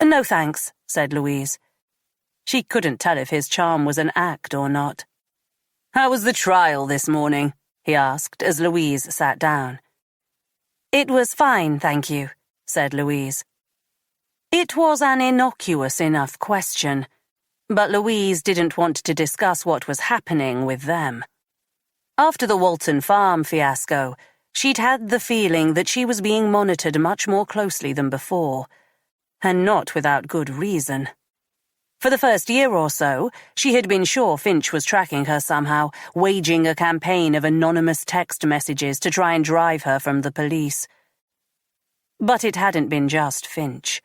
"No thanks," said Louise. She couldn't tell if his charm was an act or not. "How was the trial this morning?" he asked as Louise sat down. "It was fine, thank you," said Louise. It was an innocuous enough question, but Louise didn't want to discuss what was happening with them. After the Walton Farm fiasco, she'd had the feeling that she was being monitored much more closely than before, and not without good reason. For the first year or so, she had been sure Finch was tracking her somehow, waging a campaign of anonymous text messages to try and drive her from the police. But it hadn't been just Finch.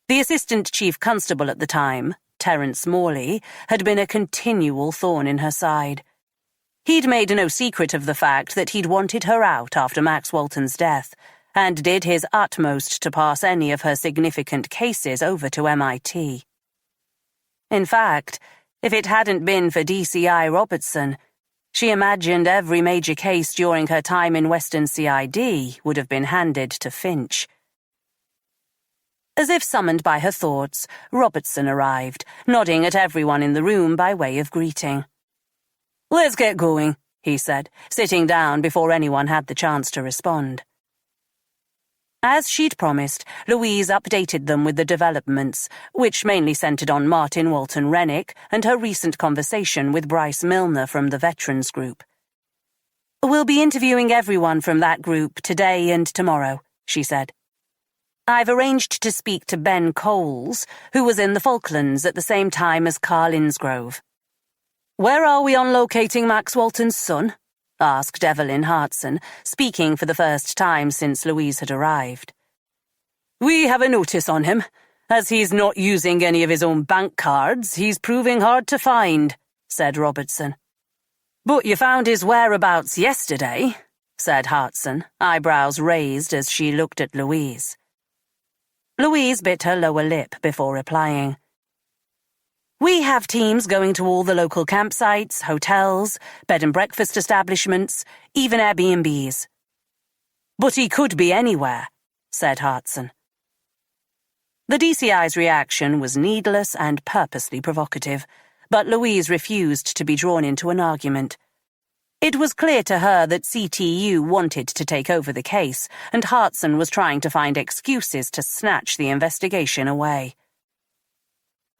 The assistant chief constable at the time, Terence Morley, had been a continual thorn in her side. He'd made no secret of the fact that he'd wanted her out after Max Walton's death, and did his utmost to pass any of her significant cases over to MIT. In fact, if it hadn't been for DCI Robertson, she imagined every major case during her time in Western CID would have been handed to Finch. As if summoned by her thoughts, Robertson arrived, nodding at everyone in the room by way of greeting. "Let's get going," he said, sitting down before anyone had the chance to respond. As she'd promised, Louise updated them with the developments, which mainly centered on Martin Walton Rennick and her recent conversation with Bryce Milner from the Veterans Group. "We'll be interviewing everyone from that group today and tomorrow," she said. "I've arranged to speak to Ben Coles, who was in the Falklands at the same time as Carl Innsgrove." "Where are we on locating Max Walton's son?" asked Evelyn Hartson, speaking for the first time since Louise had arrived. "We have a notice on him. As he's not using any of his own bank cards, he's proving hard to find," said Robertson. "But you found his whereabouts yesterday," said Hartson, eyebrows raised as she looked at Louise. Louise bit her lower lip before replying. "We have teams going to all the local campsites, hotels, bed and breakfast establishments, even Airbnbs." "But he could be anywhere," said Hartson. The DCI's reaction was needless and purposely provocative, but Louise refused to be drawn into an argument. It was clear to her that CTU wanted to take over the case, and Hartson was trying to find excuses to snatch the investigation away.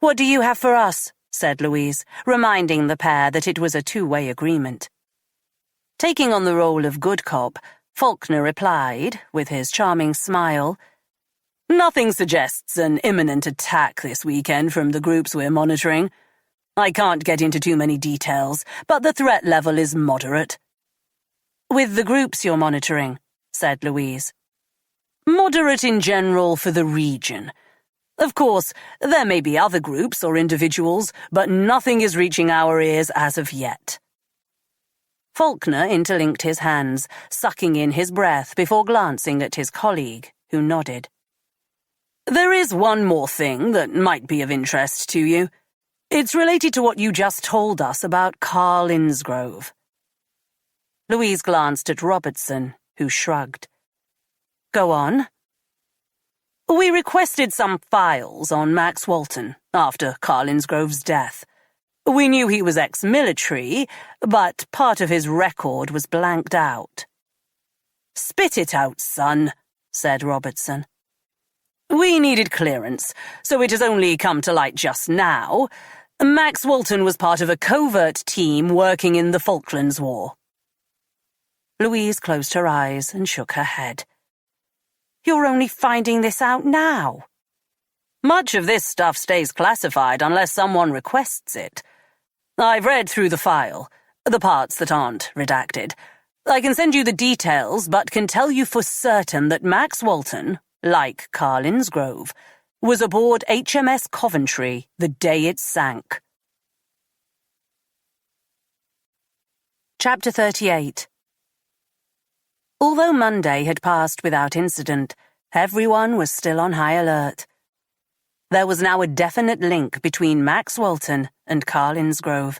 "What do you have for us?" said Louise, reminding the pair that it was a two-way agreement. Taking on the role of good cop, Faulkner replied, with his charming smile, "Nothing suggests an imminent attack this weekend from the groups we're monitoring. I can't get into too many details, but the threat level is moderate." "With the groups you're monitoring," said Louise. "Moderate in general for the region. Of course, there may be other groups or individuals, but nothing is reaching our ears as of yet." Faulkner interlinked his hands, sucking in his breath before glancing at his colleague, who nodded. "There is one more thing that might be of interest to you. It's related to what you just told us about Carl Innsgrove." Louise glanced at Robertson, who shrugged. "Go on." "We requested some files on Max Walton after Carl Innsgrove's death. We knew he was ex-military, but part of his record was blanked out." "Spit it out, son," said Robertson. "We needed clearance, so it has only come to light just now. Max Walton was part of a covert team working in the Falklands War." Louise closed her eyes and shook her head. "You're only finding this out now?" "Much of this stuff stays classified unless someone requests it. I've read through the file, the parts that aren't redacted. I can send you the details, but can tell you for certain that Max Walton, like Carl Innsgrove, was aboard HMS Coventry the day it sank." Chapter 38. Although Monday had passed without incident, everyone was still on high alert. There was now a definite link between Max Walton and Carl Innsgrove,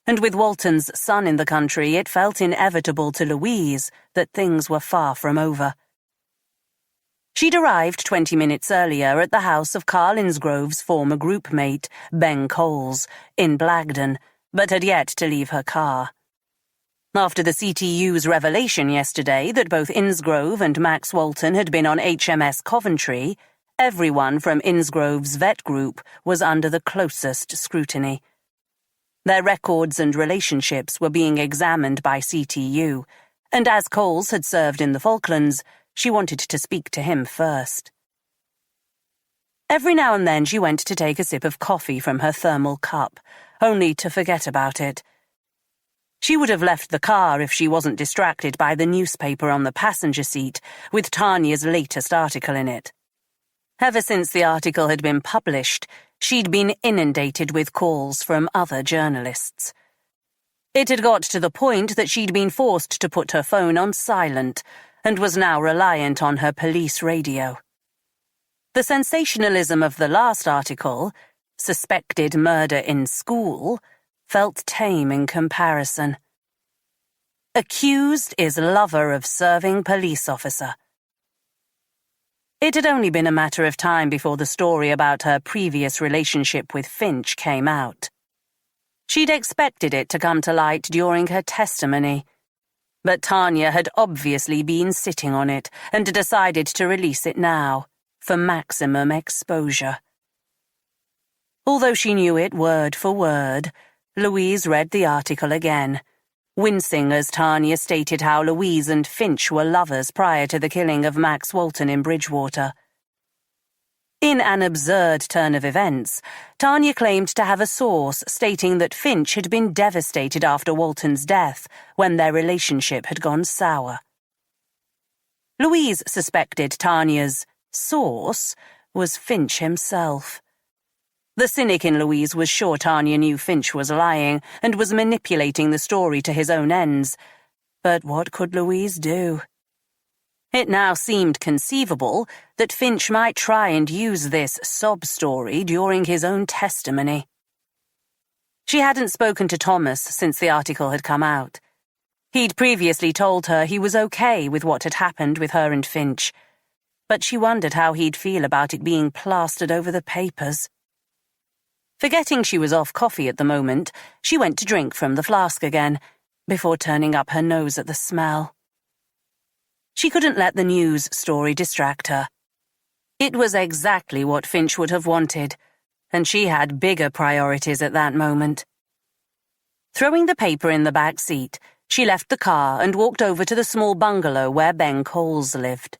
and with Walton's son in the country, it felt inevitable to Louise that things were far from over. She'd arrived 20 minutes earlier at the house of Carl Innsgrove's former group mate, Ben Coles, in Blagdon, but had yet to leave her car. After the CTU's revelation yesterday that both Innsgrove and Max Walton had been on HMS Coventry, everyone from Innsgrove's vet group was under the closest scrutiny. Their records and relationships were being examined by CTU, and as Coles had served in the Falklands, she wanted to speak to him first. Every now and then she went to take a sip of coffee from her thermal cup, only to forget about it. She would have left the car if she wasn't distracted by the newspaper on the passenger seat with Tanya's latest article in it. Ever since the article had been published, she'd been inundated with calls from other journalists. It had got to the point that she'd been forced to put her phone on silent and was now reliant on her police radio. The sensationalism of the last article, Suspected Murder in School, felt tame in comparison. Accused is lover of serving police officer. It had only been a matter of time before the story about her previous relationship with Finch came out. She'd expected it to come to light during her testimony, but Tanya had obviously been sitting on it and decided to release it now, for maximum exposure. Although she knew it word for word, Louise read the article again, wincing as Tanya stated how Louise and Finch were lovers prior to the killing of Max Walton in Bridgewater. In an absurd turn of events, Tanya claimed to have a source stating that Finch had been devastated after Walton's death when their relationship had gone sour. Louise suspected Tanya's source was Finch himself. The cynic in Louise was sure Tanya knew Finch was lying and was manipulating the story to his own ends. But what could Louise do? It now seemed conceivable that Finch might try and use this sob story during his own testimony. She hadn't spoken to Thomas since the article had come out. He'd previously told her he was okay with what had happened with her and Finch, but she wondered how he'd feel about it being plastered over the papers. Forgetting she was off coffee at the moment, she went to drink from the flask again, before turning up her nose at the smell. She couldn't let the news story distract her. It was exactly what Finch would have wanted, and she had bigger priorities at that moment. Throwing the paper in the back seat, she left the car and walked over to the small bungalow where Ben Coles lived.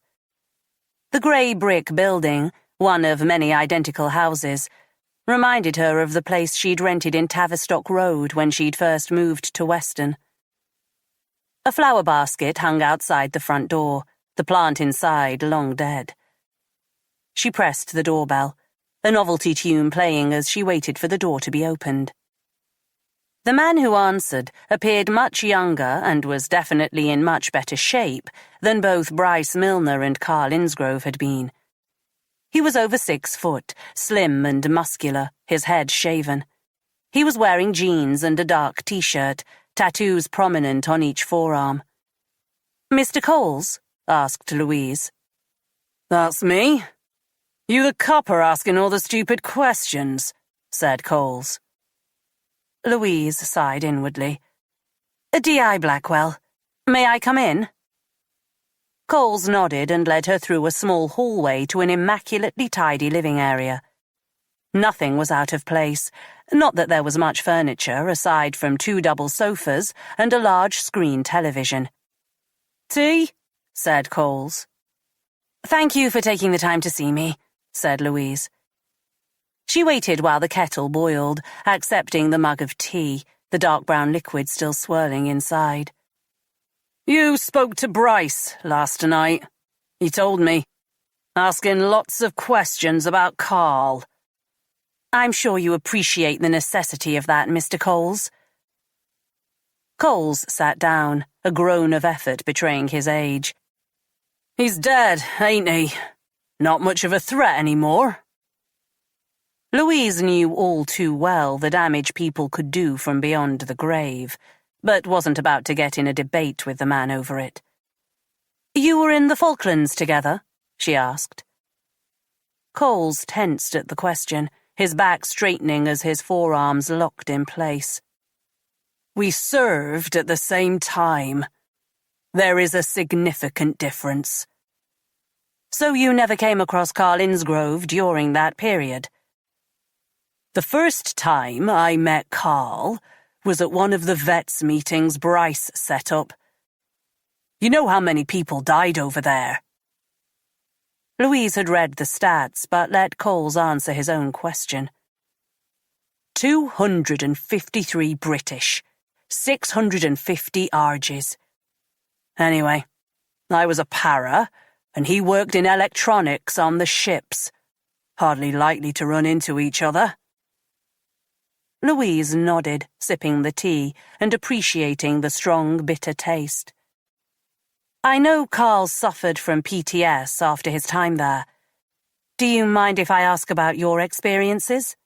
The grey brick building, one of many identical houses, reminded her of the place she'd rented in Tavistock Road when she'd first moved to Weston. A flower basket hung outside the front door, the plant inside long dead. She pressed the doorbell, a novelty tune playing as she waited for the door to be opened. The man who answered appeared much younger and was definitely in much better shape than both Bryce Milner and Carl Innsgrove had been. He was over 6 foot, slim and muscular, his head shaven. He was wearing jeans and a dark t-shirt, tattoos prominent on each forearm. "Mr. Coles?" asked Louise. "That's me. You the copper asking all the stupid questions," said Coles. Louise sighed inwardly. "D.I. Blackwell. May I come in?" Coles nodded and led her through a small hallway to an immaculately tidy living area. Nothing was out of place, not that there was much furniture aside from 2 double sofas and a large screen television. "Tea?" said Coles. "Thank you for taking the time to see me," said Louise. She waited while the kettle boiled, accepting the mug of tea, the dark brown liquid still swirling inside. "You spoke to Bryce last night," he told me, asking lots of questions about Carl. "I'm sure you appreciate the necessity of that, Mr. Coles." Coles sat down, a groan of effort betraying his age. "He's dead, ain't he? Not much of a threat anymore." Louise knew all too well the damage people could do from beyond the grave, but wasn't about to get in a debate with the man over it. "You were in the Falklands together?" she asked. Coles tensed at the question, his back straightening as his forearms locked in place. We served at the same time. There is a significant difference. So you never came across Carl Innsgrove during that period? The first time I met Carl was at one of the vets meetings Bryce set up. You know how many people died over there? Louise had read the stats, but let Coles answer his own question. 253 British, 650 Argies. Anyway, I was a para, and he worked in electronics on the ships. Hardly likely to run into each other. Louise nodded, sipping the tea and appreciating the strong, bitter taste. I know Carl suffered from PTS after his time there. Do you mind if I ask about your experiences?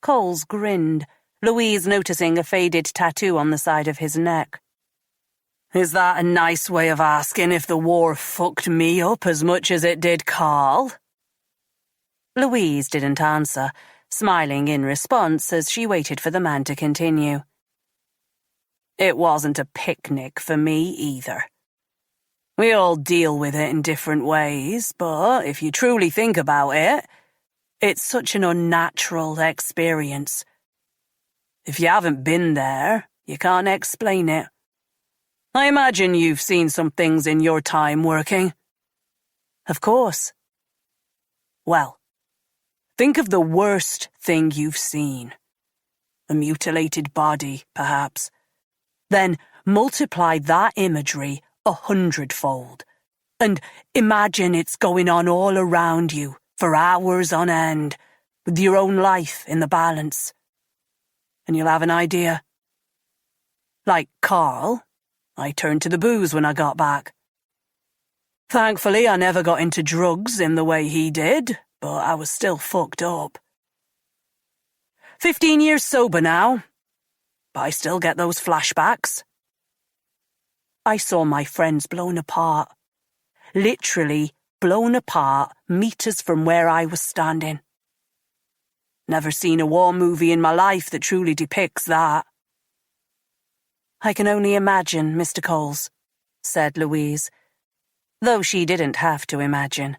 Coles grinned, Louise noticing a faded tattoo on the side of his neck. Is that a nice way of asking if the war fucked me up as much as it did Carl? Louise didn't answer, smiling in response as she waited for the man to continue. It wasn't a picnic for me either. We all deal with it in different ways, but if you truly think about it, it's such an unnatural experience. If you haven't been there, you can't explain it. I imagine you've seen some things in your time working. Of course. Well, think of the worst thing you've seen. A mutilated body, perhaps. Then multiply that imagery 100-fold. And imagine it's going on all around you for hours on end, with your own life in the balance. And you'll have an idea. Like Carl, I turned to the booze when I got back. Thankfully, I never got into drugs in the way he did, but I was still fucked up. 15 years sober now, but I still get those flashbacks. I saw my friends blown apart. Literally blown apart meters from where I was standing. Never seen a war movie in my life that truly depicts that. I can only imagine, Mr. Coles, said Louise, though she didn't have to imagine.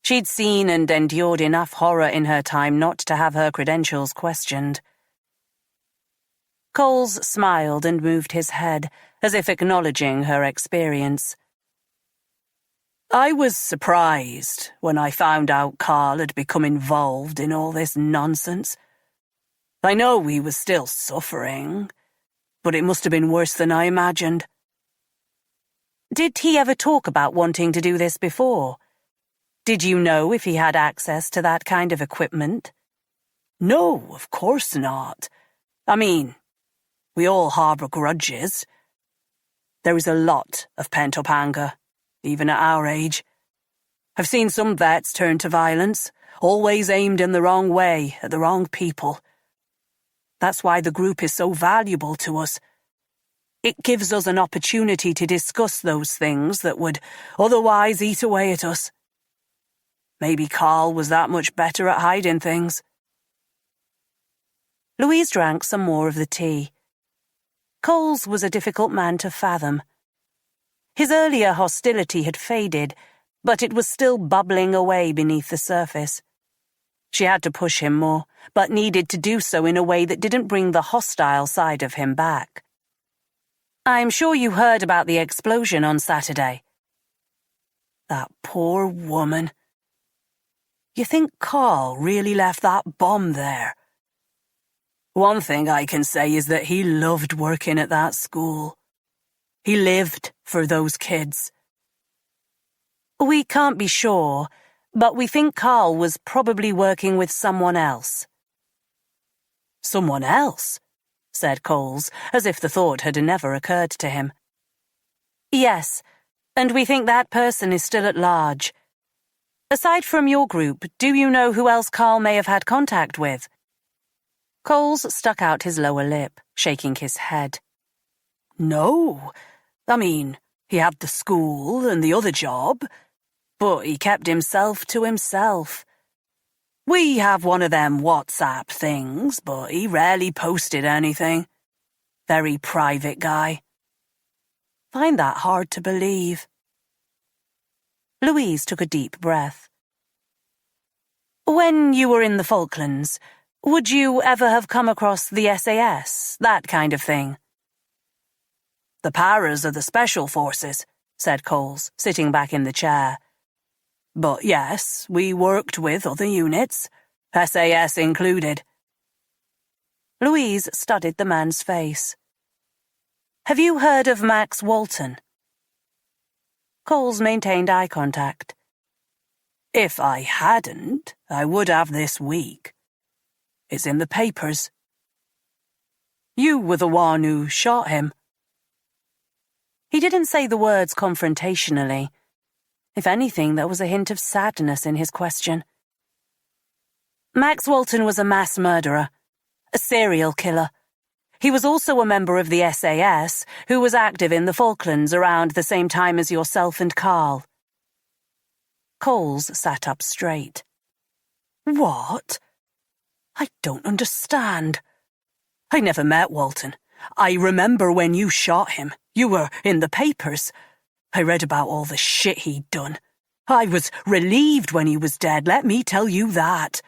She'd seen and endured enough horror in her time not to have her credentials questioned. Coles smiled and moved his head, as if acknowledging her experience. I was surprised when I found out Carl had become involved in all this nonsense. I know he was still suffering, but it must have been worse than I imagined. Did he ever talk about wanting to do this before? Did you know if he had access to that kind of equipment? No, of course not. I mean, we all harbour grudges. There is a lot of pent-up anger, even at our age. I've seen some vets turn to violence, always aimed in the wrong way at the wrong people. That's why the group is so valuable to us. It gives us an opportunity to discuss those things that would otherwise eat away at us. Maybe Carl was that much better at hiding things. Louise drank some more of the tea. Coles was a difficult man to fathom. His earlier hostility had faded, but it was still bubbling away beneath the surface. She had to push him more, but needed to do so in a way that didn't bring the hostile side of him back. I'm sure you heard about the explosion on Saturday. That poor woman. You think Carl really left that bomb there? One thing I can say is that he loved working at that school. He lived for those kids. We can't be sure, but we think Carl was probably working with someone else. Someone else? Said Coles, as if the thought had never occurred to him. Yes, and we think that person is still at large. Aside from your group, do you know who else Carl may have had contact with? Coles stuck out his lower lip, shaking his head. No. I mean, he had the school and the other job, but he kept himself to himself. We have one of them WhatsApp things, but he rarely posted anything. Very private guy. Find that hard to believe. Louise took a deep breath. When you were in the Falklands, would you ever have come across the SAS, that kind of thing? The paras are the special forces, said Coles, sitting back in the chair. But yes, we worked with other units, SAS included. Louise studied the man's face. Have you heard of Max Walton? Coles maintained eye contact. If I hadn't, I would have this week. It's in the papers. You were the one who shot him. He didn't say the words confrontationally. If anything, there was a hint of sadness in his question. Max Walton was a mass murderer, a serial killer. He was also a member of the SAS, who was active in the Falklands around the same time as yourself and Carl. Coles sat up straight. What? I don't understand. I never met Walton. I remember when you shot him. You were in the papers. I read about all the shit he'd done. I was relieved when he was dead, let me tell you that.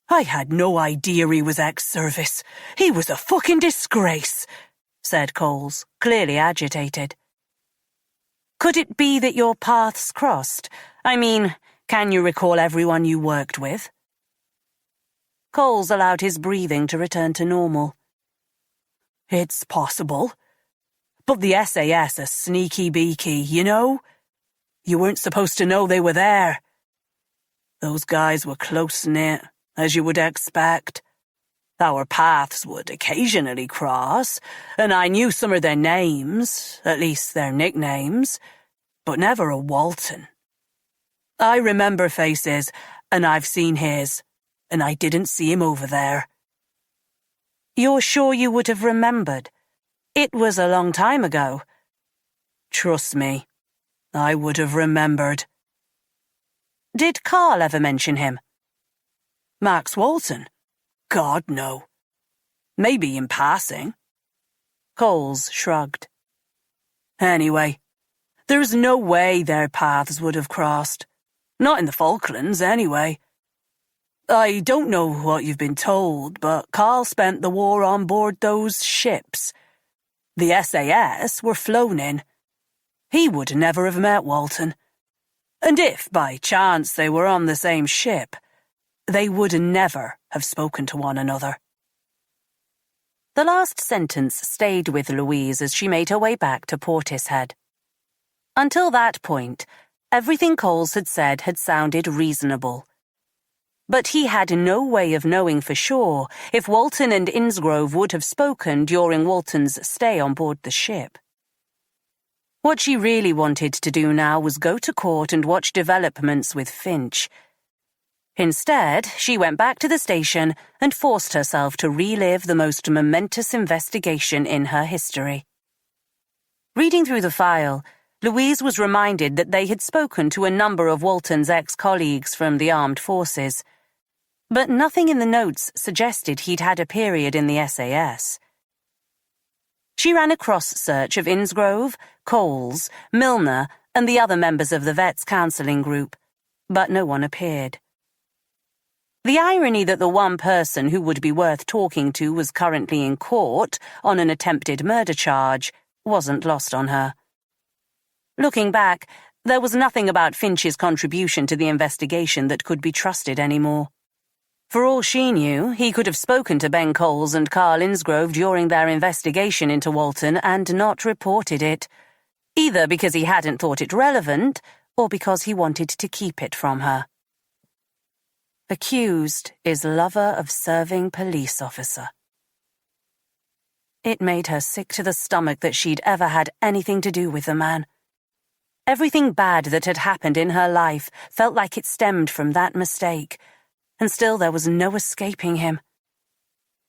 I had no idea he was ex-service. He was a fucking disgrace, said Coles, clearly agitated. Could it be that your paths crossed? I mean, can you recall everyone you worked with? Coles allowed his breathing to return to normal. It's possible. But the SAS are sneaky beaky, you know? You weren't supposed to know they were there. Those guys were close-knit, as you would expect. Our paths would occasionally cross, and I knew some of their names, at least their nicknames, but never a Walton. I remember faces, and I've seen his, and I didn't see him over there. You're sure you would have remembered? It was a long time ago. Trust me, I would have remembered. Did Carl ever mention him? Max Walton? God, no. Maybe in passing. Coles shrugged. Anyway, there's no way their paths would have crossed. Not in the Falklands, anyway. I don't know what you've been told, but Carl spent the war on board those ships. The SAS were flown in. He would never have met Walton. And if, by chance, they were on the same ship, they would never have spoken to one another. The last sentence stayed with Louise as she made her way back to Portishead. Until that point, everything Coles had said had sounded reasonable. But he had no way of knowing for sure if Walton and Innsgrove would have spoken during Walton's stay on board the ship. What she really wanted to do now was go to court and watch developments with Finch. Instead, she went back to the station and forced herself to relive the most momentous investigation in her history. Reading through the file, Louise was reminded that they had spoken to a number of Walton's ex-colleagues from the armed forces, but nothing in the notes suggested he'd had a period in the SAS. She ran a cross-search of Innsgrove, Coles, Milner, and the other members of the Vets Counselling Group, but no one appeared. The irony that the one person who would be worth talking to was currently in court on an attempted murder charge wasn't lost on her. Looking back, there was nothing about Finch's contribution to the investigation that could be trusted anymore. For all she knew, he could have spoken to Ben Coles and Carl Innsgrove during their investigation into Walton and not reported it, either because he hadn't thought it relevant or because he wanted to keep it from her. Accused is lover of serving police officer. It made her sick to the stomach that she'd ever had anything to do with the man. Everything bad that had happened in her life felt like it stemmed from that mistake, and still there was no escaping him.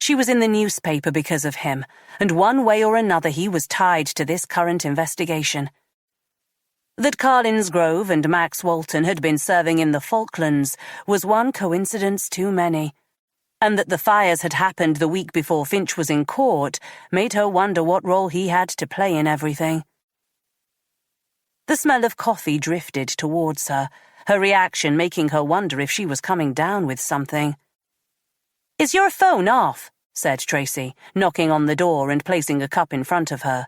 She was in the newspaper because of him, and one way or another he was tied to this current investigation. That Carlin's Grove and Max Walton had been serving in the Falklands was one coincidence too many, and that the fires had happened the week before Finch was in court made her wonder what role he had to play in everything. The smell of coffee drifted towards her, her reaction making her wonder if she was coming down with something. "Is your phone off?" said Tracy, knocking on the door and placing a cup in front of her.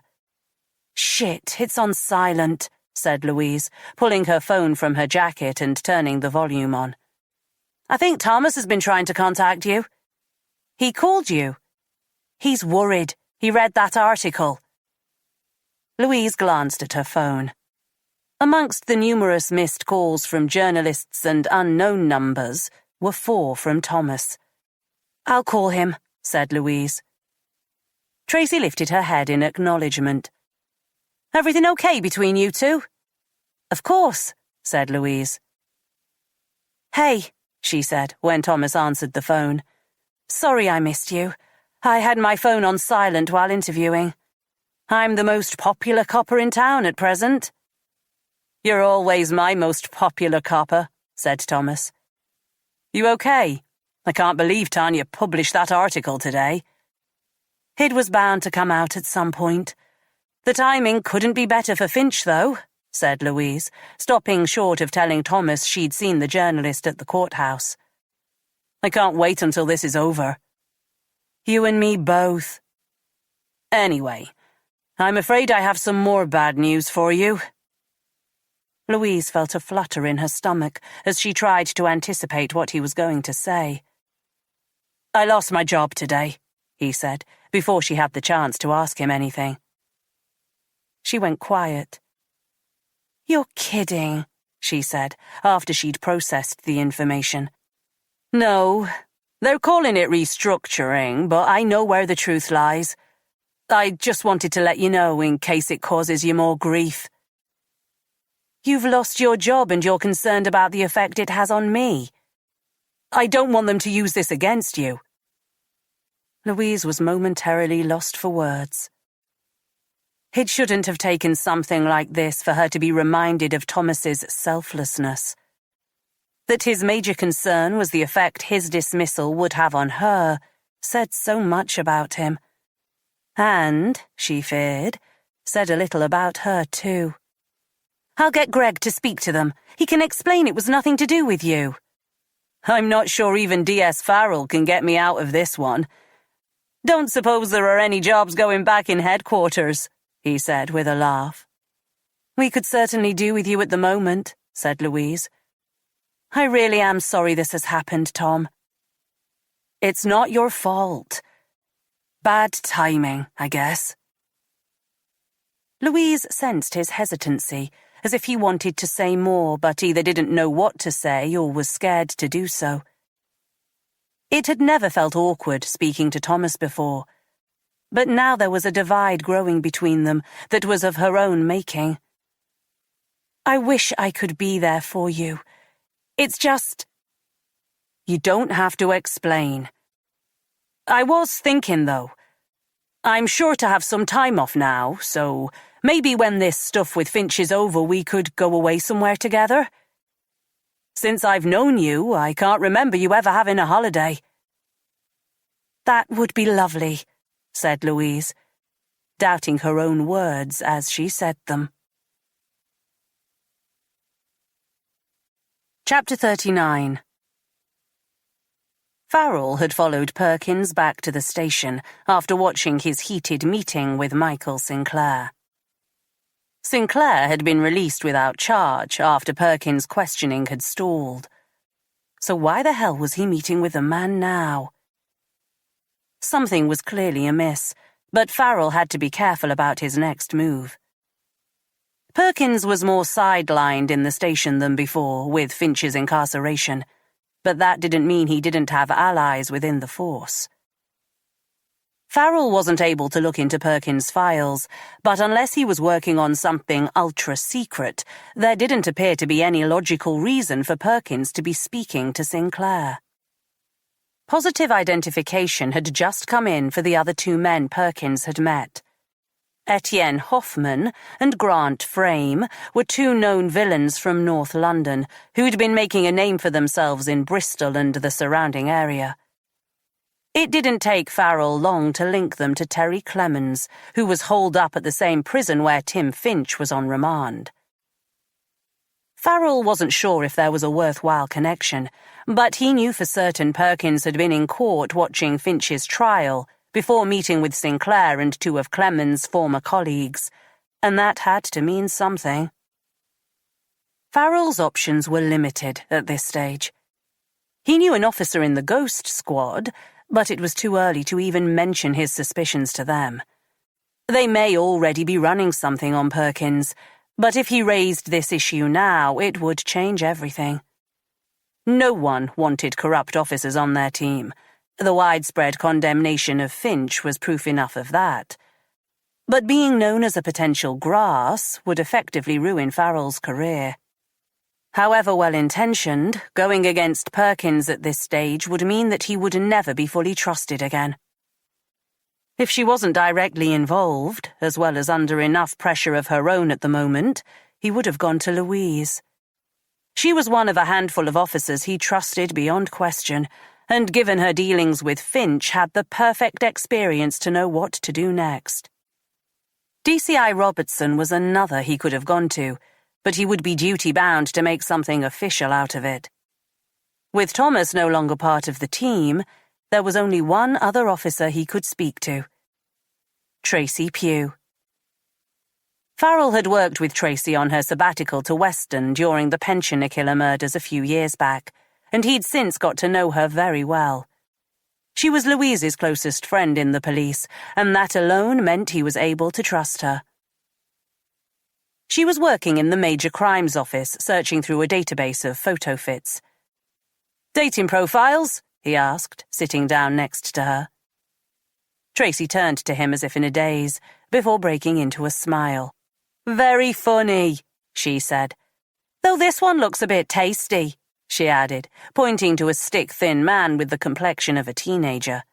"Shit, it's on silent," said Louise, pulling her phone from her jacket and turning the volume on. "I think Thomas has been trying to contact you." "He called you?" "He's worried. He read that article." Louise glanced at her phone. Amongst the numerous missed calls from journalists and unknown numbers were 4 from Thomas. "I'll call him," said Louise. Tracy lifted her head in acknowledgement. "Everything okay between you two?" "Of course," said Louise. "Hey," she said when Thomas answered the phone. "Sorry I missed you. I had my phone on silent while interviewing. I'm the most popular copper in town at present." "You're always my most popular copper," said Thomas. "You okay? I can't believe Tanya published that article today." "It was bound to come out at some point. The timing couldn't be better for Finch, though," said Louise, stopping short of telling Thomas she'd seen the journalist at the courthouse. "I can't wait until this is over." "You and me both." "Anyway, I'm afraid I have some more bad news for you." Louise felt a flutter in her stomach as she tried to anticipate what he was going to say. "I lost my job today," he said, before she had the chance to ask him anything. She went quiet. "You're kidding," she said, after she'd processed the information. "No, they're calling it restructuring, but I know where the truth lies. I just wanted to let you know in case it causes you more grief." "You've lost your job and you're concerned about the effect it has on me." "I don't want them to use this against you." Louise was momentarily lost for words. It shouldn't have taken something like this for her to be reminded of Thomas's selflessness. That his major concern was the effect his dismissal would have on her said so much about him. And, she feared, said a little about her too. "I'll get Greg to speak to them. He can explain it was nothing to do with you." "I'm not sure even D.S. Farrell can get me out of this one. Don't suppose there are any jobs going back in headquarters," he said with a laugh. "We could certainly do with you at the moment," said Louise. "I really am sorry this has happened, Tom." "It's not your fault. Bad timing, I guess." Louise sensed his hesitancy, as if he wanted to say more but either didn't know what to say or was scared to do so. It had never felt awkward speaking to Thomas before, but now there was a divide growing between them that was of her own making. "I wish I could be there for you. It's just—" "You don't have to explain. I was thinking, though, I'm sure to have some time off now, so maybe when this stuff with Finch is over we could go away somewhere together. Since I've known you, I can't remember you ever having a holiday." "That would be lovely," said Louise, doubting her own words as she said them. Chapter 39. Farrell had followed Perkins back to the station after watching his heated meeting with Michael Sinclair. Sinclair had been released without charge after Perkins' questioning had stalled. So why the hell was he meeting with the man now? Something was clearly amiss, but Farrell had to be careful about his next move. Perkins was more sidelined in the station than before, with Finch's incarceration, but that didn't mean he didn't have allies within the force. Farrell wasn't able to look into Perkins' files, but unless he was working on something ultra-secret, there didn't appear to be any logical reason for Perkins to be speaking to Sinclair. Positive identification had just come in for the other 2 men Perkins had met. Etienne Hoffman and Grant Frame were two known villains from North London who'd been making a name for themselves in Bristol and the surrounding area. It didn't take Farrell long to link them to Terry Clemens, who was holed up at the same prison where Tim Finch was on remand. Farrell wasn't sure if there was a worthwhile connection, but he knew for certain Perkins had been in court watching Finch's trial before meeting with Sinclair and two of Clemens' former colleagues, and that had to mean something. Farrell's options were limited at this stage. He knew an officer in the Ghost Squad, but it was too early to even mention his suspicions to them. They may already be running something on Perkins, but if he raised this issue now, it would change everything. No one wanted corrupt officers on their team. The widespread condemnation of Finch was proof enough of that. But being known as a potential grass would effectively ruin Farrell's career. However well-intentioned, going against Perkins at this stage would mean that he would never be fully trusted again. If she wasn't directly involved, as well as under enough pressure of her own at the moment, he would have gone to Louise. She was one of a handful of officers he trusted beyond question, and given her dealings with Finch, had the perfect experience to know what to do next. DCI Robertson was another he could have gone to, but he would be duty-bound to make something official out of it. With Thomas no longer part of the team, there was only one other officer he could speak to. Tracy Pugh. Farrell had worked with Tracy on her sabbatical to Weston during the pensioner killer murders a few years back, and he'd since got to know her very well. She was Louise's closest friend in the police, and that alone meant he was able to trust her. She was working in the Major Crimes Office, searching through a database of photo fits. "Dating profiles?" he asked, sitting down next to her. Tracy turned to him as if in a daze, before breaking into a smile. "Very funny," she said. "Though this one looks a bit tasty," she added, pointing to a stick-thin man with the complexion of a teenager.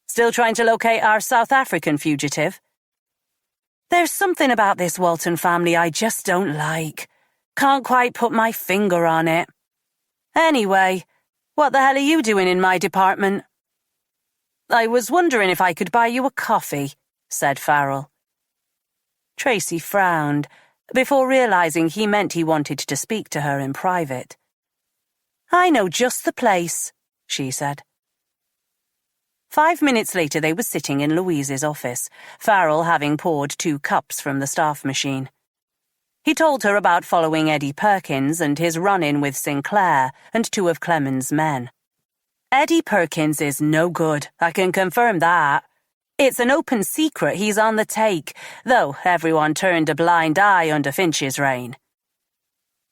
"Still trying to locate our South African fugitive?" "There's something about this Walton family I just don't like. Can't quite put my finger on it. Anyway, what the hell are you doing in my department?" "I was wondering if I could buy you a coffee," said Farrell. Tracy frowned, before realizing he meant he wanted to speak to her in private. "I know just the place," she said. 5 minutes later they were sitting in Louise's office, Farrell having poured 2 cups from the staff machine. He told her about following Eddie Perkins and his run-in with Sinclair and 2 of Clemens' men. "Eddie Perkins is no good, I can confirm that. It's an open secret he's on the take, though everyone turned a blind eye under Finch's reign.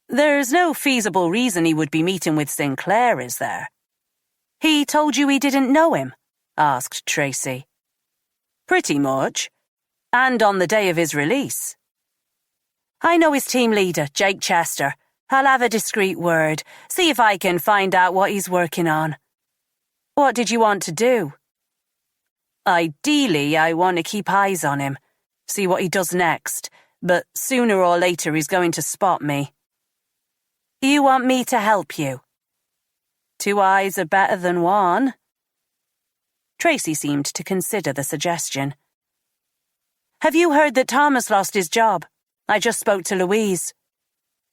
There's no feasible reason he would be meeting with Sinclair, is there?" "He told you he didn't know him?" asked Tracy. "Pretty much. And on the day of his release." "I know his team leader, Jake Chester. I'll have a discreet word, see if I can find out what he's working on." "What did you want to do?" "Ideally, I want to keep eyes on him, see what he does next, but sooner or later he's going to spot me." "You want me to help you?" "2 eyes are better than 1. Tracy seemed to consider the suggestion. "Have you heard that Thomas lost his job? I just spoke to Louise."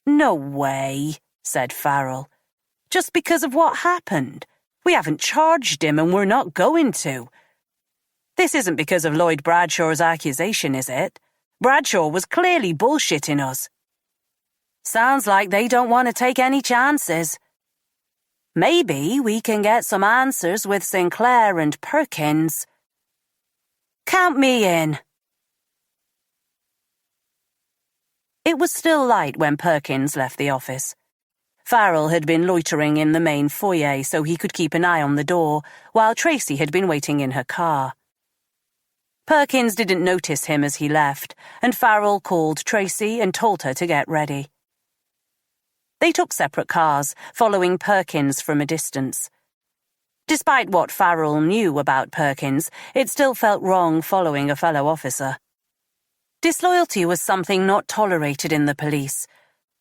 "No way," said Farrell. "Just because of what happened. We haven't charged him and we're not going to. This isn't because of Lloyd Bradshaw's accusation, is it? Bradshaw was clearly bullshitting us." "Sounds like they don't want to take any chances." "Maybe we can get some answers with Sinclair and Perkins." "Count me in." It was still light when Perkins left the office. Farrell had been loitering in the main foyer so he could keep an eye on the door, while Tracy had been waiting in her car. Perkins didn't notice him as he left, and Farrell called Tracy and told her to get ready. They took separate cars, following Perkins from a distance. Despite what Farrell knew about Perkins, it still felt wrong following a fellow officer. Disloyalty was something not tolerated in the police,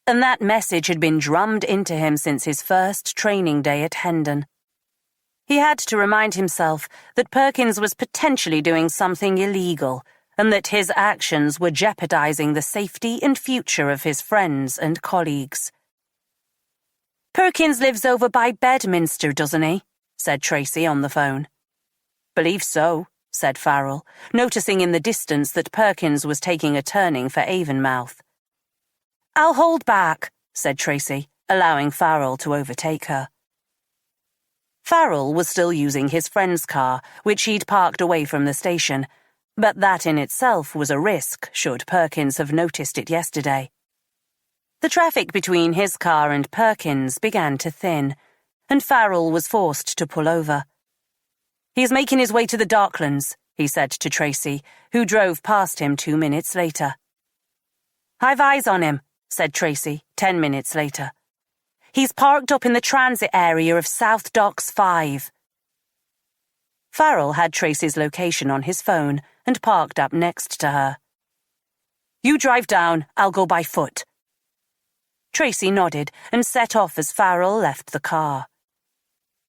and that message had been drummed into him since his first training day at Hendon. He had to remind himself that Perkins was potentially doing something illegal, and that his actions were jeopardizing the safety and future of his friends and colleagues. "Perkins lives over by Bedminster, doesn't he?" said Tracy on the phone. "Believe so," said Farrell, noticing in the distance that Perkins was taking a turning for Avonmouth. "I'll hold back," said Tracy, allowing Farrell to overtake her. Farrell was still using his friend's car, which he'd parked away from the station, but that in itself was a risk should Perkins have noticed it yesterday. The traffic between his car and Perkins began to thin, and Farrell was forced to pull over. "He's making his way to the Docklands," he said to Tracy, who drove past him 2 minutes later. "I've eyes on him," said Tracy 10 minutes later. "He's parked up in the transit area of South Docks 5. Farrell had Tracy's location on his phone and parked up next to her. "You drive down, I'll go by foot." Tracy nodded and set off as Farrell left the car.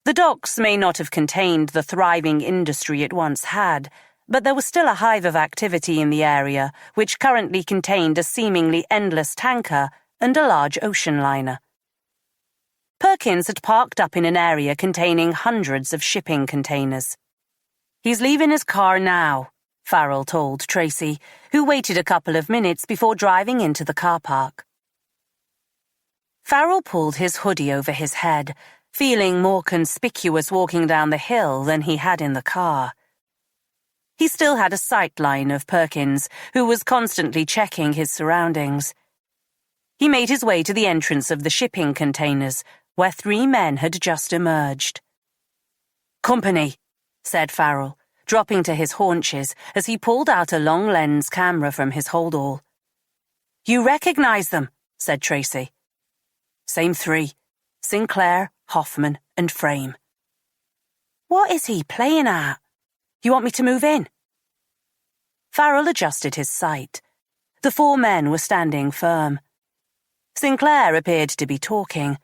The docks may not have contained the thriving industry it once had, but there was still a hive of activity in the area, which currently contained a seemingly endless tanker and a large ocean liner. Perkins had parked up in an area containing hundreds of shipping containers. "He's leaving his car now," Farrell told Tracy, who waited a couple of minutes before driving into the car park. Farrell pulled his hoodie over his head, feeling more conspicuous walking down the hill than he had in the car. He still had a sight line of Perkins, who was constantly checking his surroundings. He made his way to the entrance of the shipping containers, where 3 men had just emerged. "Company," said Farrell, dropping to his haunches as he pulled out a long-lens camera from his holdall. "You recognize them," said Tracy. "Same 3, Sinclair, Hoffman, and Frame." "What is he playing at? You want me to move in?" Farrell adjusted his sight. The 4 men were standing firm. Sinclair appeared to be talking.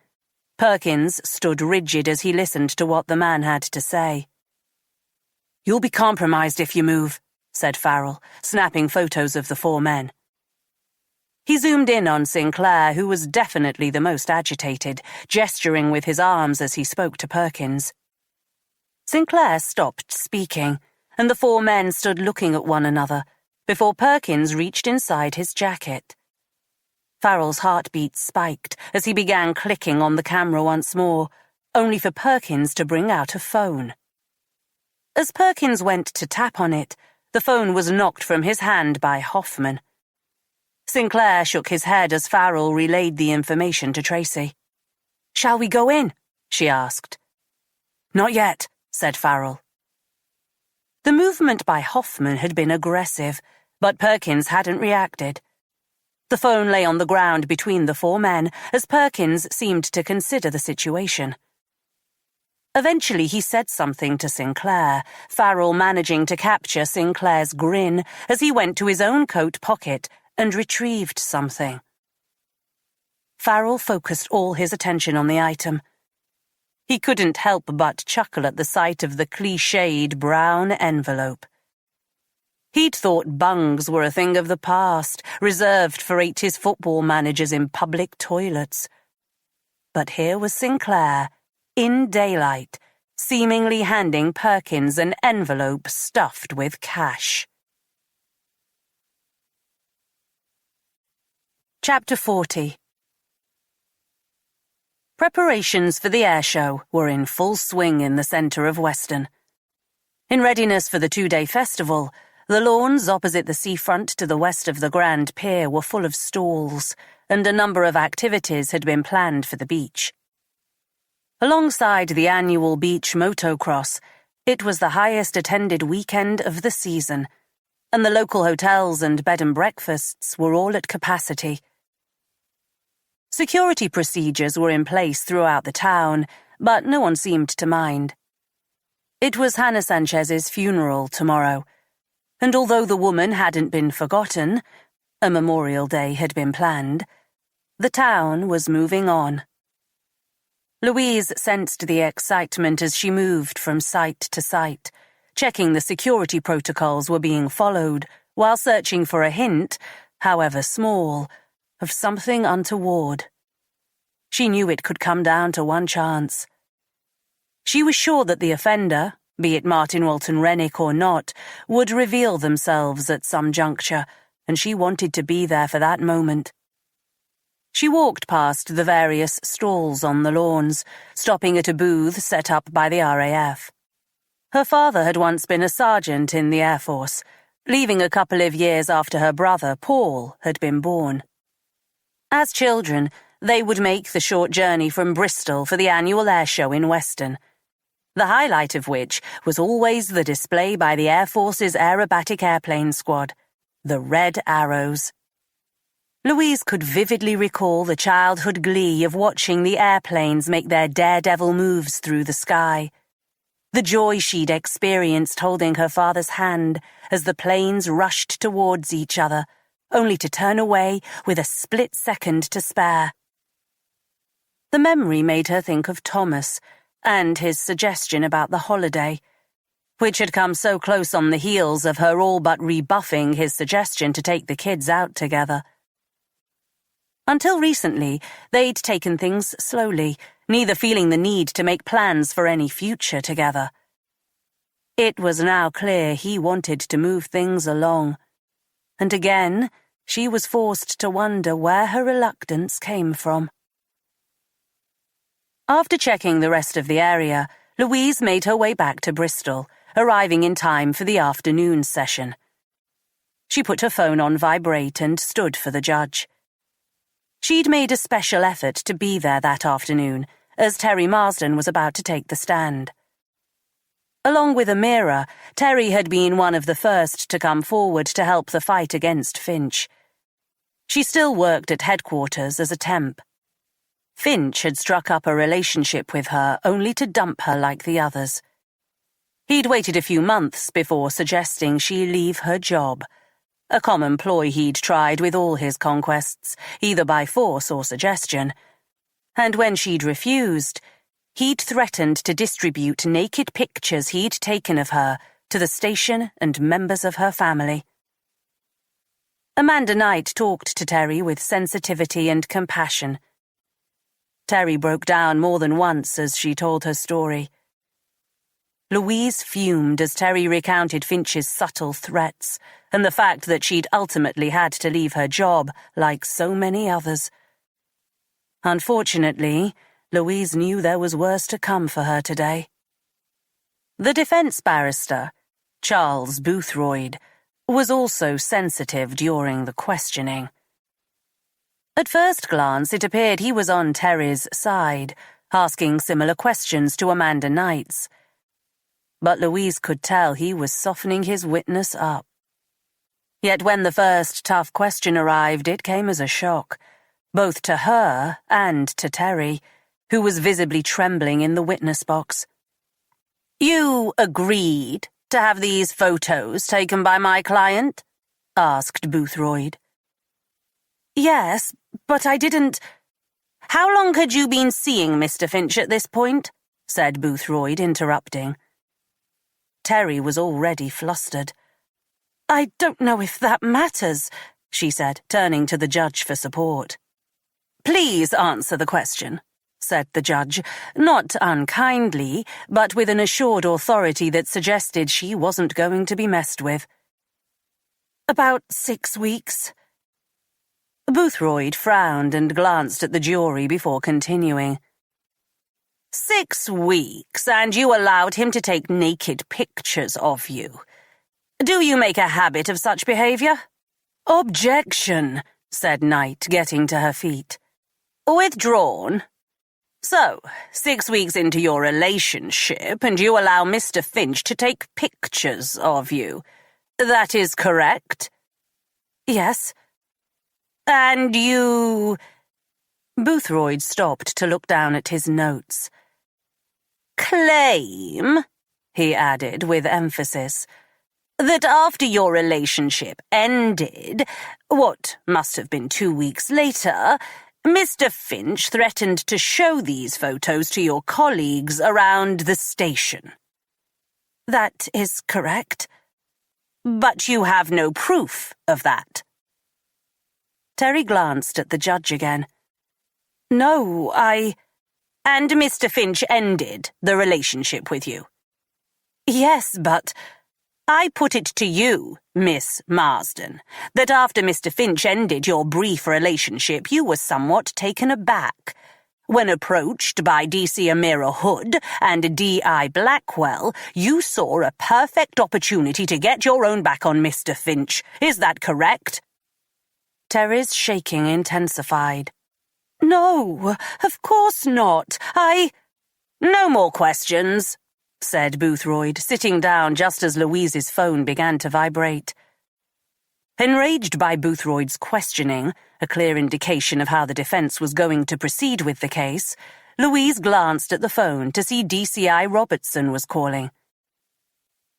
Perkins stood rigid as he listened to what the man had to say. "You'll be compromised if you move," said Farrell, snapping photos of the 4 men. He zoomed in on Sinclair, who was definitely the most agitated, gesturing with his arms as he spoke to Perkins. Sinclair stopped speaking, and the 4 men stood looking at one another, before Perkins reached inside his jacket. Farrell's heartbeat spiked as he began clicking on the camera once more, only for Perkins to bring out a phone. As Perkins went to tap on it, the phone was knocked from his hand by Hoffman. Sinclair shook his head as Farrell relayed the information to Tracy. "Shall we go in?" she asked. "Not yet," said Farrell. The movement by Hoffman had been aggressive, but Perkins hadn't reacted. The phone lay on the ground between the 4 men as Perkins seemed to consider the situation. Eventually he said something to Sinclair, Farrell managing to capture Sinclair's grin as he went to his own coat pocket and retrieved something. Farrell focused all his attention on the item. He couldn't help but chuckle at the sight of the cliched brown envelope. He'd thought bungs were a thing of the past, reserved for 80s football managers in public toilets. But here was Sinclair, in daylight, seemingly handing Perkins an envelope stuffed with cash. Chapter 40. Preparations for the air show were in full swing in the centre of Weston. In readiness for the 2-day festival, the lawns opposite the seafront to the west of the Grand Pier were full of stalls, and a number of activities had been planned for the beach. Alongside the annual beach motocross, it was the highest attended weekend of the season, and the local hotels and bed and breakfasts were all at capacity. Security procedures were in place throughout the town, but no one seemed to mind. It was Hannah Sanchez's funeral tomorrow. and although the woman hadn't been forgotten, a Memorial Day had been planned, the town was moving on. Louise sensed the excitement as she moved from site to site, checking the security protocols were being followed while searching for a hint, however small, of something untoward. She knew it could come down to one chance. She was sure that the offender, be it Martin Walton Rennick or not, would reveal themselves at some juncture, and she wanted to be there for that moment. She walked past the various stalls on the lawns, stopping at a booth set up by the RAF. Her father had once been a sergeant in the Air Force, leaving a couple of years after her brother, Paul, had been born. As children, they would make the short journey from Bristol for the annual air show in Weston, the highlight of which was always the display by the Air Force's aerobatic airplane squad, the Red Arrows. Louise could vividly recall the childhood glee of watching the airplanes make their daredevil moves through the sky, the joy she'd experienced holding her father's hand as the planes rushed towards each other, only to turn away with a split second to spare. The memory made her think of Thomas and his suggestion about the holiday, which had come so close on the heels of her all but rebuffing his suggestion to take the kids out together. Until recently, they'd taken things slowly, neither feeling the need to make plans for any future together. It was now clear he wanted to move things along, and again, she was forced to wonder where her reluctance came from. After checking the rest of the area, Louise made her way back to Bristol, arriving in time for the afternoon session. She put her phone on vibrate and stood for the judge. She'd made a special effort to be there that afternoon, as Terry Marsden was about to take the stand. Along with Amira, Terry had been one of the first to come forward to help the fight against Finch. She still worked at headquarters as a temp. Finch had struck up a relationship with her only to dump her like the others. He'd waited a few months before suggesting she leave her job, a common ploy he'd tried with all his conquests, either by force or suggestion. And when she'd refused, he'd threatened to distribute naked pictures he'd taken of her to the station and members of her family. Amanda Knight talked to Terry with sensitivity and compassion. Terry broke down more than once as she told her story. Louise fumed as Terry recounted Finch's subtle threats and the fact that she'd ultimately had to leave her job like so many others. Unfortunately, Louise knew there was worse to come for her today. The defense barrister, Charles Boothroyd, was also sensitive during the questioning. At first glance, it appeared he was on Terry's side, asking similar questions to Amanda Knight's. But Louise could tell he was softening his witness up. Yet when the first tough question arrived, it came as a shock, both to her and to Terry, who was visibly trembling in the witness box. "You agreed to have these photos taken by my client?" asked Boothroyd. "Yes, but I didn't—" "How long had you been seeing Mr. Finch at this point?" said Boothroyd, interrupting. Terry was already flustered. "I don't know if that matters," she said, turning to the judge for support. "Please answer the question," said the judge, not unkindly, but with an assured authority that suggested she wasn't going to be messed with. "About 6 weeks." Boothroyd frowned and glanced at the jury before continuing. 6 weeks, and you allowed him to take naked pictures of you. Do you make a habit of such behavior?" "Objection," said Knight, getting to her feet. "Withdrawn. So, 6 weeks into your relationship, and you allow Mr. Finch to take pictures of you. That is correct?" "Yes." "And you—" Boothroyd stopped to look down at his notes. "Claim," he added with emphasis, that after your relationship ended, what must have been 2 weeks later, Mr. Finch threatened to show these photos to your colleagues around the station. That is correct. But you have no proof of that. Terry glanced at the judge again. No, And Mr. Finch ended the relationship with you. Yes, but I put it to you, Miss Marsden, that after Mr. Finch ended your brief relationship, you were somewhat taken aback. When approached by D.C. Amira Hood and D.I. Blackwell, you saw a perfect opportunity to get your own back on Mr. Finch. Is that correct? Terry's shaking intensified. No, of course not. No more questions, said Boothroyd, sitting down just as Louise's phone began to vibrate. Enraged by Boothroyd's questioning, a clear indication of how the defense was going to proceed with the case, Louise glanced at the phone to see DCI Robertson was calling.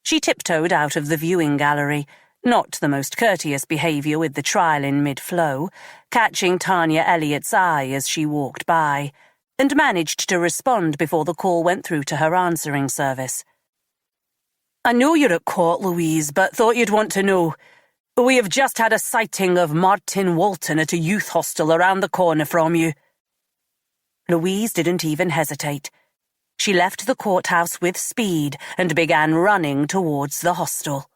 She tiptoed out of the viewing gallery, not the most courteous behaviour with the trial in mid-flow, catching Tanya Elliott's eye as she walked by, and managed to respond before the call went through to her answering service. I know you're at court, Louise, but thought you'd want to know. We have just had a sighting of Martin Walton at a youth hostel around the corner from you. Louise didn't even hesitate. She left the courthouse with speed and began running towards the hostel.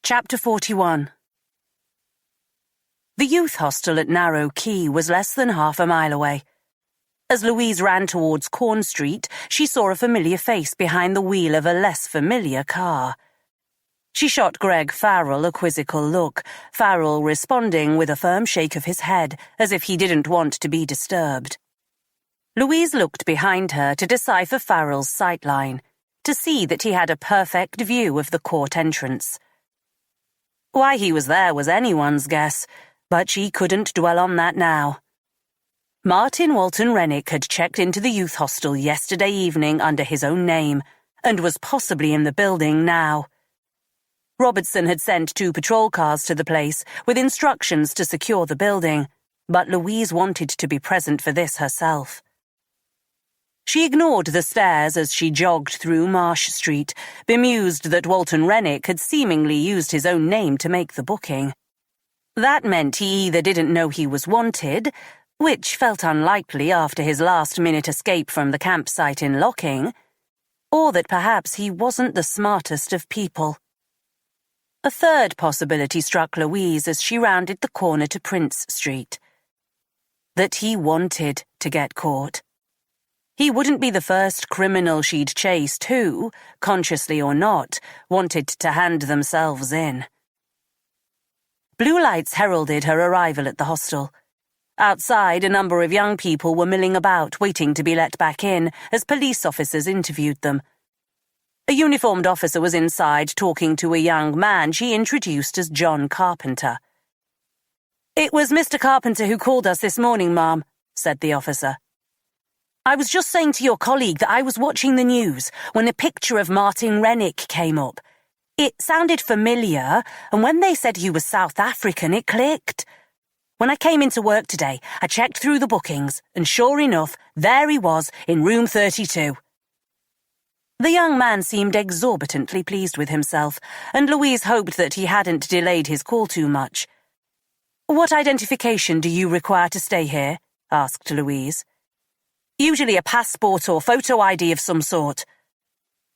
Chapter 41. The youth hostel at Narrow Quay was less than half a mile away. As Louise ran towards Corn Street, she saw a familiar face behind the wheel of a less familiar car. She shot Greg Farrell a quizzical look, Farrell responding with a firm shake of his head, as if he didn't want to be disturbed. Louise looked behind her to decipher Farrell's sightline, to see that he had a perfect view of the court entrance. Why he was there was anyone's guess, but she couldn't dwell on that now. Martin Walton Rennick had checked into the youth hostel yesterday evening under his own name, and was possibly in the building now. Robertson had sent 2 patrol cars to the place, with instructions to secure the building, but Louise wanted to be present for this herself. She ignored the stares as she jogged through Marsh Street, bemused that Walton Rennick had seemingly used his own name to make the booking. That meant he either didn't know he was wanted, which felt unlikely after his last-minute escape from the campsite in Locking, or that perhaps he wasn't the smartest of people. A third possibility struck Louise as she rounded the corner to Prince Street. That he wanted to get caught. He wouldn't be the first criminal she'd chased who, consciously or not, wanted to hand themselves in. Blue lights heralded her arrival at the hostel. Outside, a number of young people were milling about, waiting to be let back in, as police officers interviewed them. A uniformed officer was inside talking to a young man she introduced as John Carpenter. "It was Mr. Carpenter who called us this morning, ma'am," said the officer. "I was just saying to your colleague that I was watching the news when a picture of Martin Rennick came up. It sounded familiar, and when they said he was South African, it clicked. When I came into work today, I checked through the bookings, and sure enough, there he was in room 32. The young man seemed exorbitantly pleased with himself, and Louise hoped that he hadn't delayed his call too much. "What identification do you require to stay here?" asked Louise. "Usually a passport or photo ID of some sort."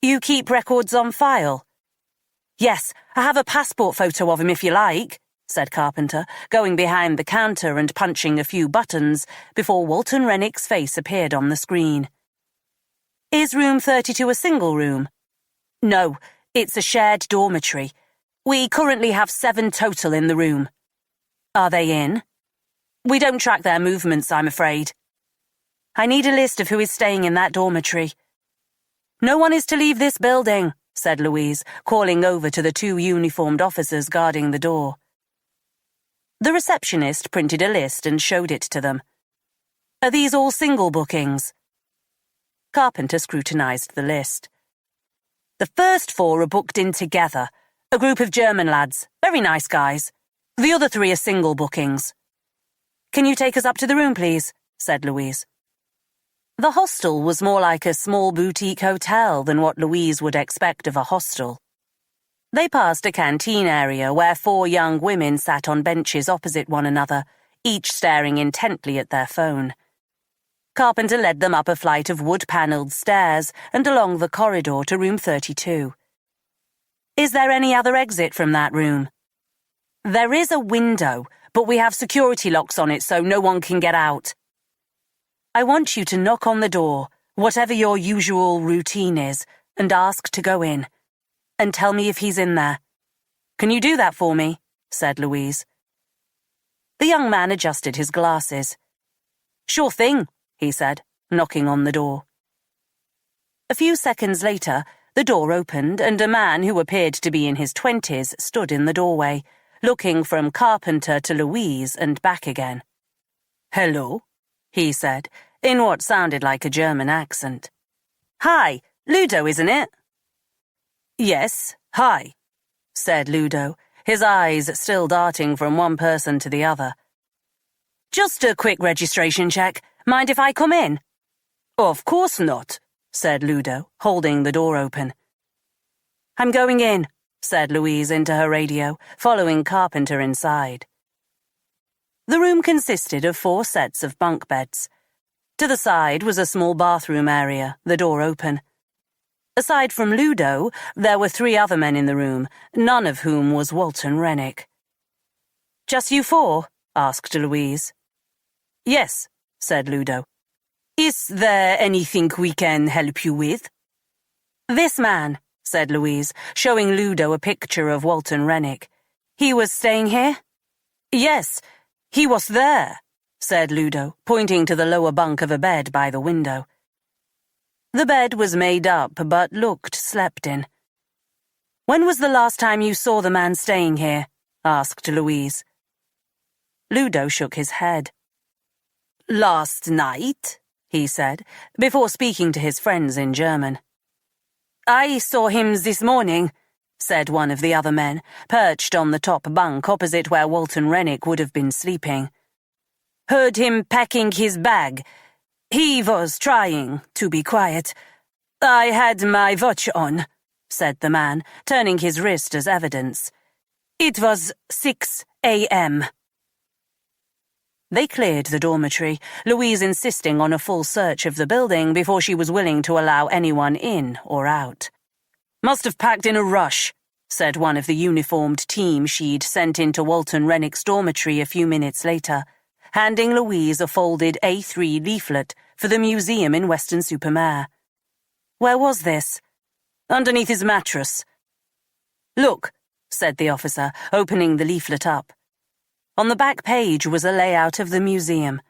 "You keep records on file?" "Yes, I have a passport photo of him if you like," said Carpenter, going behind the counter and punching a few buttons before Walton Rennick's face appeared on the screen. "Is room 32 a single room?" "No, it's a shared dormitory. We currently have 7 total in the room." "Are they in?" "We don't track their movements, I'm afraid." "I need a list of who is staying in that dormitory." "No one is to leave this building," said Louise, calling over to the 2 uniformed officers guarding the door. The receptionist printed a list and showed it to them. "Are these all single bookings?" Carpenter scrutinized the list. The first 4 are booked in together, a group of German lads, very nice guys. The other 3 are single bookings. Can you take us up to the room, please? Said Louise. The hostel was more like a small boutique hotel than what Louise would expect of a hostel. They passed a canteen area where 4 young women sat on benches opposite one another, each staring intently at their phone. Carpenter led them up a flight of wood-panelled stairs and along the corridor to room 32. Is there any other exit from that room? There is a window, but we have security locks on it so no one can get out. I want you to knock on the door, whatever your usual routine is, and ask to go in. And tell me if he's in there. Can you do that for me? Said Louise. The young man adjusted his glasses. Sure thing, he said, knocking on the door. A few seconds later, the door opened and a man who appeared to be in his 20s stood in the doorway, looking from Carpenter to Louise and back again. Hello, he said, in what sounded like a German accent. Hi, Ludo, isn't it? Yes, hi, said Ludo, his eyes still darting from one person to the other. Just a quick registration check. Mind if I come in? Of course not, said Ludo, holding the door open. I'm going in, said Louise into her radio, following Carpenter inside. The room consisted of 4 sets of bunk beds. To the side was a small bathroom area, the door open. Aside from Ludo, there were 3 other men in the room, none of whom was Walton Rennick. Just you 4? Asked Louise. Yes, said Ludo. Is there anything we can help you with? This man, said Louise, showing Ludo a picture of Walton Rennick. He was staying here? Yes, he was there, said Ludo, pointing to the lower bunk of a bed by the window. The bed was made up but looked slept in. When was the last time you saw the man staying here? Asked Louise. Ludo shook his head. Last night, he said, before speaking to his friends in German. I saw him this morning, said one of the other men, perched on the top bunk opposite where Walton Rennick would have been sleeping. Heard him packing his bag. He was trying to be quiet. I had my watch on, said the man, turning his wrist as evidence. It was 6 a.m. They cleared the dormitory, Louise insisting on a full search of the building before she was willing to allow anyone in or out. Must have packed in a rush, said one of the uniformed team she'd sent into Walton Rennick's dormitory a few minutes later, handing Louise a folded A3 leaflet for the museum in Weston-super-Mare. Where was this? Underneath his mattress. Look, said the officer, opening the leaflet up. On the back page was a layout of the museum.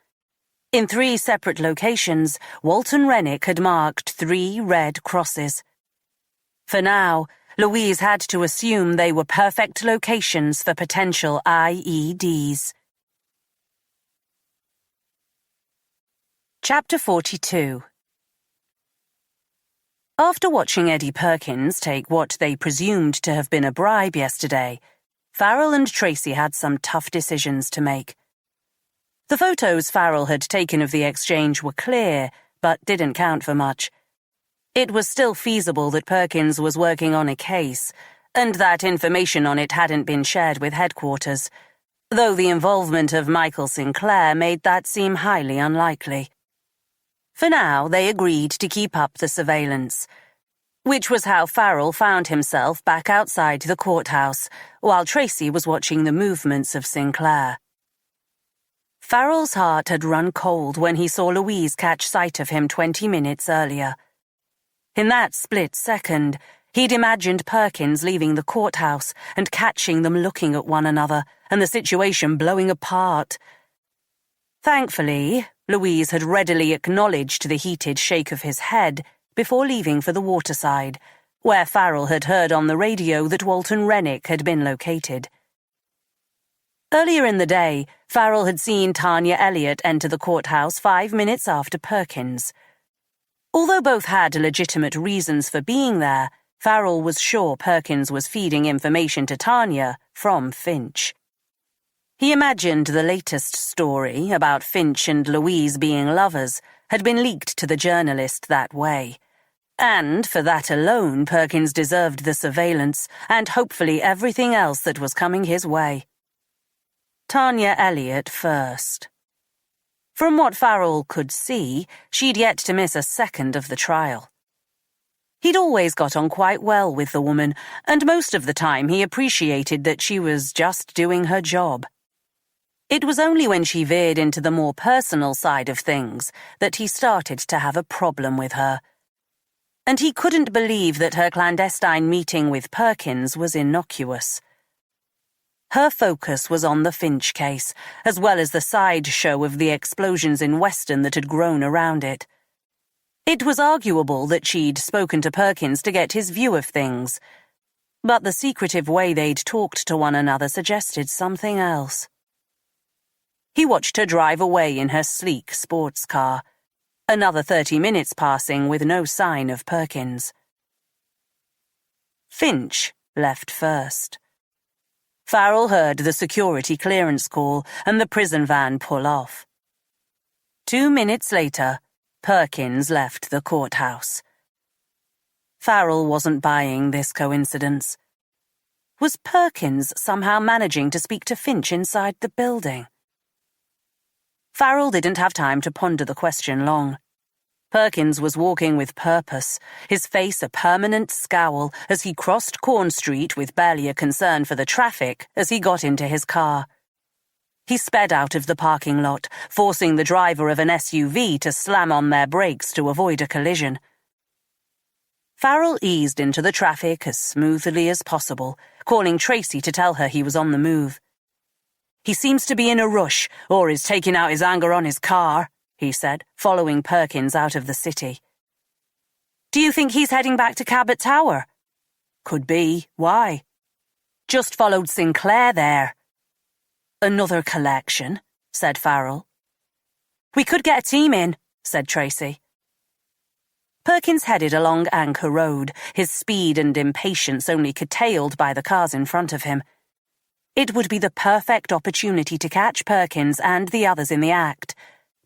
In 3 separate locations, Walton Rennick had marked 3 red crosses. For now, Louise had to assume they were perfect locations for potential IEDs. Chapter 42. After watching Eddie Perkins take what they presumed to have been a bribe yesterday, Farrell and Tracy had some tough decisions to make. The photos Farrell had taken of the exchange were clear, but didn't count for much. It was still feasible that Perkins was working on a case, and that information on it hadn't been shared with headquarters, though the involvement of Michael Sinclair made that seem highly unlikely. For now, they agreed to keep up the surveillance, which was how Farrell found himself back outside the courthouse, while Tracy was watching the movements of Sinclair. Farrell's heart had run cold when he saw Louise catch sight of him 20 minutes earlier. In that split second, he'd imagined Perkins leaving the courthouse and catching them looking at one another, and the situation blowing apart. Thankfully, Louise had readily acknowledged the heated shake of his head before leaving for the waterside, where Farrell had heard on the radio that Walton Rennick had been located. Earlier in the day, Farrell had seen Tanya Elliott enter the courthouse 5 minutes after Perkins. Although both had legitimate reasons for being there, Farrell was sure Perkins was feeding information to Tanya from Finch. He imagined the latest story about Finch and Louise being lovers had been leaked to the journalist that way. And for that alone, Perkins deserved the surveillance and hopefully everything else that was coming his way. Tanya Elliott first. From what Farrell could see, she'd yet to miss a second of the trial. He'd always got on quite well with the woman, and most of the time he appreciated that she was just doing her job. It was only when she veered into the more personal side of things that he started to have a problem with her. And he couldn't believe that her clandestine meeting with Perkins was innocuous. Her focus was on the Finch case, as well as the sideshow of the explosions in Weston that had grown around it. It was arguable that she'd spoken to Perkins to get his view of things, but the secretive way they'd talked to one another suggested something else. He watched her drive away in her sleek sports car, another 30 minutes passing with no sign of Perkins. Finch left first. Farrell heard the security clearance call and the prison van pull off. 2 minutes later, Perkins left the courthouse. Farrell wasn't buying this coincidence. Was Perkins somehow managing to speak to Finch inside the building? Farrell didn't have time to ponder the question long. Perkins was walking with purpose, his face a permanent scowl as he crossed Corn Street with barely a concern for the traffic as he got into his car. He sped out of the parking lot, forcing the driver of an SUV to slam on their brakes to avoid a collision. Farrell eased into the traffic as smoothly as possible, calling Tracy to tell her he was on the move. "He seems to be in a rush, or is taking out his anger on his car," he said, following Perkins out of the city. "Do you think he's heading back to Cabot Tower?" "Could be. Why?" "Just followed Sinclair there." "Another collection," said Farrell. "We could get a team in," said Tracy. Perkins headed along Anchor Road, his speed and impatience only curtailed by the cars in front of him. It would be the perfect opportunity to catch Perkins and the others in the act,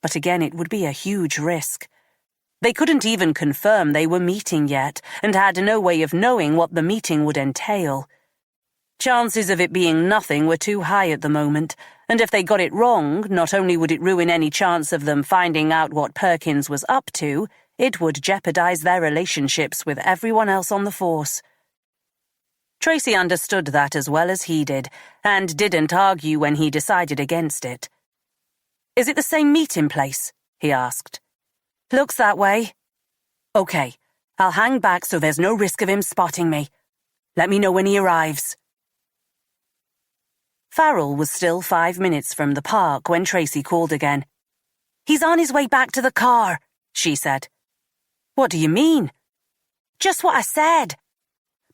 but again it would be a huge risk. They couldn't even confirm they were meeting yet, and had no way of knowing what the meeting would entail. Chances of it being nothing were too high at the moment, and if they got it wrong, not only would it ruin any chance of them finding out what Perkins was up to, it would jeopardize their relationships with everyone else on the force. Tracy understood that as well as he did, and didn't argue when he decided against it. "Is it the same meeting place?" he asked. "Looks that way." "Okay, I'll hang back so there's no risk of him spotting me. Let me know when he arrives." Farrell was still 5 minutes from the park when Tracy called again. "He's on his way back to the car," she said. "What do you mean?" "Just what I said.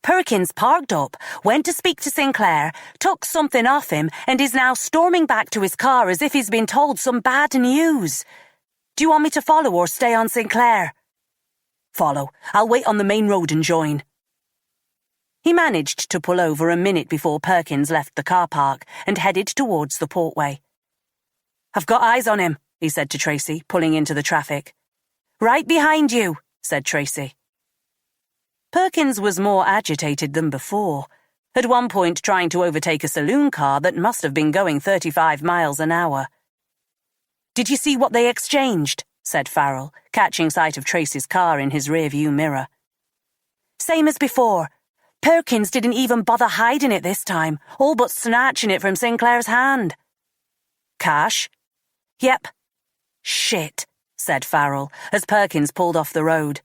Perkins parked up, went to speak to Sinclair, took something off him, and is now storming back to his car as if he's been told some bad news. Do you want me to follow or stay on Sinclair?" "Follow. I'll wait on the main road and join." He managed to pull over a minute before Perkins left the car park and headed towards the portway. "I've got eyes on him," he said to Tracy, pulling into the traffic. "Right behind you," said Tracy. Perkins was more agitated than before, at one point trying to overtake a saloon car that must have been going 35 miles an hour. "Did you see what they exchanged?" said Farrell, catching sight of Tracy's car in his rearview mirror. "Same as before. Perkins didn't even bother hiding it this time, all but snatching it from Sinclair's hand." "Cash?" "Yep." "Shit," said Farrell, as Perkins pulled off the road.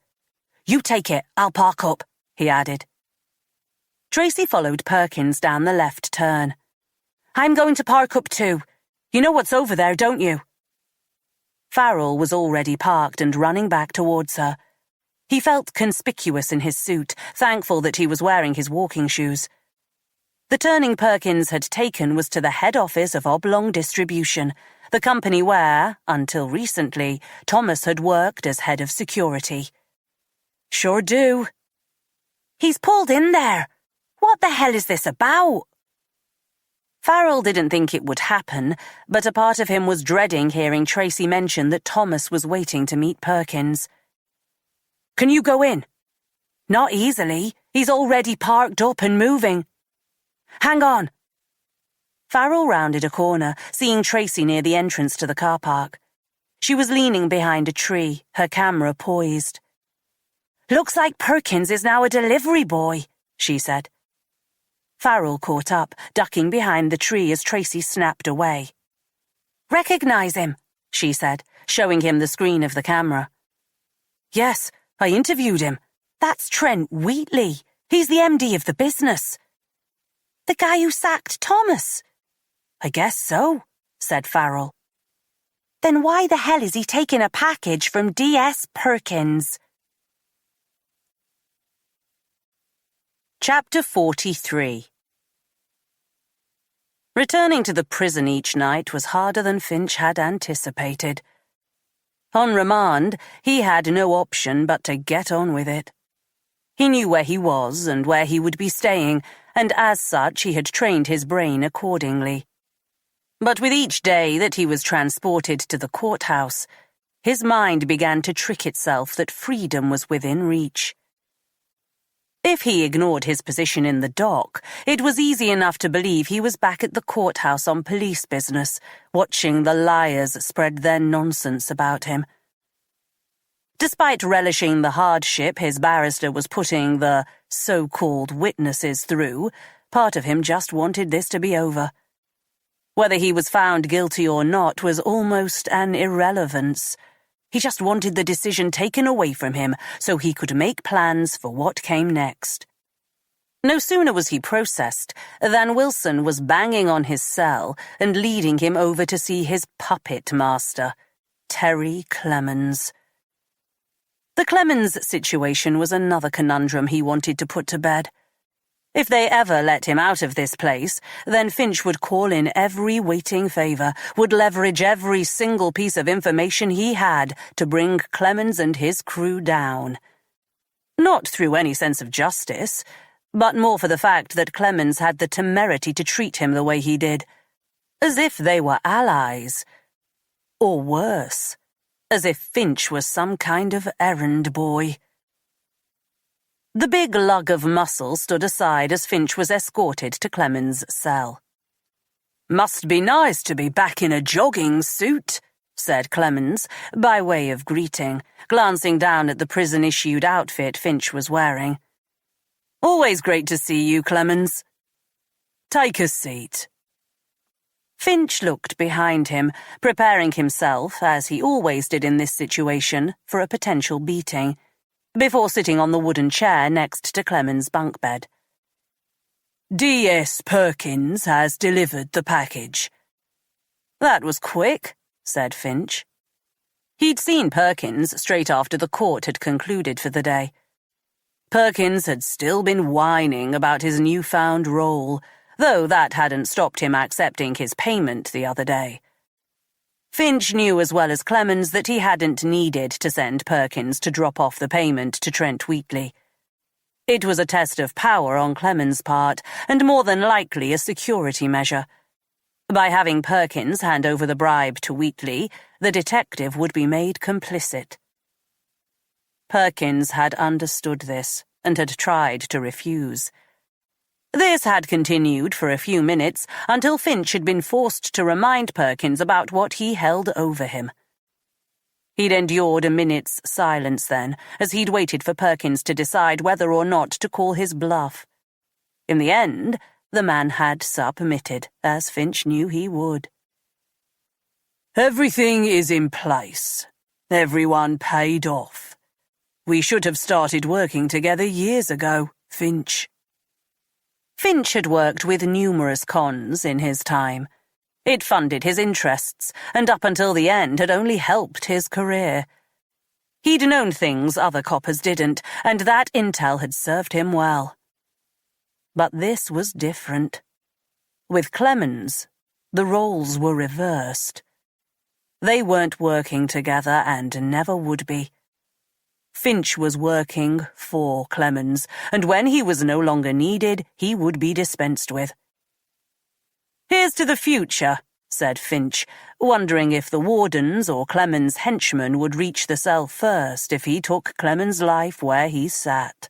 "You take it, I'll park up," he added. Tracy followed Perkins down the left turn. "I'm going to park up too. You know what's over there, don't you?" Farrell was already parked and running back towards her. He felt conspicuous in his suit, thankful that he was wearing his walking shoes. The turning Perkins had taken was to the head office of Oblong Distribution, the company where, until recently, Thomas had worked as head of security. "Sure do." He's pulled in there. What the hell is this about? Farrell didn't think it would happen, but a part of him was dreading hearing Tracy mention that Thomas was waiting to meet Perkins. Can you go in? Not easily. He's already parked up and moving. Hang on. Farrell rounded a corner, seeing Tracy near the entrance to the car park. She was leaning behind a tree, her camera poised. Looks like Perkins is now a delivery boy, she said. Farrell caught up, ducking behind the tree as Tracy snapped away. Recognize him, she said, showing him the screen of the camera. Yes, I interviewed him. That's Trent Wheatley. He's the MD of the business. The guy who sacked Thomas? I guess so, said Farrell. Then why the hell is he taking a package from D.S. Perkins? Chapter 43. Returning to the prison each night was harder than Finch had anticipated. On remand, he had no option but to get on with it. He knew where he was and where he would be staying, and as such he had trained his brain accordingly. But with each day that he was transported to the courthouse, his mind began to trick itself that freedom was within reach. If he ignored his position in the dock, it was easy enough to believe he was back at the courthouse on police business, watching the liars spread their nonsense about him. Despite relishing the hardship his barrister was putting the so-called witnesses through, part of him just wanted this to be over. Whether he was found guilty or not was almost an irrelevance. He just wanted the decision taken away from him so he could make plans for what came next. No sooner was he processed than Wilson was banging on his cell and leading him over to see his puppet master, Terry Clemens. The Clemens situation was another conundrum he wanted to put to bed. If they ever let him out of this place, then Finch would call in every waiting favor, would leverage every single piece of information he had to bring Clemens and his crew down. Not through any sense of justice, but more for the fact that Clemens had the temerity to treat him the way he did, as if they were allies. Or worse, as if Finch was some kind of errand boy. The big lug of muscle stood aside as Finch was escorted to Clemens' cell. "Must be nice to be back in a jogging suit," said Clemens, by way of greeting, glancing down at the prison-issued outfit Finch was wearing. "Always great to see you, Clemens. Take a seat." Finch looked behind him, preparing himself, as he always did in this situation, for a potential beating, before sitting on the wooden chair next to Clemens' bunk bed. "D.S. Perkins has delivered the package." "That was quick," said Finch. He'd seen Perkins straight after the court had concluded for the day. Perkins had still been whining about his newfound role, though that hadn't stopped him accepting his payment the other day. Finch knew as well as Clemens that he hadn't needed to send Perkins to drop off the payment to Trent Wheatley. It was a test of power on Clemens' part, and more than likely a security measure. By having Perkins hand over the bribe to Wheatley, the detective would be made complicit. Perkins had understood this, and had tried to refuse. This had continued for a few minutes until Finch had been forced to remind Perkins about what he held over him. He'd endured a minute's silence then, as he'd waited for Perkins to decide whether or not to call his bluff. In the end, the man had submitted, as Finch knew he would. "Everything is in place. Everyone paid off. We should have started working together years ago, Finch." Finch had worked with numerous cons in his time. It funded his interests, and up until the end had only helped his career. He'd known things other coppers didn't, and that intel had served him well. But this was different. With Clemens, the roles were reversed. They weren't working together and never would be. Finch was working for Clemens, and when he was no longer needed, he would be dispensed with. "Here's to the future," said Finch, wondering if the wardens or Clemens' henchmen would reach the cell first if he took Clemens' life where he sat.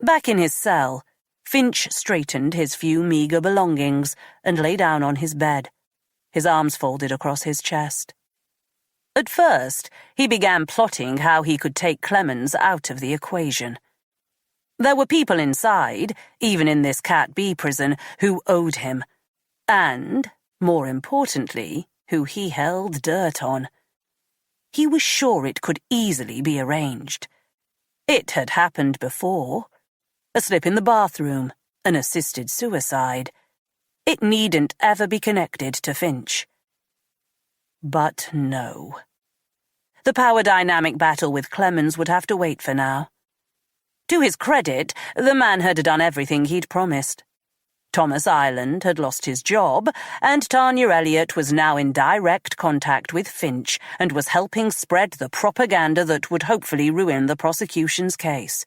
Back in his cell, Finch straightened his few meagre belongings and lay down on his bed, his arms folded across his chest. At first, he began plotting how he could take Clemens out of the equation. There were people inside, even in this Cat B prison, who owed him, and, more importantly, who he held dirt on. He was sure it could easily be arranged. It had happened before. A slip in the bathroom, an assisted suicide. It needn't ever be connected to Finch. But no. The power dynamic battle with Clemens would have to wait for now. To his credit, the man had done everything he'd promised. Thomas Ireland had lost his job, and Tanya Elliott was now in direct contact with Finch and was helping spread the propaganda that would hopefully ruin the prosecution's case.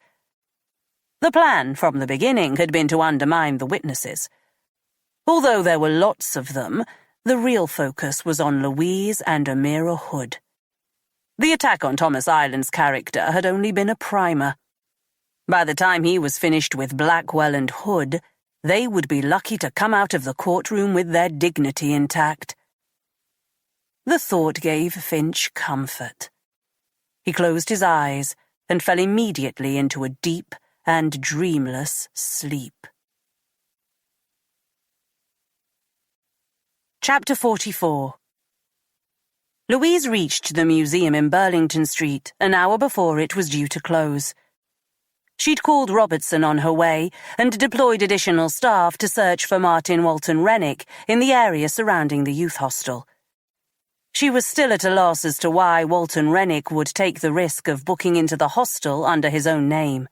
The plan from the beginning had been to undermine the witnesses. Although there were lots of them, the real focus was on Louise and Amira Hood. The attack on Thomas Ireland's character had only been a primer. By the time he was finished with Blackwell and Hood, they would be lucky to come out of the courtroom with their dignity intact. The thought gave Finch comfort. He closed his eyes and fell immediately into a deep and dreamless sleep. Chapter 44. Louise reached the museum in Burlington Street an hour before it was due to close. She'd called Robertson on her way and deployed additional staff to search for Martin Walton Rennick in the area surrounding the youth hostel. She was still at a loss as to why Walton Rennick would take the risk of booking into the hostel under his own name.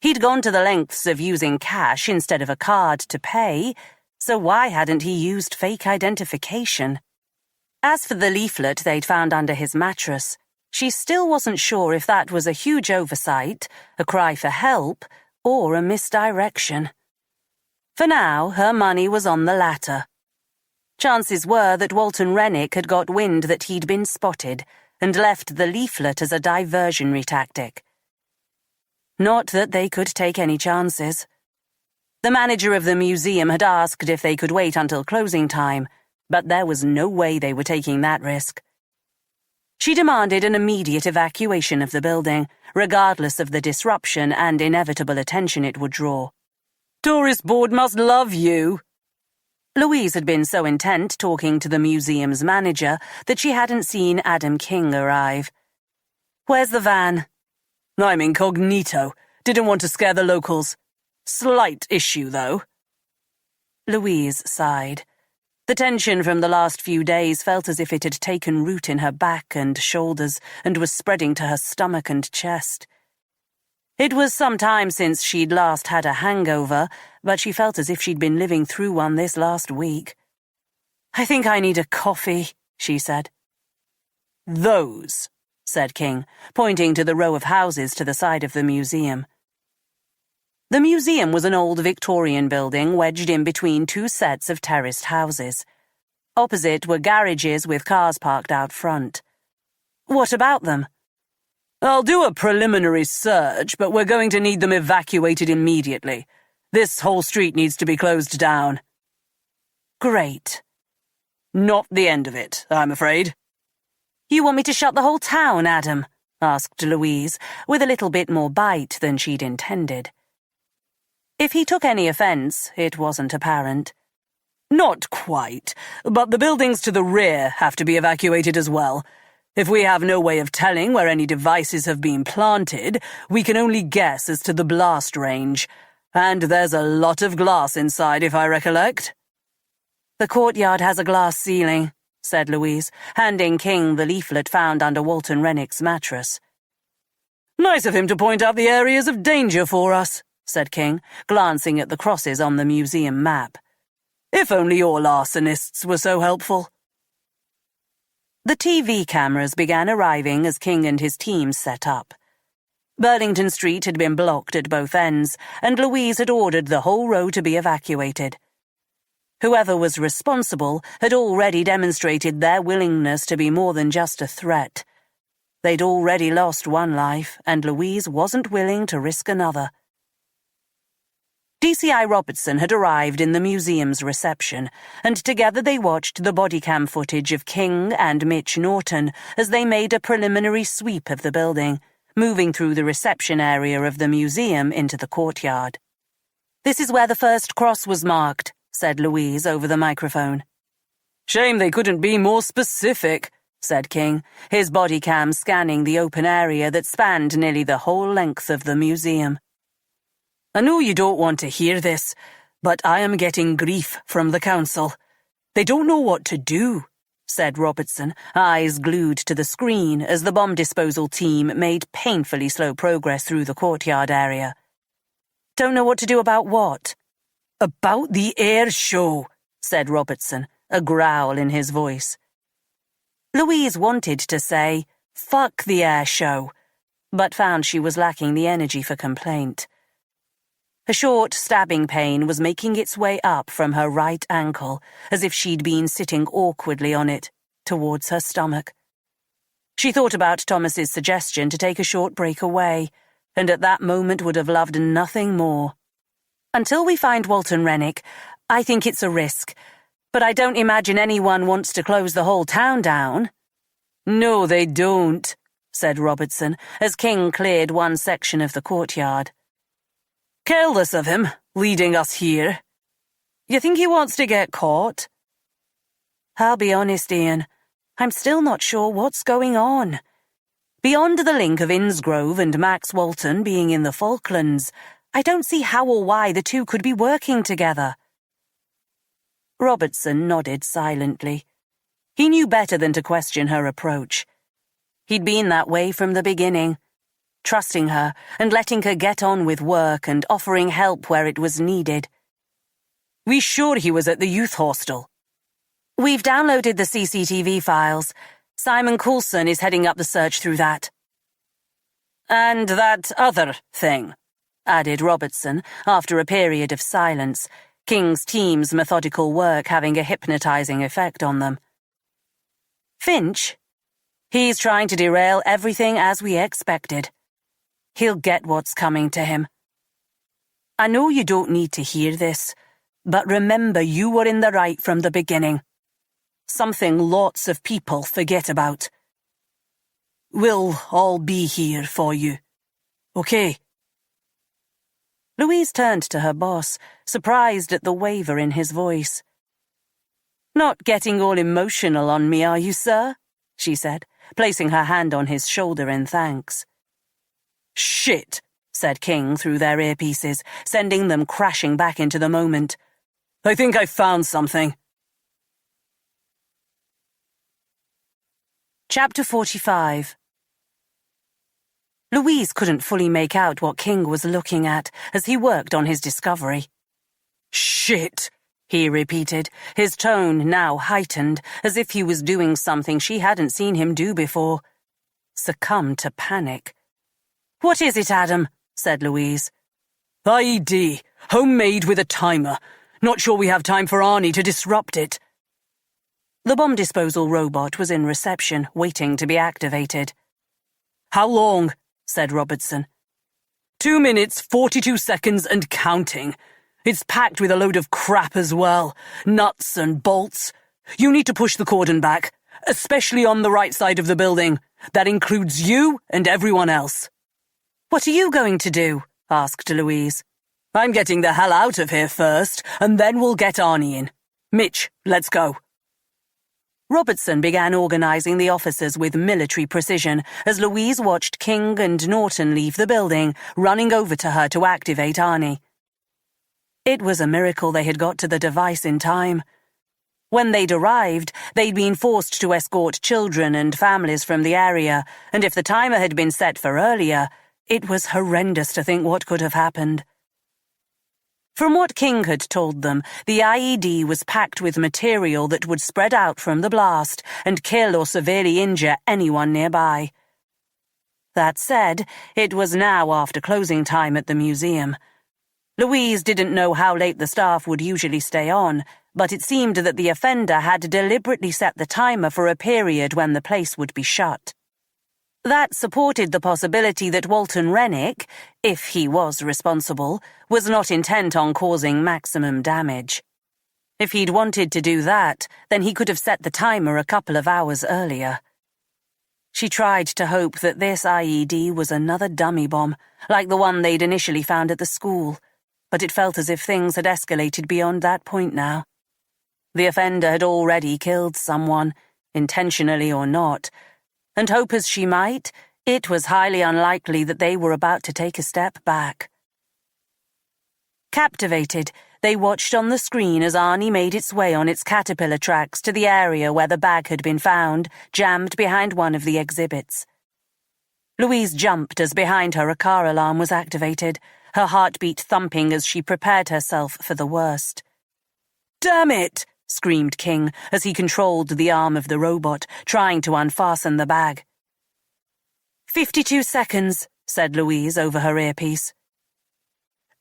He'd gone to the lengths of using cash instead of a card to pay, so why hadn't he used fake identification? As for the leaflet they'd found under his mattress, she still wasn't sure if that was a huge oversight, a cry for help, or a misdirection. For now, her money was on the latter. Chances were that Walton Rennick had got wind that he'd been spotted and left the leaflet as a diversionary tactic. Not that they could take any chances. The manager of the museum had asked if they could wait until closing time, but there was no way they were taking that risk. She demanded an immediate evacuation of the building, regardless of the disruption and inevitable attention it would draw. "Tourist board must love you." Louise had been so intent talking to the museum's manager that she hadn't seen Adam King arrive. "Where's the van?" "I'm incognito. Didn't want to scare the locals. Slight issue, though." Louise sighed. The tension from the last few days felt as if it had taken root in her back and shoulders and was spreading to her stomach and chest. It was some time since she'd last had a hangover, but she felt as if she'd been living through one this last week. "I think I need a coffee," she said. "Those," said King, pointing to the row of houses to the side of the museum. The museum was an old Victorian building wedged in between two sets of terraced houses. Opposite were garages with cars parked out front. "What about them?" "I'll do a preliminary search, but we're going to need them evacuated immediately. This whole street needs to be closed down." "Great." "Not the end of it, I'm afraid." "You want me to shut the whole town, Adam?" asked Louise, with a little bit more bite than she'd intended. If he took any offense, it wasn't apparent. "Not quite, but the buildings to the rear have to be evacuated as well. If we have no way of telling where any devices have been planted, we can only guess as to the blast range. And there's a lot of glass inside, if I recollect." "The courtyard has a glass ceiling," said Louise, handing King the leaflet found under Walton Rennick's mattress. "Nice of him to point out the areas of danger for us," said King, glancing at the crosses on the museum map. "If only your larcenists were so helpful." The TV cameras began arriving as King and his team set up. Burlington Street had been blocked at both ends, and Louise had ordered the whole row to be evacuated. Whoever was responsible had already demonstrated their willingness to be more than just a threat. They'd already lost one life, and Louise wasn't willing to risk another. DCI Robertson had arrived in the museum's reception, and together they watched the body cam footage of King and Mitch Norton as they made a preliminary sweep of the building, moving through the reception area of the museum into the courtyard. "This is where the first cross was marked," said Louise over the microphone. "Shame they couldn't be more specific," said King, his body cam scanning the open area that spanned nearly the whole length of the museum. "I know you don't want to hear this, but I am getting grief from the council. They don't know what to do," said Robertson, eyes glued to the screen as the bomb disposal team made painfully slow progress through the courtyard area. "Don't know what to do about what?" "About the air show," said Robertson, a growl in his voice. Louise wanted to say, "Fuck the air show," but found she was lacking the energy for complaint. A short stabbing pain was making its way up from her right ankle, as if she'd been sitting awkwardly on it, towards her stomach. She thought about Thomas's suggestion to take a short break away, and at that moment would have loved nothing more. "Until we find Walton Rennick, I think it's a risk, but I don't imagine anyone wants to close the whole town down." "No, they don't," said Robertson, as King cleared one section of the courtyard. "Careless of him, leading us here. You think he wants to get caught?" "I'll be honest, Ian. I'm still not sure what's going on. Beyond the link of Innsgrove and Max Walton being in the Falklands, I don't see how or why the two could be working together." Robertson nodded silently. He knew better than to question her approach. He'd been that way from the beginning, trusting her and letting her get on with work and offering help where it was needed. "We sure he was at the youth hostel?" "We've downloaded the CCTV files. Simon Coulson is heading up the search through that." "And that other thing," added Robertson after a period of silence, King's team's methodical work having a hypnotizing effect on them. "Finch? He's trying to derail everything as we expected. He'll get what's coming to him. I know you don't need to hear this, but remember you were in the right from the beginning. Something lots of people forget about. We'll all be here for you. Okay?" Louise turned to her boss, surprised at the waver in his voice. "Not getting all emotional on me, are you, sir?" she said, placing her hand on his shoulder in thanks. "Shit," said King through their earpieces, sending them crashing back into the moment. "I think I found something." Chapter 45. Louise couldn't fully make out what King was looking at as he worked on his discovery. "Shit," he repeated, his tone now heightened, as if he was doing something she hadn't seen him do before. Succumb to panic. "What is it, Adam?" said Louise. "IED, homemade with a timer. Not sure we have time for Arnie to disrupt it." The bomb disposal robot was in reception, waiting to be activated. "How long?" said Robertson. 2 minutes, 42 seconds and counting. It's packed with a load of crap as well. Nuts and bolts. You need to push the cordon back, especially on the right side of the building. That includes you and everyone else." "What are you going to do?" asked Louise. "I'm getting the hell out of here first, and then we'll get Arnie in. Mitch, let's go." Robertson began organizing the officers with military precision as Louise watched King and Norton leave the building, running over to her to activate Arnie. It was a miracle they had got to the device in time. When they'd arrived, they'd been forced to escort children and families from the area, and if the timer had been set for earlier, it was horrendous to think what could have happened. From what King had told them, the IED was packed with material that would spread out from the blast and kill or severely injure anyone nearby. That said, it was now after closing time at the museum. Louise didn't know how late the staff would usually stay on, but it seemed that the offender had deliberately set the timer for a period when the place would be shut. That supported the possibility that Walton Rennick, if he was responsible, was not intent on causing maximum damage. If he'd wanted to do that, then he could have set the timer a couple of hours earlier. She tried to hope that this IED was another dummy bomb, like the one they'd initially found at the school, but it felt as if things had escalated beyond that point now. The offender had already killed someone, intentionally or not, and hope as she might, it was highly unlikely that they were about to take a step back. Captivated, they watched on the screen as Arnie made its way on its caterpillar tracks to the area where the bag had been found, jammed behind one of the exhibits. Louise jumped as behind her a car alarm was activated, her heartbeat thumping as she prepared herself for the worst. "Damn it!" screamed King as he controlled the arm of the robot, trying to unfasten the bag. 52 seconds, said Louise over her earpiece.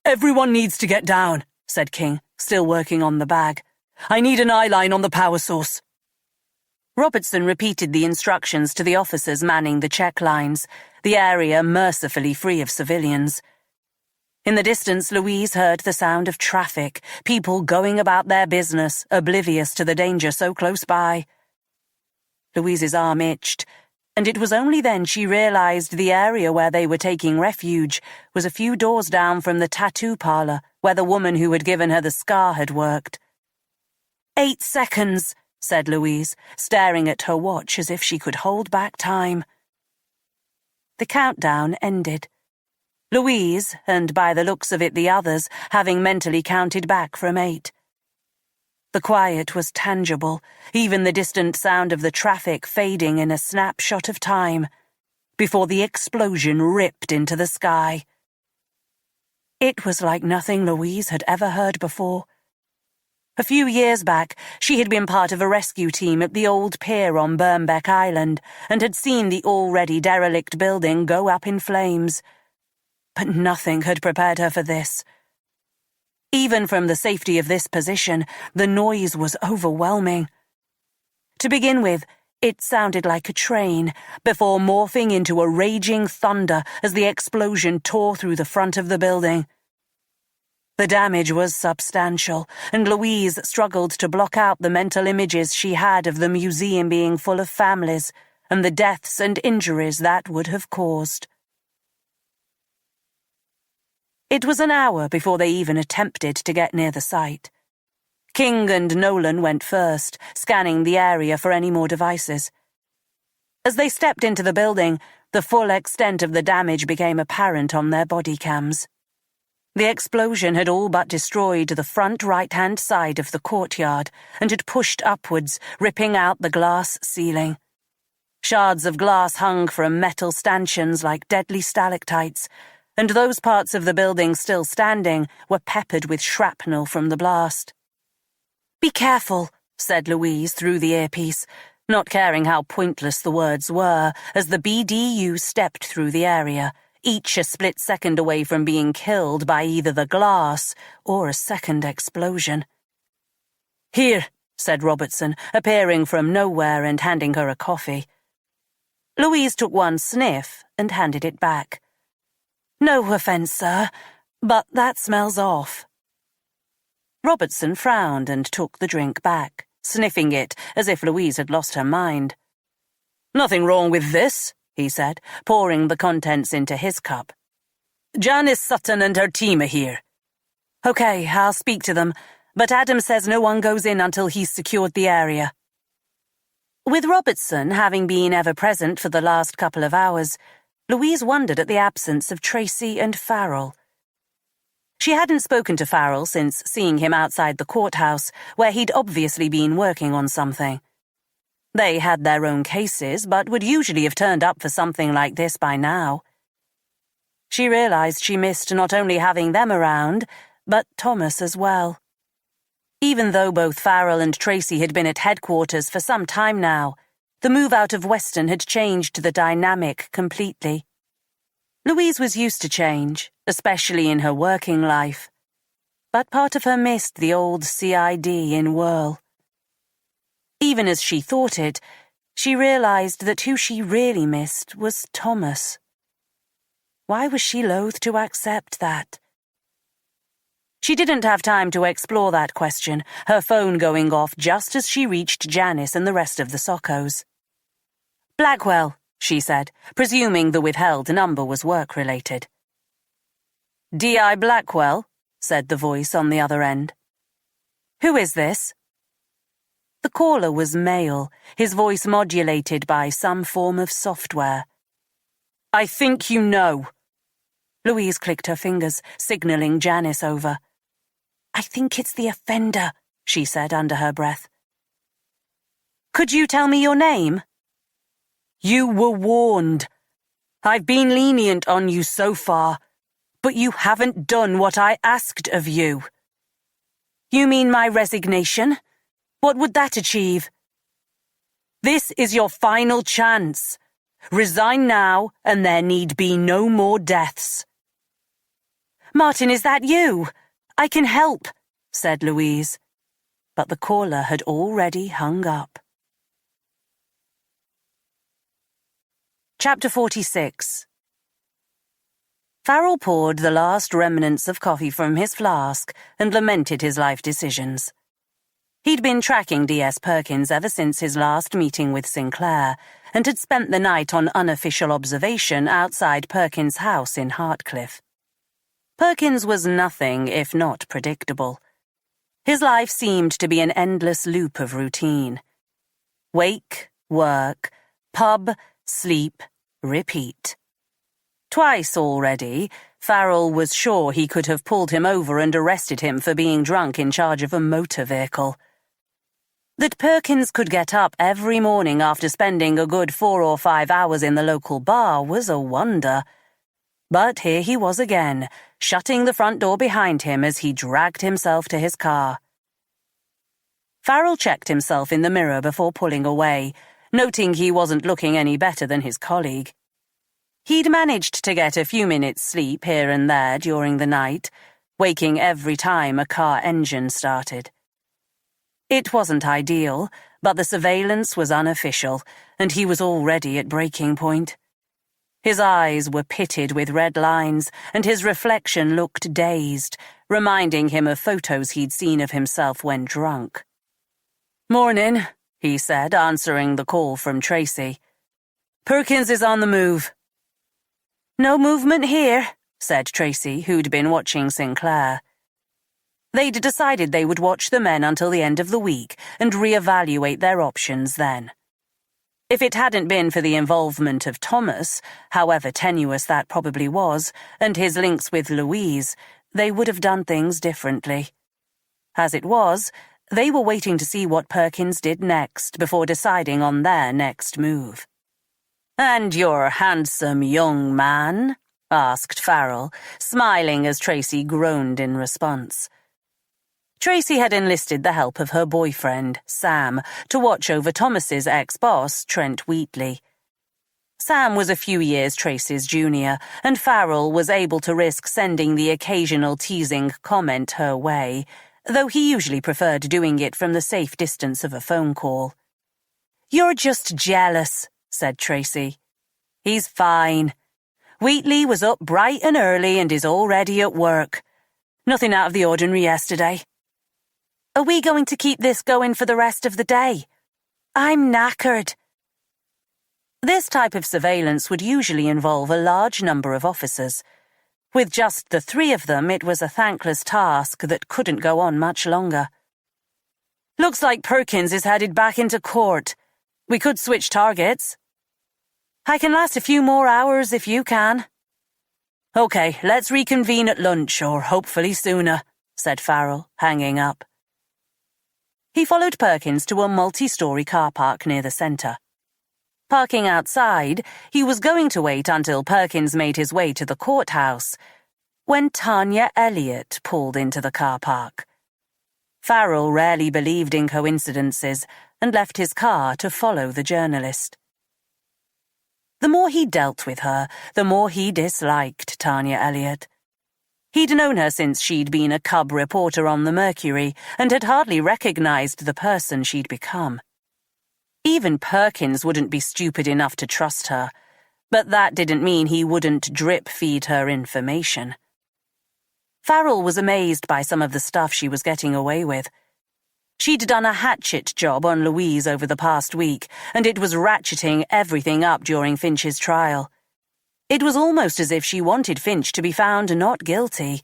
"Everyone needs to get down," said King, still working on the bag. "I need an eye line on the power source." Robertson repeated the instructions to the officers manning the check lines, the area mercifully free of civilians. In the distance, Louise heard the sound of traffic, people going about their business, oblivious to the danger so close by. Louise's arm itched, and it was only then she realized the area where they were taking refuge was a few doors down from the tattoo parlor where the woman who had given her the scar had worked. 8 seconds, said Louise, staring at her watch as if she could hold back time. The countdown ended. Louise, and by the looks of it the others, having mentally counted back from 8. The quiet was tangible, even the distant sound of the traffic fading in a snapshot of time, before the explosion ripped into the sky. It was like nothing Louise had ever heard before. A few years back, she had been part of a rescue team at the old pier on Birnbeck Island and had seen the already derelict building go up in flames. But nothing had prepared her for this. Even from the safety of this position, the noise was overwhelming. To begin with, it sounded like a train, before morphing into a raging thunder as the explosion tore through the front of the building. The damage was substantial, and Louise struggled to block out the mental images she had of the museum being full of families and the deaths and injuries that would have caused. It was an hour before they even attempted to get near the site. King and Nolan went first, scanning the area for any more devices. As they stepped into the building, the full extent of the damage became apparent on their body cams. The explosion had all but destroyed the front right-hand side of the courtyard and had pushed upwards, ripping out the glass ceiling. Shards of glass hung from metal stanchions like deadly stalactites, and those parts of the building still standing were peppered with shrapnel from the blast. "Be careful," said Louise through the earpiece, not caring how pointless the words were, as the BDU stepped through the area, each a split second away from being killed by either the glass or a second explosion. "Here," said Robertson, appearing from nowhere and handing her a coffee. Louise took one sniff and handed it back. "No offence, sir, but that smells off." Robertson frowned and took the drink back, sniffing it as if Louise had lost her mind. "Nothing wrong with this," he said, pouring the contents into his cup. "Janice Sutton and her team are here." "Okay, I'll speak to them, but Adam says no one goes in until he's secured the area." With Robertson having been ever present for the last couple of hours, Louise wondered at the absence of Tracy and Farrell. She hadn't spoken to Farrell since seeing him outside the courthouse, where he'd obviously been working on something. They had their own cases, but would usually have turned up for something like this by now. She realized she missed not only having them around, but Thomas as well. Even though both Farrell and Tracy had been at headquarters for some time now, the move out of Weston had changed the dynamic completely. Louise was used to change, especially in her working life, but part of her missed the old CID in Whirl. Even as she thought it, she realized that who she really missed was Thomas. Why was she loath to accept that? She didn't have time to explore that question, her phone going off just as she reached Janice and the rest of the Sockos. "Blackwell," she said, presuming the withheld number was work-related. "D.I. Blackwell," said the voice on the other end. "Who is this?" The caller was male, his voice modulated by some form of software. "I think you know." Louise clicked her fingers, signaling Janice over. "I think it's the offender," she said under her breath. "Could you tell me your name?" "You were warned. I've been lenient on you so far, but you haven't done what I asked of you." "You mean my resignation? What would that achieve?" "This is your final chance. Resign now, and there need be no more deaths." "Martin, is that you? I can help," said Louise. But the caller had already hung up. Chapter 46. Farrell poured the last remnants of coffee from his flask and lamented his life decisions. He'd been tracking D.S. Perkins ever since his last meeting with Sinclair, and had spent the night on unofficial observation outside Perkins' house in Hartcliffe. Perkins was nothing if not predictable. His life seemed to be an endless loop of routine. Wake, work, pub, sleep, repeat. Twice already, Farrell was sure he could have pulled him over and arrested him for being drunk in charge of a motor vehicle. That Perkins could get up every morning after spending a good 4 or 5 hours in the local bar was a wonder. But here he was again, shutting the front door behind him as he dragged himself to his car. Farrell checked himself in the mirror before pulling away, noting he wasn't looking any better than his colleague. He'd managed to get a few minutes' sleep here and there during the night, waking every time a car engine started. It wasn't ideal, but the surveillance was unofficial, and he was already at breaking point. His eyes were pitted with red lines, and his reflection looked dazed, reminding him of photos he'd seen of himself when drunk. "Morning," he said, answering the call from Tracy. "Perkins is on the move." "No movement here," said Tracy, who'd been watching Sinclair. They'd decided they would watch the men until the end of the week and reevaluate their options then. If it hadn't been for the involvement of Thomas, however tenuous that probably was, and his links with Louise, they would have done things differently. As it was, they were waiting to see what Perkins did next before deciding on their next move. "And your handsome young man?" asked Farrell, smiling as Tracy groaned in response. Tracy had enlisted the help of her boyfriend, Sam, to watch over Thomas's ex-boss, Trent Wheatley. Sam was a few years Tracy's junior, and Farrell was able to risk sending the occasional teasing comment her way, though he usually preferred doing it from the safe distance of a phone call. "You're just jealous," said Tracy. "He's fine. Wheatley was up bright and early and is already at work. Nothing out of the ordinary yesterday." "Are we going to keep this going for the rest of the day? I'm knackered." This type of surveillance would usually involve a large number of officers. With just the 3 of them, it was a thankless task that couldn't go on much longer. "Looks like Perkins is headed back into court. We could switch targets." "I can last a few more hours if you can." "Okay, let's reconvene at lunch, or hopefully sooner," said Farrell, hanging up. He followed Perkins to a multi-story car park near the centre. Parking outside, he was going to wait until Perkins made his way to the courthouse, when Tanya Elliott pulled into the car park. Farrell rarely believed in coincidences and left his car to follow the journalist. The more he dealt with her, the more he disliked Tanya Elliott. He'd known her since she'd been a cub reporter on the Mercury and had hardly recognized the person she'd become. Even Perkins wouldn't be stupid enough to trust her, but that didn't mean he wouldn't drip-feed her information. Farrell was amazed by some of the stuff she was getting away with. She'd done a hatchet job on Louise over the past week, and it was ratcheting everything up during Finch's trial. It was almost as if she wanted Finch to be found not guilty,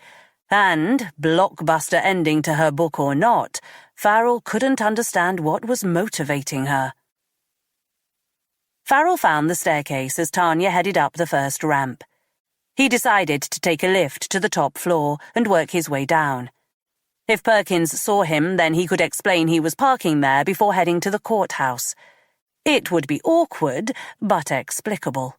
and, blockbuster ending to her book or not, Farrell couldn't understand what was motivating her. Farrell found the staircase as Tanya headed up the first ramp. He decided to take a lift to the top floor and work his way down. If Perkins saw him, then he could explain he was parking there before heading to the courthouse. It would be awkward, but explicable.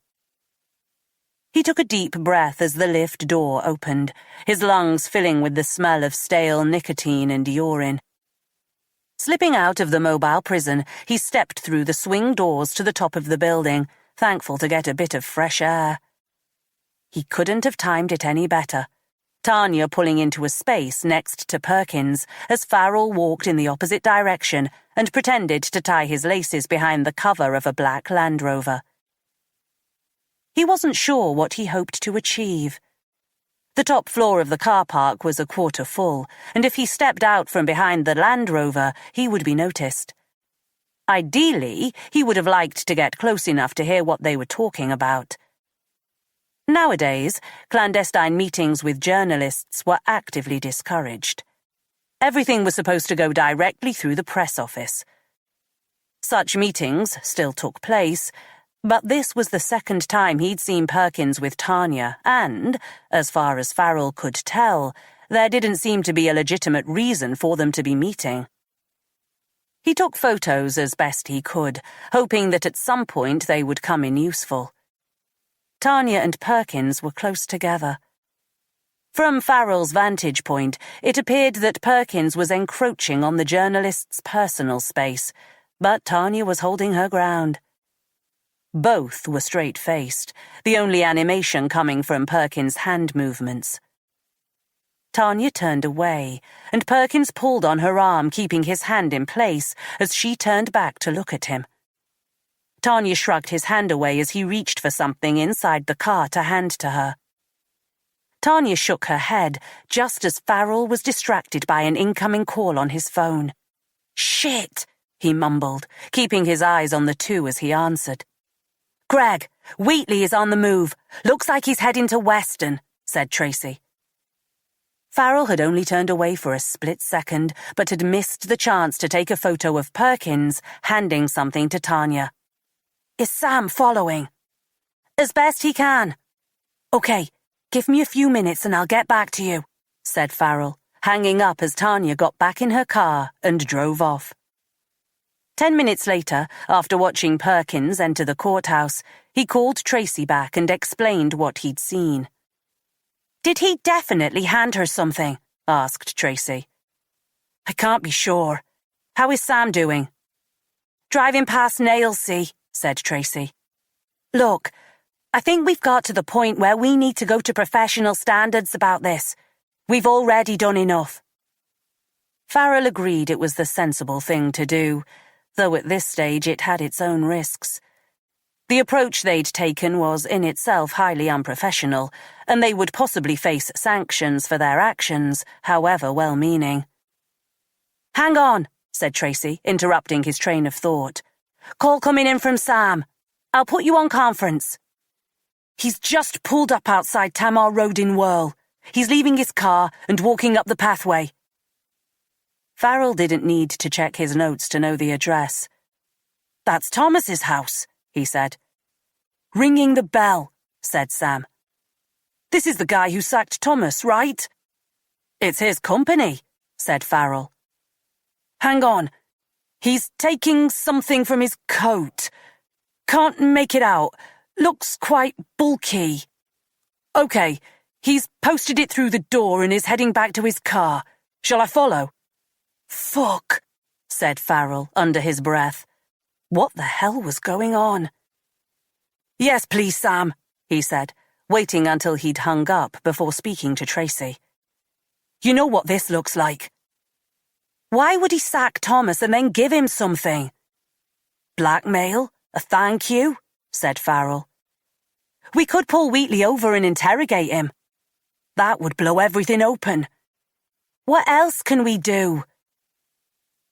He took a deep breath as the lift door opened, his lungs filling with the smell of stale nicotine and urine. Slipping out of the mobile prison, he stepped through the swing doors to the top of the building, thankful to get a bit of fresh air. He couldn't have timed it any better. Tanya pulling into a space next to Perkins as Farrell walked in the opposite direction and pretended to tie his laces behind the cover of a black Land Rover. He wasn't sure what he hoped to achieve. The top floor of the car park was a quarter full, and if he stepped out from behind the Land Rover, he would be noticed. Ideally, he would have liked to get close enough to hear what they were talking about. Nowadays, clandestine meetings with journalists were actively discouraged. Everything was supposed to go directly through the press office. Such meetings still took place, but this was the second time he'd seen Perkins with Tanya, and, as far as Farrell could tell, there didn't seem to be a legitimate reason for them to be meeting. He took photos as best he could, hoping that at some point they would come in useful. Tanya and Perkins were close together. From Farrell's vantage point, it appeared that Perkins was encroaching on the journalist's personal space, but Tanya was holding her ground. Both were straight-faced, the only animation coming from Perkins' hand movements. Tanya turned away, and Perkins pulled on her arm, keeping his hand in place as she turned back to look at him. Tanya shrugged his hand away as he reached for something inside the car to hand to her. Tanya shook her head just as Farrell was distracted by an incoming call on his phone. "Shit," he mumbled, keeping his eyes on the two as he answered. "Greg, Wheatley is on the move. Looks like he's heading to Weston," said Tracy. Farrell had only turned away for a split second, but had missed the chance to take a photo of Perkins handing something to Tanya. "Is Sam following?" "As best he can." "Okay, give me a few minutes and I'll get back to you," said Farrell, hanging up as Tanya got back in her car and drove off. 10 minutes later, after watching Perkins enter the courthouse, he called Tracy back and explained what he'd seen. "Did he definitely hand her something?" asked Tracy. "I can't be sure. How is Sam doing?" "Driving past Nailsea," said Tracy. "Look, I think we've got to the point where we need to go to professional standards about this. We've already done enough." Farrell agreed it was the sensible thing to do, though at this stage it had its own risks. The approach they'd taken was in itself highly unprofessional, and they would possibly face sanctions for their actions, however well-meaning. "Hang on," said Tracy, interrupting his train of thought. "Call coming in from Sam. I'll put you on conference." "He's just pulled up outside Tamar Road in Whirl. He's leaving his car and walking up the pathway." Farrell didn't need to check his notes to know the address. "That's Thomas's house," he said. "Ringing the bell," said Sam. "This is the guy who sacked Thomas, right?" "It's his company," said Farrell. "Hang on. He's taking something from his coat. Can't make it out. Looks quite bulky. Okay, He's posted it through the door and is heading back to his car. Shall I follow?" "Fuck," said Farrell under his breath. What the hell was going on? "Yes, please, Sam," he said, waiting until he'd hung up before speaking to Tracy. "You know what this looks like." Why would he sack Thomas and then give him something? "Blackmail? A thank you?" said Farrell. "We could pull Wheatley over and interrogate him. That would blow everything open. What else can we do?"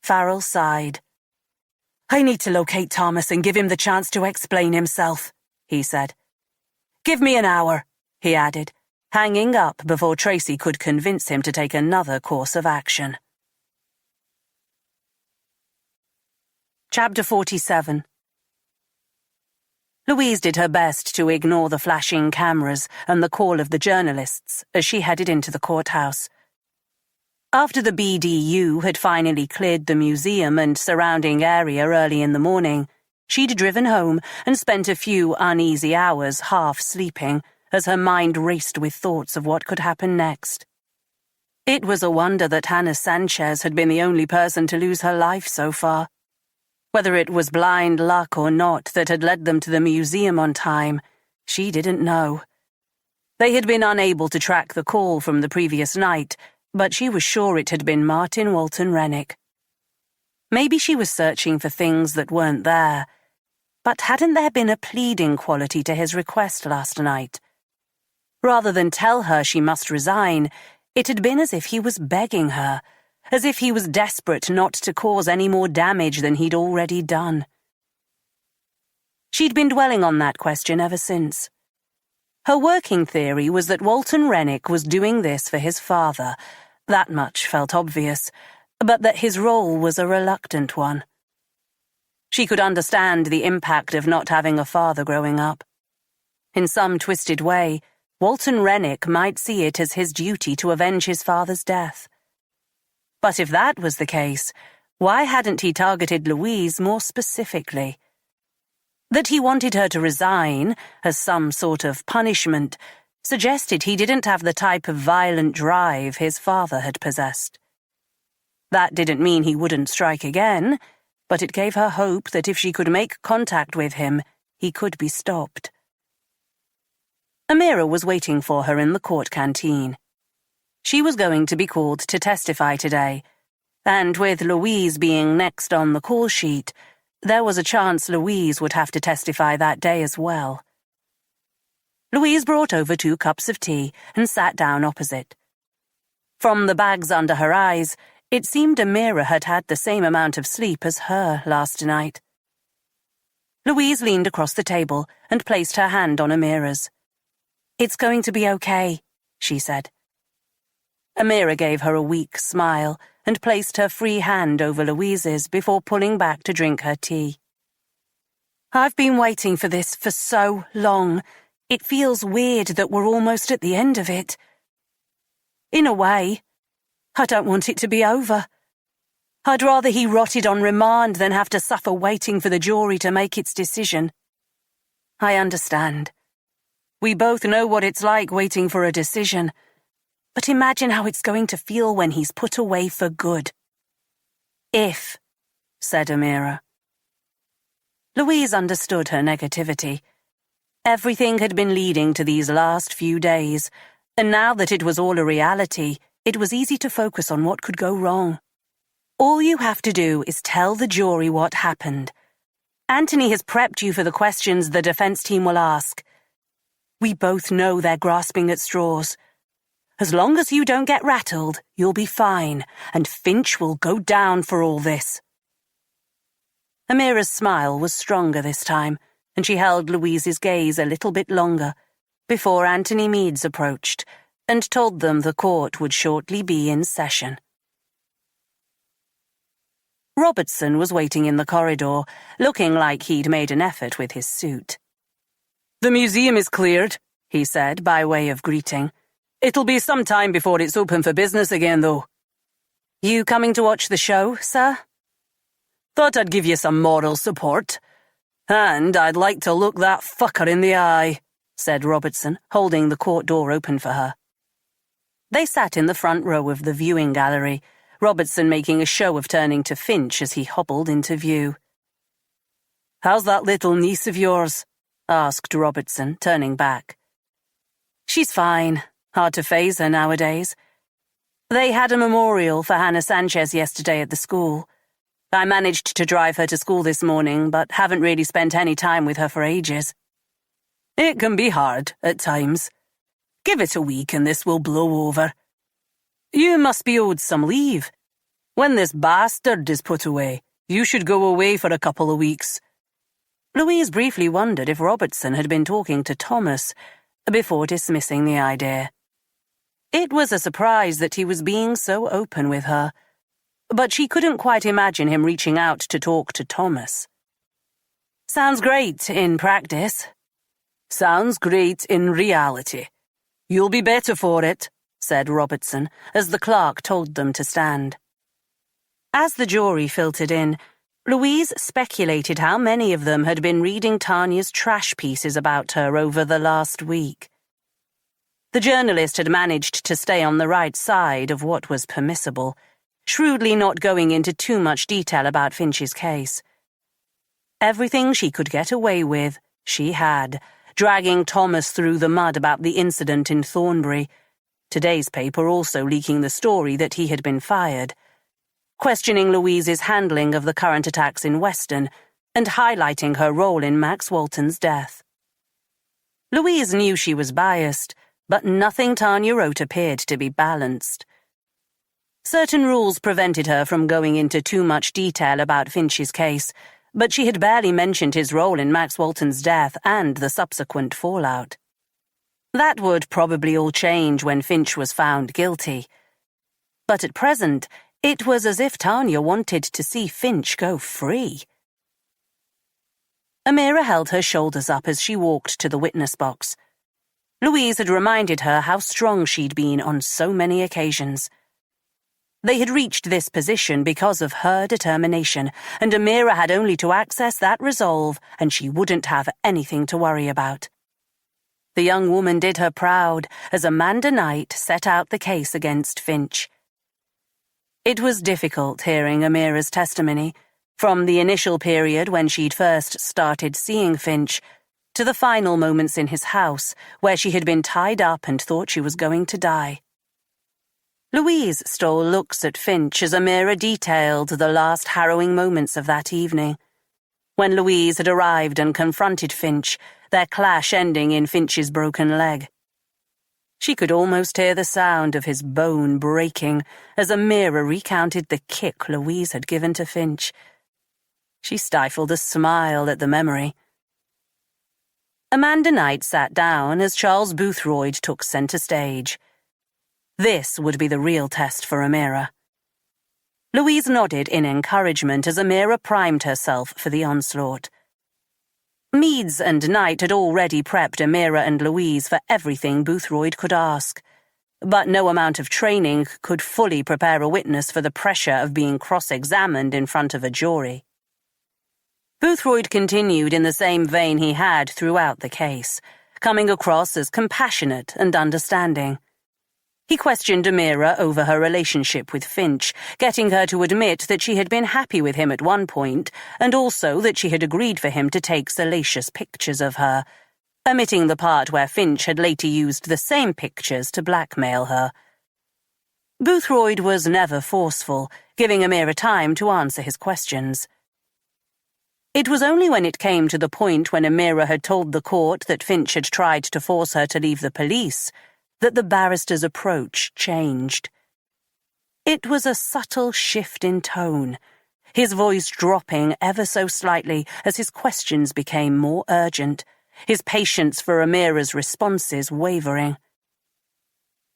Farrell sighed. "I need to locate Thomas and give him the chance to explain himself," he said. "Give me an hour," he added, hanging up before Tracy could convince him to take another course of action. Chapter 47. Louise did her best to ignore the flashing cameras and the call of the journalists as she headed into the courthouse. After the BDU had finally cleared the museum and surrounding area early in the morning, she'd driven home and spent a few uneasy hours half sleeping as her mind raced with thoughts of what could happen next. It was a wonder that Hannah Sanchez had been the only person to lose her life so far. Whether it was blind luck or not that had led them to the museum on time, she didn't know. They had been unable to track the call from the previous night, but she was sure it had been Martin Walton Rennick. Maybe she was searching for things that weren't there, but hadn't there been a pleading quality to his request last night? Rather than tell her she must resign, it had been as if he was begging her, as if he was desperate not to cause any more damage than he'd already done. She'd been dwelling on that question ever since. Her working theory was that Walton Rennick was doing this for his father. That much felt obvious, but that his role was a reluctant one. She could understand the impact of not having a father growing up. In some twisted way, Walton Rennick might see it as his duty to avenge his father's death. But if that was the case, why hadn't he targeted Louise more specifically? That he wanted her to resign, as some sort of punishment, suggested he didn't have the type of violent drive his father had possessed. That didn't mean he wouldn't strike again, but it gave her hope that if she could make contact with him, he could be stopped. Amira was waiting for her in the court canteen. She was going to be called to testify today, and with Louise being next on the call sheet, there was a chance Louise would have to testify that day as well. Louise brought over 2 cups of tea and sat down opposite. From the bags under her eyes, it seemed Amira had had the same amount of sleep as her last night. Louise leaned across the table and placed her hand on Amira's. "It's going to be okay," she said. Amira gave her a weak smile and placed her free hand over Louise's before pulling back to drink her tea. "I've been waiting for this for so long. It feels weird that we're almost at the end of it. In a way, I don't want it to be over. I'd rather he rotted on remand than have to suffer waiting for the jury to make its decision. I understand. We both know what it's like waiting for a decision. But imagine how it's going to feel when he's put away for good." "If," said Amira. Louise understood her negativity. Everything had been leading to these last few days, and now that it was all a reality, it was easy to focus on what could go wrong. All you have to do is tell the jury what happened. Anthony has prepped you for the questions the defense team will ask. We both know they're grasping at straws. As long as you don't get rattled, you'll be fine, and Finch will go down for all this. Amira's smile was stronger this time, and she held Louise's gaze a little bit longer before Anthony Meads approached and told them the court would shortly be in session. Robertson was waiting in the corridor, looking like he'd made an effort with his suit. "The museum is cleared," he said by way of greeting. "It'll be some time before it's open for business again, though." "You coming to watch the show, sir?" "Thought I'd give you some moral support. And I'd like to look that fucker in the eye," said Robertson, holding the court door open for her. They sat in the front row of the viewing gallery, Robertson making a show of turning to Finch as he hobbled into view. "How's that little niece of yours?" asked Robertson, turning back. "She's fine. Hard to faze her nowadays. They had a memorial for Hannah Sanchez yesterday at the school. I managed to drive her to school this morning, but haven't really spent any time with her for ages. It can be hard at times. Give it a week and this will blow over. You must be owed some leave. When this bastard is put away, you should go away for a couple of weeks." Louise briefly wondered if Robertson had been talking to Thomas before dismissing the idea. It was a surprise that he was being so open with her, but she couldn't quite imagine him reaching out to talk to Thomas. "Sounds great in practice." "Sounds great in reality. You'll be better for it," said Robertson, as the clerk told them to stand. As the jury filtered in, Louise speculated how many of them had been reading Tanya's trash pieces about her over the last week. The journalist had managed to stay on the right side of what was permissible, shrewdly not going into too much detail about Finch's case. Everything she could get away with, she had, dragging Thomas through the mud about the incident in Thornbury, today's paper also leaking the story that he had been fired, questioning Louise's handling of the current attacks in Weston, and highlighting her role in Max Walton's death. Louise knew she was biased, but nothing Tanya wrote appeared to be balanced. Certain rules prevented her from going into too much detail about Finch's case, but she had barely mentioned his role in Max Walton's death and the subsequent fallout. That would probably all change when Finch was found guilty. But at present, it was as if Tanya wanted to see Finch go free. Amira held her shoulders up as she walked to the witness box. Louise had reminded her how strong she'd been on so many occasions. They had reached this position because of her determination, and Amira had only to access that resolve and she wouldn't have anything to worry about. The young woman did her proud as Amanda Knight set out the case against Finch. It was difficult hearing Amira's testimony, from the initial period when she'd first started seeing Finch, to the final moments in his house where she had been tied up and thought she was going to die. Louise stole looks at Finch as Amira detailed the last harrowing moments of that evening. When Louise had arrived and confronted Finch, their clash ending in Finch's broken leg. She could almost hear the sound of his bone breaking as Amira recounted the kick Louise had given to Finch. She stifled a smile at the memory. Amanda Knight sat down as Charles Boothroyd took centre stage. This would be the real test for Amira. Louise nodded in encouragement as Amira primed herself for the onslaught. Meads and Knight had already prepped Amira and Louise for everything Boothroyd could ask, but no amount of training could fully prepare a witness for the pressure of being cross-examined in front of a jury. Boothroyd continued in the same vein he had throughout the case, coming across as compassionate and understanding. He questioned Amira over her relationship with Finch, getting her to admit that she had been happy with him at one point, and also that she had agreed for him to take salacious pictures of her, omitting the part where Finch had later used the same pictures to blackmail her. Boothroyd was never forceful, giving Amira time to answer his questions. It was only when it came to the point when Amira had told the court that Finch had tried to force her to leave the police that the barrister's approach changed. It was a subtle shift in tone, his voice dropping ever so slightly as his questions became more urgent, his patience for Amira's responses wavering.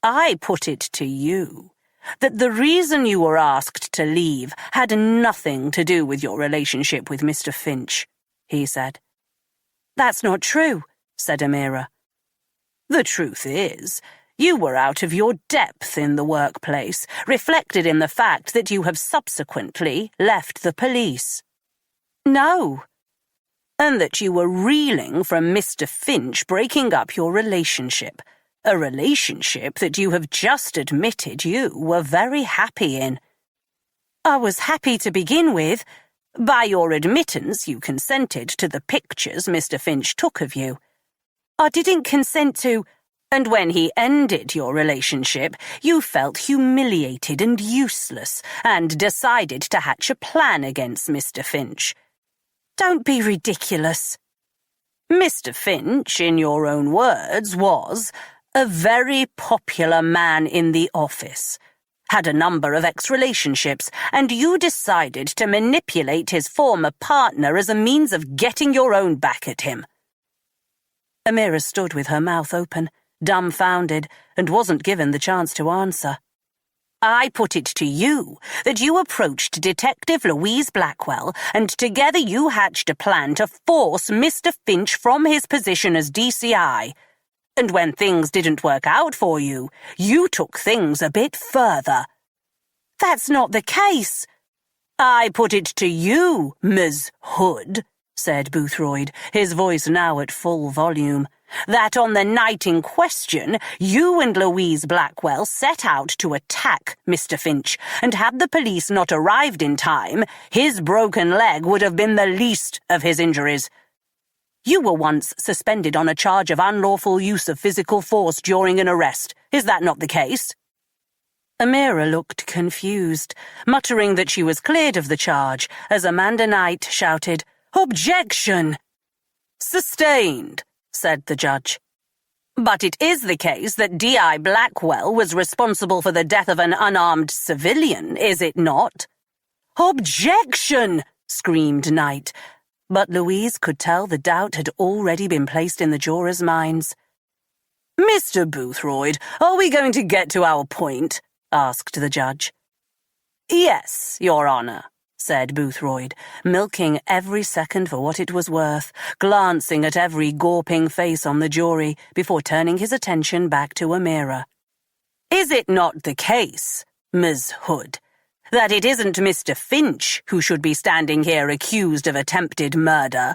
"I put it to you that the reason you were asked to leave had nothing to do with your relationship with Mr. Finch," he said. "That's not true," said Amira. "The truth is, you were out of your depth in the workplace, reflected in the fact that you have subsequently left the police." "No." and that you were reeling from Mr. Finch breaking up your relationship, a relationship that you have just admitted you were very happy in. I was happy to begin with. By your admittance, you consented to the pictures Mr. Finch took of you. I didn't consent to, and when he ended your relationship, you felt humiliated and useless and decided to hatch a plan against Mr. Finch. Don't be ridiculous. Mr. Finch, in your own words, was a very popular man in the office, had a number of ex-relationships, and you decided to manipulate his former partner as a means of getting your own back at him. Amira stood with her mouth open, dumbfounded, and wasn't given the chance to answer. I put it to you that you approached Detective Louise Blackwell, and together you hatched a plan to force Mr. Finch from his position as DCI. And when things didn't work out for you, you took things a bit further. That's not the case. I put it to you, Ms. Hood, said Boothroyd, his voice now at full volume, that on the night in question, you and Louise Blackwell set out to attack Mr. Finch, and had the police not arrived in time, his broken leg would have been the least of his injuries. You were once suspended on a charge of unlawful use of physical force during an arrest. Is that not the case? Amira looked confused, muttering that she was cleared of the charge, as Amanda Knight shouted, "Objection!" "Sustained," said the judge. "But it is the case that D.I. Blackwell was responsible for the death of an unarmed civilian, is it not?" "Objection!" screamed Knight, but Louise could tell the doubt had already been placed in the jurors' minds. "Mr. Boothroyd, are we going to get to our point?" asked the judge. "Yes, Your Honour," said Boothroyd, milking every second for what it was worth, glancing at every gawping face on the jury before turning his attention back to Amira. "Is it not the case, Ms. Hood, that it isn't Mr. Finch who should be standing here accused of attempted murder,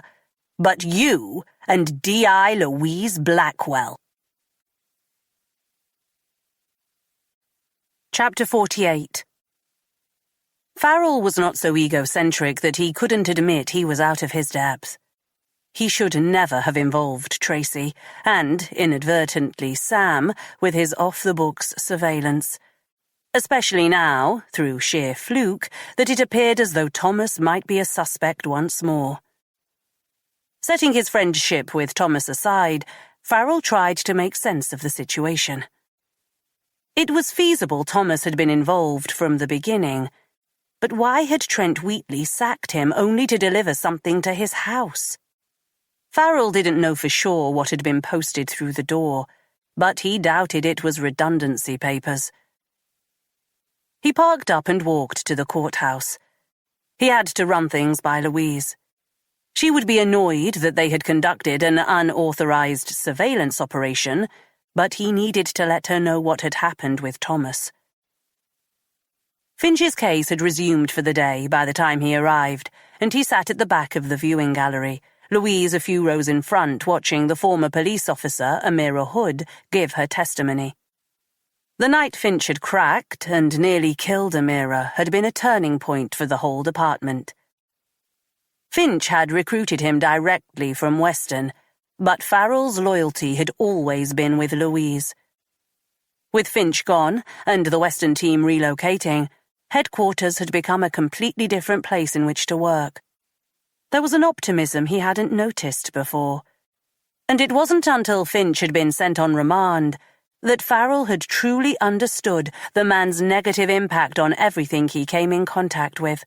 but you and D.I. Louise Blackwell?" Chapter 48. Farrell was not so egocentric that he couldn't admit he was out of his depth. He should never have involved Tracy, and, inadvertently, Sam, with his off-the-books surveillance. Especially now, through sheer fluke, that it appeared as though Thomas might be a suspect once more. Setting his friendship with Thomas aside, Farrell tried to make sense of the situation. It was feasible Thomas had been involved from the beginning, but why had Trent Wheatley sacked him only to deliver something to his house? Farrell didn't know for sure what had been posted through the door, but he doubted it was redundancy papers. He parked up and walked to the courthouse. He had to run things by Louise. She would be annoyed that they had conducted an unauthorized surveillance operation, but he needed to let her know what had happened with Thomas. Finch's case had resumed for the day by the time he arrived, and he sat at the back of the viewing gallery, Louise a few rows in front watching the former police officer, Amira Hood, give her testimony. The night Finch had cracked and nearly killed Amira had been a turning point for the whole department. Finch had recruited him directly from Weston, but Farrell's loyalty had always been with Louise. With Finch gone and the Weston team relocating, headquarters had become a completely different place in which to work. There was an optimism he hadn't noticed before, and it wasn't until Finch had been sent on remand that Farrell had truly understood the man's negative impact on everything he came in contact with.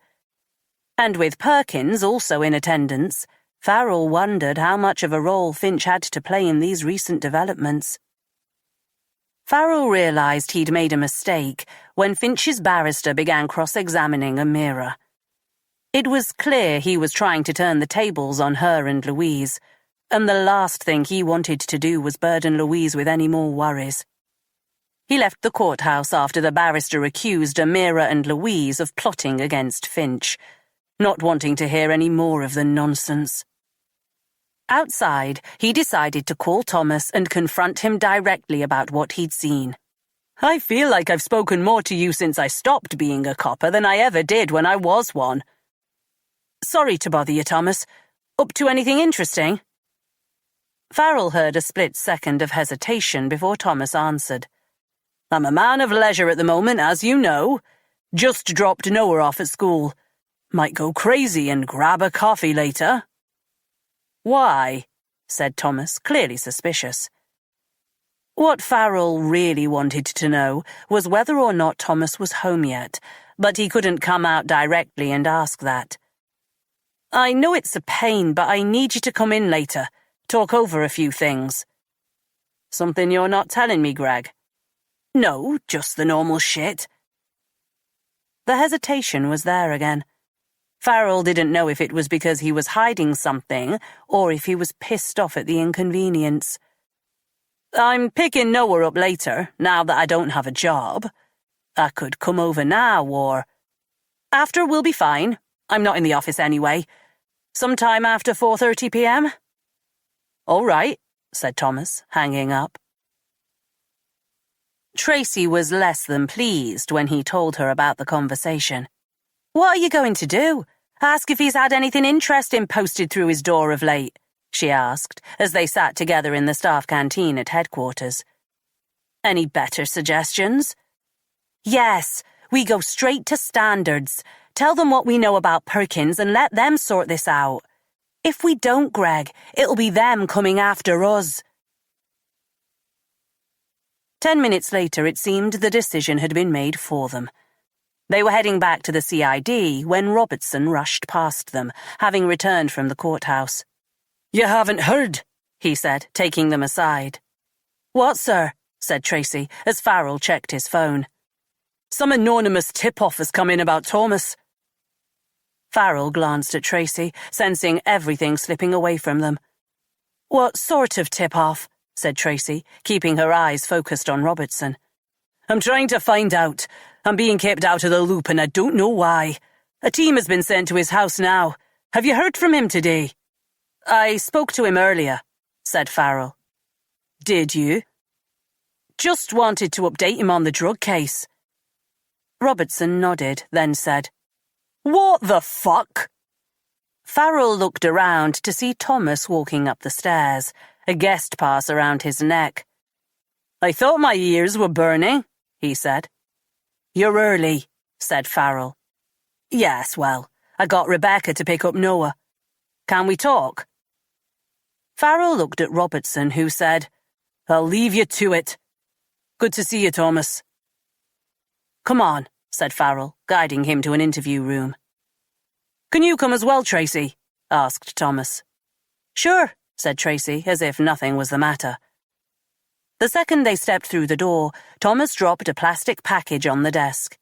And with Perkins also in attendance, Farrell wondered how much of a role Finch had to play in these recent developments. Farrell realized he'd made a mistake when Finch's barrister began cross-examining Amira. It was clear he was trying to turn the tables on her and Louise, and the last thing he wanted to do was burden Louise with any more worries. He left the courthouse after the barrister accused Amira and Louise of plotting against Finch, not wanting to hear any more of the nonsense. Outside, he decided to call Thomas and confront him directly about what he'd seen. "I feel like I've spoken more to you since I stopped being a copper than I ever did when I was one." "Sorry to bother you, Thomas. Up to anything interesting?" Farrell heard a split second of hesitation before Thomas answered. "I'm a man of leisure at the moment, as you know. Just dropped Noah off at school. Might go crazy and grab a coffee later." "Why?" said Thomas, clearly suspicious. What Farrell really wanted to know was whether or not Thomas was home yet, but he couldn't come out directly and ask that. "I know it's a pain, but I need you to come in later, talk over a few things." "Something you're not telling me, Greg?" "No, just the normal shit." The hesitation was there again. Farrell didn't know if it was because he was hiding something or if he was pissed off at the inconvenience. "I'm picking Noah up later, now that I don't have a job. I could come over now or—" "After will be fine. I'm not in the office anyway. Sometime after 4:30 p.m?" "All right," said Thomas, hanging up. Tracy was less than pleased when he told her about the conversation. "What are you going to do? Ask if he's had anything interesting posted through his door of late?" she asked, as they sat together in the staff canteen at headquarters. "Any better suggestions?" "Yes, we go straight to standards. Tell them what we know about Perkins and let them sort this out. If we don't, Greg, it'll be them coming after us." 10 minutes later, it seemed the decision had been made for them. They were heading back to the CID when Robertson rushed past them, having returned from the courthouse. "You haven't heard," he said, taking them aside. "What, sir?" said Tracy, as Farrell checked his phone. "Some anonymous tip-off has come in about Thomas." Farrell glanced at Tracy, sensing everything slipping away from them. "What sort of tip-off?" said Tracy, keeping her eyes focused on Robertson. "I'm trying to find out. I'm being kept out of the loop and I don't know why. A team has been sent to his house now. Have you heard from him today?" "I spoke to him earlier," said Farrell. "Did you?" "Just wanted to update him on the drug case." Robertson nodded, then said, "What the fuck?" Farrell looked around to see Thomas walking up the stairs, a guest pass around his neck. "I thought my ears were burning," he said. "You're early," said Farrell. "Yes, well, I got Rebecca to pick up Noah. Can we talk?" Farrell looked at Robertson, who said, "I'll leave you to it. Good to see you, Thomas." "Come on," said Farrell, guiding him to an interview room. "Can you come as well, Tracy?" asked Thomas. "Sure," said Tracy, as if nothing was the matter. The second they stepped through the door, Thomas dropped a plastic package on the desk.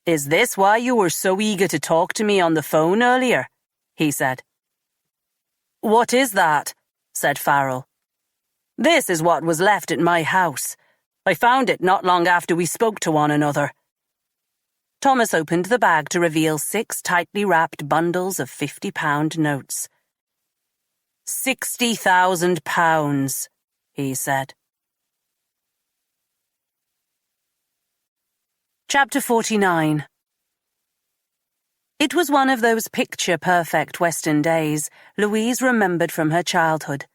"Is this why you were so eager to talk to me on the phone earlier?" he said. "What is that?" said Farrell. "This is what was left at my house. I found it not long after we spoke to one another." Thomas opened the bag to reveal 6 tightly wrapped bundles of £50 notes. £60,000, he said. Chapter 49. It was one of those picture-perfect Western days Louise remembered from her childhood.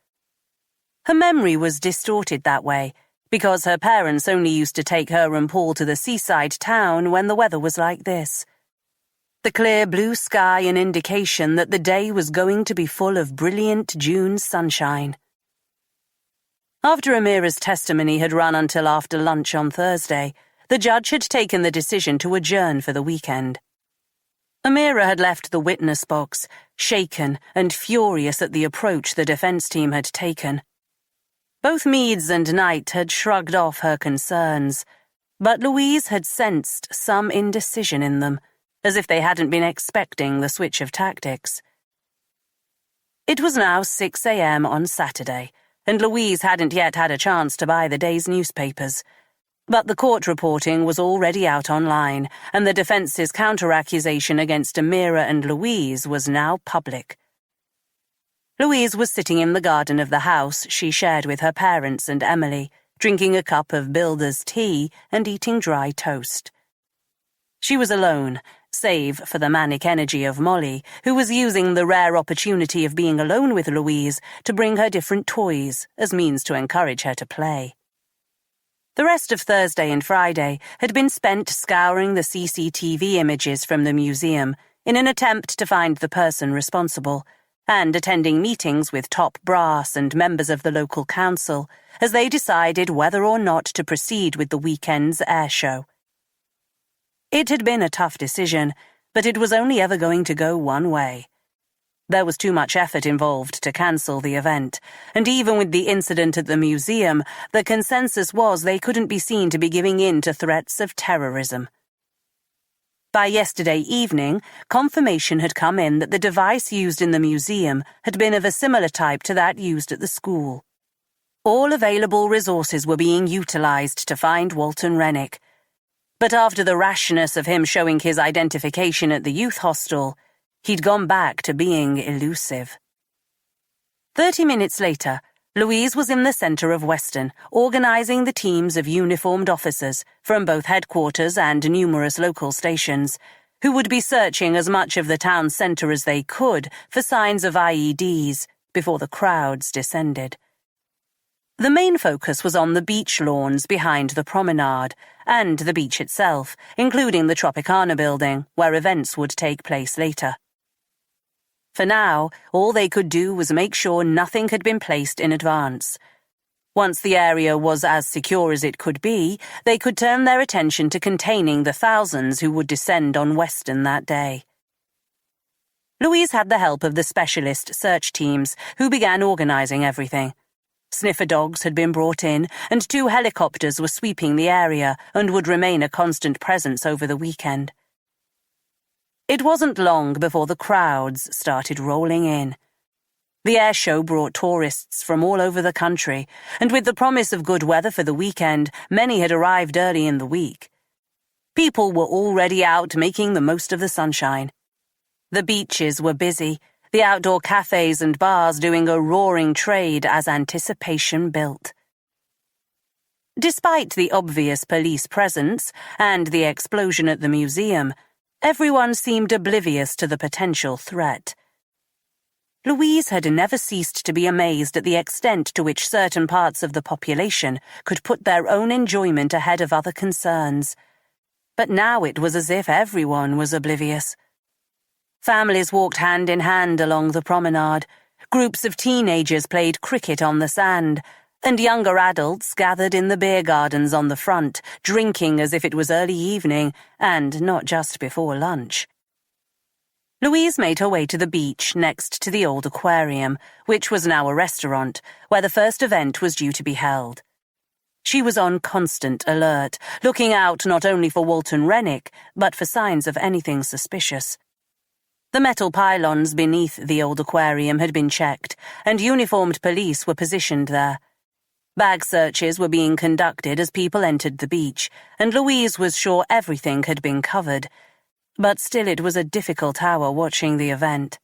Her memory was distorted that way because her parents only used to take her and Paul to the seaside town when the weather was like this. The clear blue sky an indication that the day was going to be full of brilliant June sunshine. After Amira's testimony had run until after lunch on Thursday, the judge had taken the decision to adjourn for the weekend. Amira had left the witness box, shaken and furious at the approach the defense team had taken. Both Meads and Knight had shrugged off her concerns, but Louise had sensed some indecision in them, as if they hadn't been expecting the switch of tactics. It was now 6 a.m. on Saturday, and Louise hadn't yet had a chance to buy the day's newspapers. But the court reporting was already out online, and the defense's counter-accusation against Amira and Louise was now public. Louise was sitting in the garden of the house she shared with her parents and Emily, drinking a cup of builder's tea and eating dry toast. She was alone, save for the manic energy of Molly, who was using the rare opportunity of being alone with Louise to bring her different toys as means to encourage her to play. The rest of Thursday and Friday had been spent scouring the CCTV images from the museum in an attempt to find the person responsible, and attending meetings with top brass and members of the local council as they decided whether or not to proceed with the weekend's air show. It had been a tough decision, but it was only ever going to go one way. There was too much effort involved to cancel the event, and even with the incident at the museum, the consensus was they couldn't be seen to be giving in to threats of terrorism. By yesterday evening, confirmation had come in that the device used in the museum had been of a similar type to that used at the school. All available resources were being utilized to find Walton Rennick. But after the rashness of him showing his identification at the youth hostel, he'd gone back to being elusive. 30 minutes later, Louise was in the centre of Weston, organising the teams of uniformed officers from both headquarters and numerous local stations, who would be searching as much of the town centre as they could for signs of IEDs before the crowds descended. The main focus was on the beach lawns behind the promenade and the beach itself, including the Tropicana building, where events would take place later. For now, all they could do was make sure nothing had been placed in advance. Once the area was as secure as it could be, they could turn their attention to containing the thousands who would descend on Weston that day. Louise had the help of the specialist search teams, who began organising everything. Sniffer dogs had been brought in, and 2 helicopters were sweeping the area and would remain a constant presence over the weekend. It wasn't long before the crowds started rolling in. The air show brought tourists from all over the country, and with the promise of good weather for the weekend, many had arrived early in the week. People were already out making the most of the sunshine. The beaches were busy, the outdoor cafes and bars doing a roaring trade as anticipation built. Despite the obvious police presence and the explosion at the museum, everyone seemed oblivious to the potential threat. Louise had never ceased to be amazed at the extent to which certain parts of the population could put their own enjoyment ahead of other concerns. But now it was as if everyone was oblivious. Families walked hand in hand along the promenade, groups of teenagers played cricket on the sand, and younger adults gathered in the beer gardens on the front, drinking as if it was early evening and not just before lunch. Louise made her way to the beach next to the old aquarium, which was now a restaurant, where the first event was due to be held. She was on constant alert, looking out not only for Walton Rennick, but for signs of anything suspicious. The metal pylons beneath the old aquarium had been checked, and uniformed police were positioned there. Bag searches were being conducted as people entered the beach, and Louise was sure everything had been covered. But still it was a difficult hour watching the event.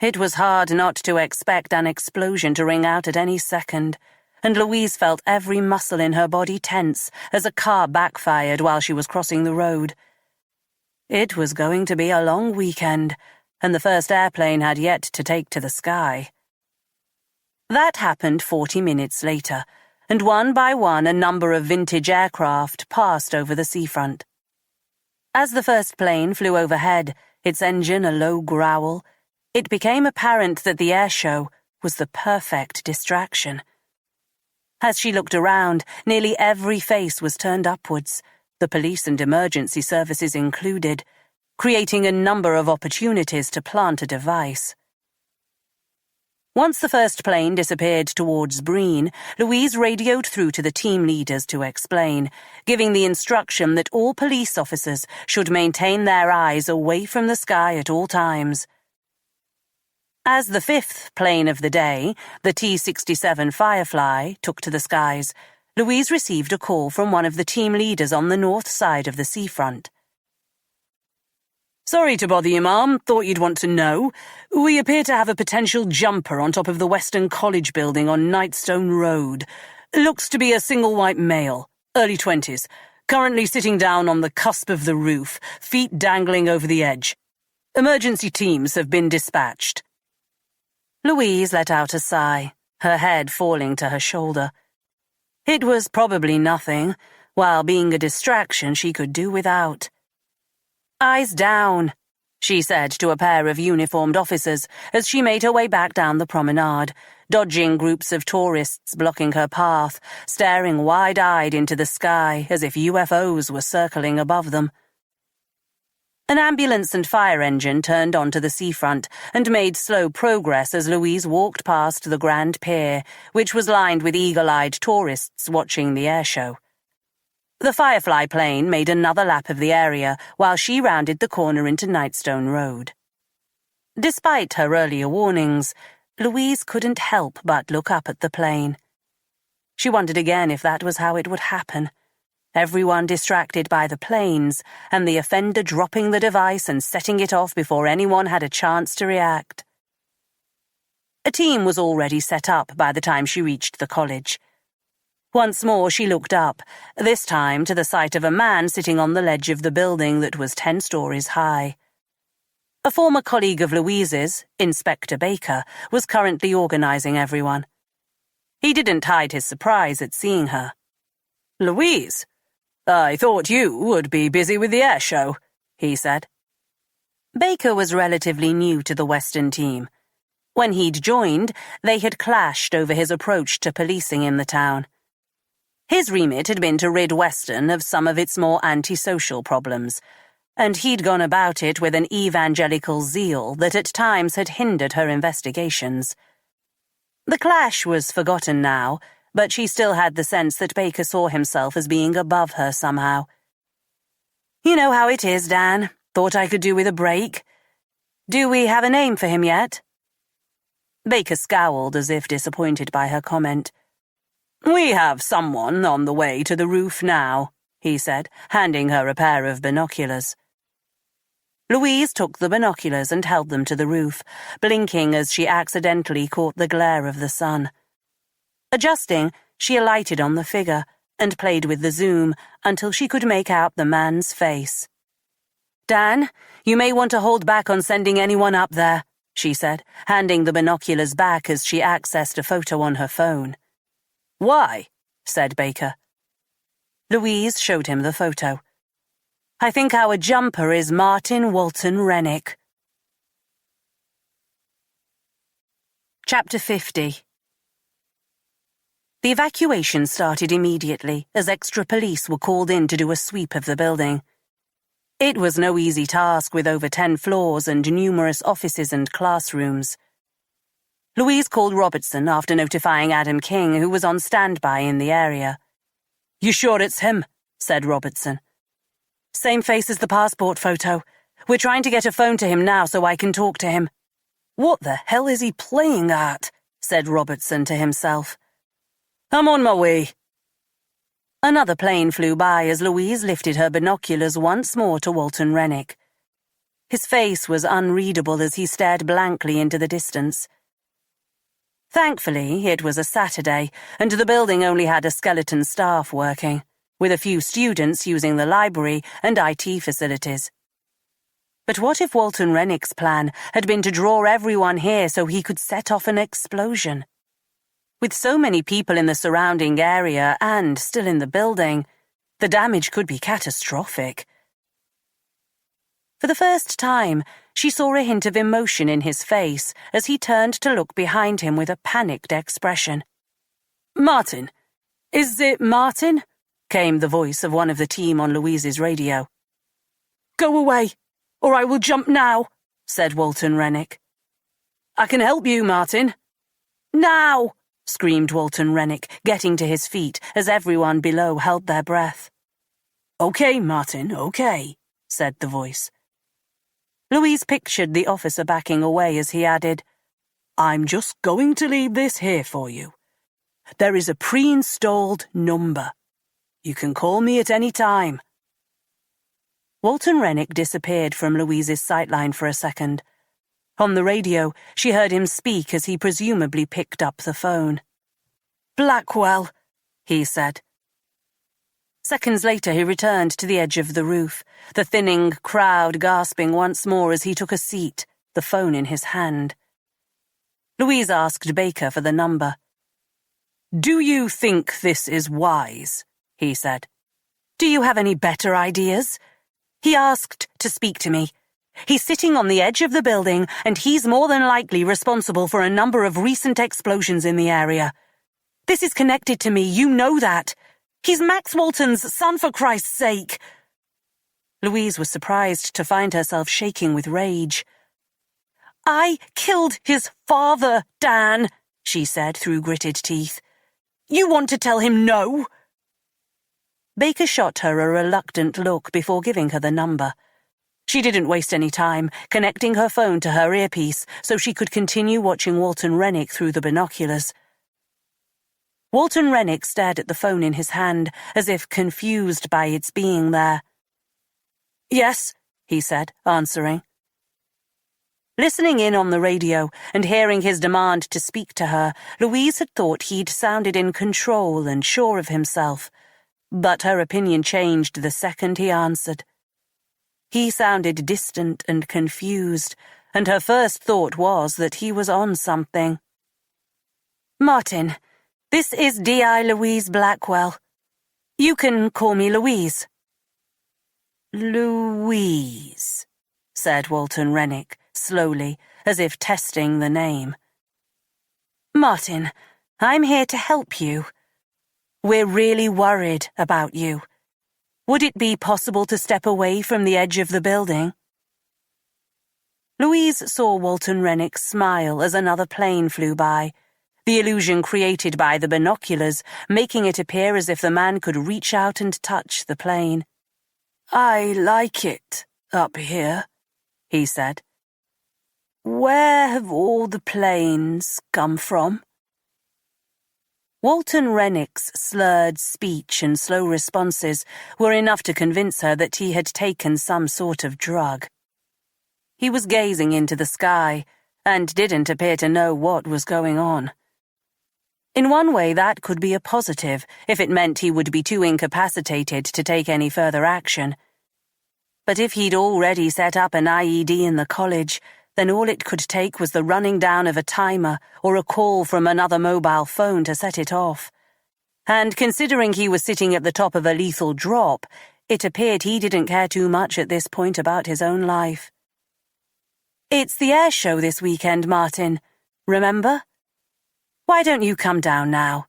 It was hard not to expect an explosion to ring out at any second, and Louise felt every muscle in her body tense as a car backfired while she was crossing the road. It was going to be a long weekend, and the first airplane had yet to take to the sky. That happened 40 minutes later, and one by one a number of vintage aircraft passed over the seafront. As the first plane flew overhead, its engine a low growl, it became apparent that the air show was the perfect distraction. As she looked around, nearly every face was turned upwards, the police and emergency services included, creating a number of opportunities to plant a device. Once the first plane disappeared towards Breen, Louise radioed through to the team leaders to explain, giving the instruction that all police officers should maintain their eyes away from the sky at all times. As the 5th plane of the day, the T-67 Firefly, took to the skies, Louise received a call from one of the team leaders on the north side of the seafront. Sorry to bother you, Ma'am. Thought you'd want to know. We appear to have a potential jumper on top of the Western College building on Nightstone Road. Looks to be a single white male, early 20s, currently sitting down on the cusp of the roof, feet dangling over the edge. Emergency teams have been dispatched. Louise let out a sigh, her head falling to her shoulder. It was probably nothing, while being a distraction she could do without. "Eyes down," she said to a pair of uniformed officers as she made her way back down the promenade, dodging groups of tourists blocking her path, staring wide-eyed into the sky as if UFOs were circling above them. An ambulance and fire engine turned onto the seafront and made slow progress as Louise walked past the Grand Pier, which was lined with eagle-eyed tourists watching the airshow. The Firefly plane made another lap of the area while she rounded the corner into Nightstone Road. Despite her earlier warnings, Louise couldn't help but look up at the plane. She wondered again if that was how it would happen. Everyone distracted by the planes, and the offender dropping the device and setting it off before anyone had a chance to react. A team was already set up by the time she reached the college. Once more she looked up, this time to the sight of a man sitting on the ledge of the building that was 10 stories high. A former colleague of Louise's, Inspector Baker, was currently organizing everyone. He didn't hide his surprise at seeing her. "Louise, I thought you would be busy with the air show," he said. Baker was relatively new to the Western team. When he'd joined, they had clashed over his approach to policing in the town. His remit had been to rid Weston of some of its more antisocial problems, and he'd gone about it with an evangelical zeal that at times had hindered her investigations. The clash was forgotten now, but she still had the sense that Baker saw himself as being above her somehow. "You know how it is, Dan. Thought I could do with a break. Do we have a name for him yet?" Baker scowled as if disappointed by her comment. "We have someone on the way to the roof now," he said, handing her a pair of binoculars. Louise took the binoculars and held them to the roof, blinking as she accidentally caught the glare of the sun. Adjusting, she alighted on the figure and played with the zoom until she could make out the man's face. "Dan, you may want to hold back on sending anyone up there," she said, handing the binoculars back as she accessed a photo on her phone. "Why?" said Baker. Louise showed him the photo. "I think our jumper is Martin Walton Rennick." Chapter 50. The evacuation started immediately as extra police were called in to do a sweep of the building. It was no easy task with over 10 floors and numerous offices and classrooms. Louise called Robertson after notifying Adam King, who was on standby in the area. "You sure it's him?" said Robertson. "Same face as the passport photo. We're trying to get a phone to him now so I can talk to him." "What the hell is he playing at?" said Robertson to himself. "I'm on my way." Another plane flew by as Louise lifted her binoculars once more to Walton Rennick. His face was unreadable as he stared blankly into the distance. Thankfully, it was a Saturday, and the building only had a skeleton staff working, with a few students using the library and IT facilities. But what if Walton Rennick's plan had been to draw everyone here so he could set off an explosion? With so many people in the surrounding area and still in the building, the damage could be catastrophic. For the first time, she saw a hint of emotion in his face as he turned to look behind him with a panicked expression. "Martin? Is it Martin?" came the voice of one of the team on Louise's radio. "Go away, or I will jump now," said Walton Rennick. "I can help you, Martin." "Now!" screamed Walton Rennick, getting to his feet as everyone below held their breath. "Okay, Martin, okay," said the voice. Louise pictured the officer backing away as he added, "I'm just going to leave this here for you. There is a pre-installed number. You can call me at any time." Walton Rennick disappeared from Louise's sightline for a second. On the radio, she heard him speak as he presumably picked up the phone. "Blackwell," he said. Seconds later, he returned to the edge of the roof, the thinning crowd gasping once more as he took a seat, the phone in his hand. Louise asked Baker for the number. "Do you think this is wise?" he said. "Do you have any better ideas? He asked to speak to me. He's sitting on the edge of the building, and he's more than likely responsible for a number of recent explosions in the area. This is connected to me, you know that. He's Max Walton's son, for Christ's sake." Louise was surprised to find herself shaking with rage. "I killed his father, Dan," she said through gritted teeth. "You want to tell him no?" Baker shot her a reluctant look before giving her the number. She didn't waste any time, connecting her phone to her earpiece so she could continue watching Walton Rennick through the binoculars. Walton Rennick stared at the phone in his hand, as if confused by its being there. "Yes," he said, answering. Listening in on the radio and hearing his demand to speak to her, Louise had thought he'd sounded in control and sure of himself, but her opinion changed the second he answered. He sounded distant and confused, and her first thought was that he was on something. "Martin, this is D.I. Louise Blackwell. You can call me Louise." "Louise," said Walton Rennick, slowly, as if testing the name. "Martin, I'm here to help you. We're really worried about you. Would it be possible to step away from the edge of the building?" Louise saw Walton Rennick smile as another plane flew by, the illusion created by the binoculars making it appear as if the man could reach out and touch the plane. "I like it up here," he said. "Where have all the planes come from?" Walton Rennick's slurred speech and slow responses were enough to convince her that he had taken some sort of drug. He was gazing into the sky and didn't appear to know what was going on. In one way, that could be a positive if it meant he would be too incapacitated to take any further action. But if he'd already set up an IED in the college, then all it could take was the running down of a timer or a call from another mobile phone to set it off. And considering he was sitting at the top of a lethal drop, it appeared he didn't care too much at this point about his own life. "It's the air show this weekend, Martin. Remember? Why don't you come down now?"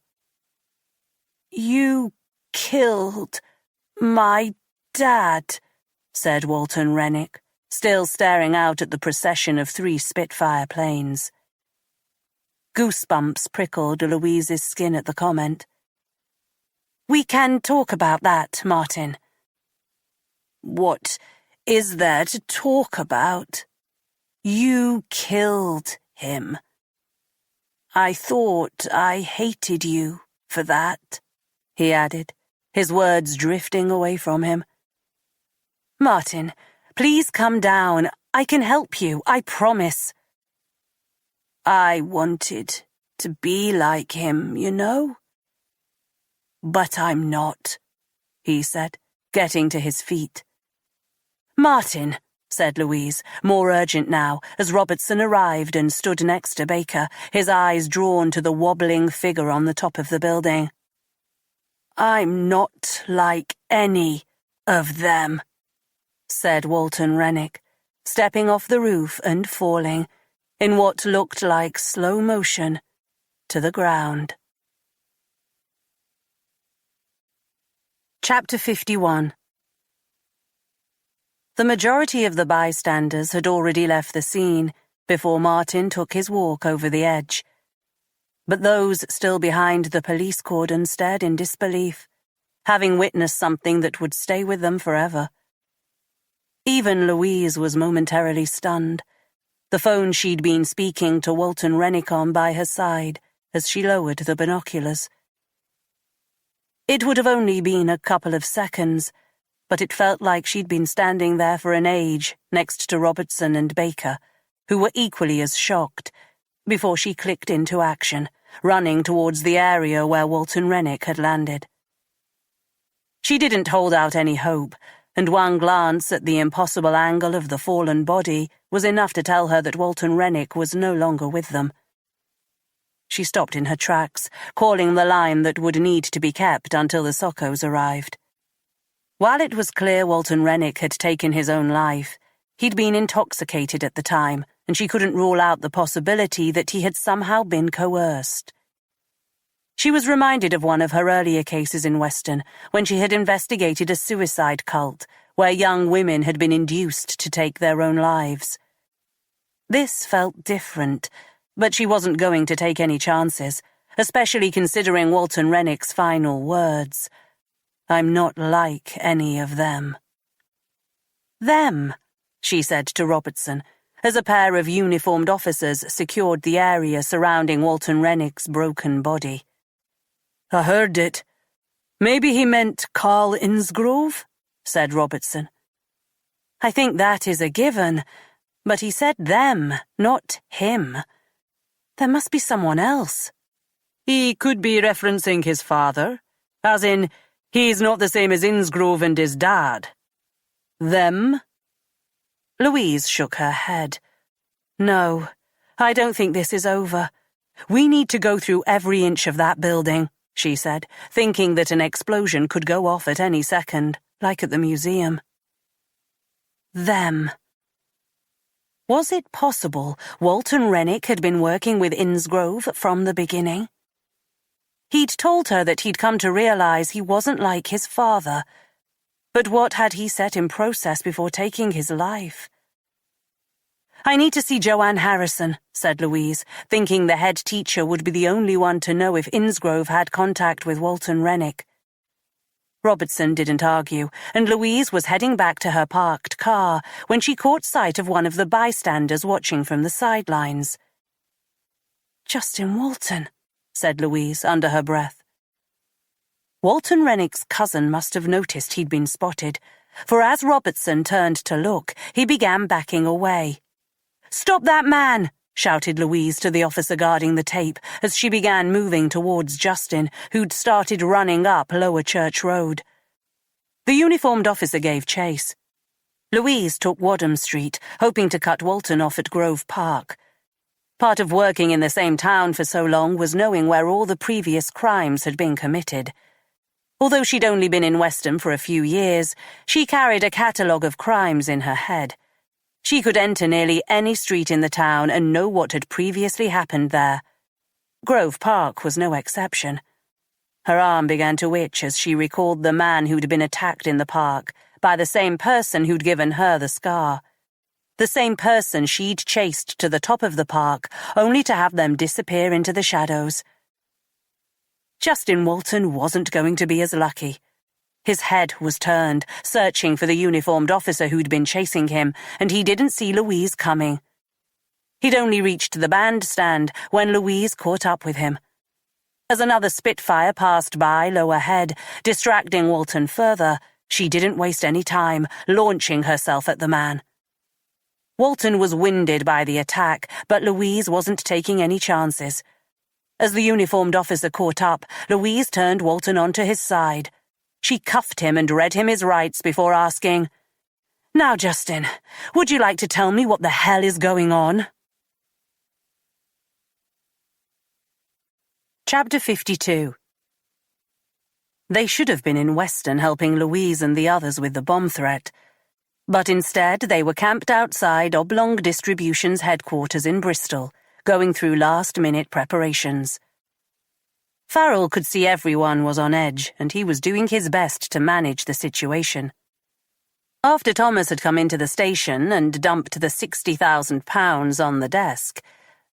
"You killed my dad," said Walton Rennick, still staring out at the procession of 3 Spitfire planes. Goosebumps prickled Louise's skin at the comment. "We can talk about that, Martin." "What is there to talk about? You killed him. I thought I hated you for that," he added, his words drifting away from him. "Martin, please come down. I can help you, I promise." "I wanted to be like him, you know. But I'm not," he said, getting to his feet. "Martin," said Louise, more urgent now, as Robertson arrived and stood next to Baker, his eyes drawn to the wobbling figure on the top of the building. "I'm not like any of them," said Walton Rennick, stepping off the roof and falling, in what looked like slow motion, to the ground. Chapter 51. The majority of the bystanders had already left the scene before Martin took his walk over the edge. But those still behind the police cordon stared in disbelief, having witnessed something that would stay with them forever. Even Louise was momentarily stunned, the phone she'd been speaking to Walton Rennick on by her side as she lowered the binoculars. It would have only been a couple of seconds, but it felt like she'd been standing there for an age next to Robertson and Baker, who were equally as shocked, before she clicked into action, running towards the area where Walton Rennick had landed. She didn't hold out any hope, and one glance at the impossible angle of the fallen body was enough to tell her that Walton Rennick was no longer with them. She stopped in her tracks, calling the line that would need to be kept until the Soccos arrived. While it was clear Walton Rennick had taken his own life, he'd been intoxicated at the time, and she couldn't rule out the possibility that he had somehow been coerced. She was reminded of one of her earlier cases in Weston, when she had investigated a suicide cult, where young women had been induced to take their own lives. This felt different, but she wasn't going to take any chances, especially considering Walton Rennick's final words. "I'm not like any of them." "Them," she said to Robertson, as a pair of uniformed officers secured the area surrounding Walton Rennick's broken body. "I heard it. Maybe he meant Carl Innsgrove," said Robertson. "I think that is a given, but he said them, not him. There must be someone else." "He could be referencing his father, as in, he's not the same as Innsgrove and his dad." "Them?" Louise shook her head. "No, I don't think this is over. We need to go through every inch of that building," she said, thinking that an explosion could go off at any second, like at the museum. Them. Was it possible Walton Rennick had been working with Innsgrove from the beginning? He'd told her that he'd come to realize he wasn't like his father, but what had he set in process before taking his life? "I need to see Joanne Harrison," said Louise, thinking the head teacher would be the only one to know if Innsgrove had contact with Walton Rennick. Robertson didn't argue, and Louise was heading back to her parked car when she caught sight of one of the bystanders watching from the sidelines. "Justin Walton," said Louise under her breath. Walton Rennick's cousin must have noticed he'd been spotted, for as Robertson turned to look, he began backing away. "Stop that man!" shouted Louise to the officer guarding the tape as she began moving towards Justin, who'd started running up Lower Church Road. The uniformed officer gave chase. Louise took Wadham Street, hoping to cut Walton off at Grove Park. Part of working in the same town for so long was knowing where all the previous crimes had been committed. Although she'd only been in Weston for a few years, she carried a catalogue of crimes in her head. She could enter nearly any street in the town and know what had previously happened there. Grove Park was no exception. Her arm began to itch as she recalled the man who'd been attacked in the park by the same person who'd given her the scar. The same person she'd chased to the top of the park, only to have them disappear into the shadows. Justin Walton wasn't going to be as lucky. His head was turned, searching for the uniformed officer who'd been chasing him, and he didn't see Louise coming. He'd only reached the bandstand when Louise caught up with him. As another Spitfire passed by low ahead, distracting Walton further, she didn't waste any time, launching herself at the man. Walton was winded by the attack, but Louise wasn't taking any chances. As the uniformed officer caught up, Louise turned Walton onto his side. She cuffed him and read him his rights before asking, "Now, Justin, would you like to tell me what the hell is going on?" Chapter 52. They should have been in Weston helping Louise and the others with the bomb threat, but instead they were camped outside Oblong Distribution's headquarters in Bristol, going through last-minute preparations. Farrell could see everyone was on edge, and he was doing his best to manage the situation. After Thomas had come into the station and dumped the £60,000 on the desk,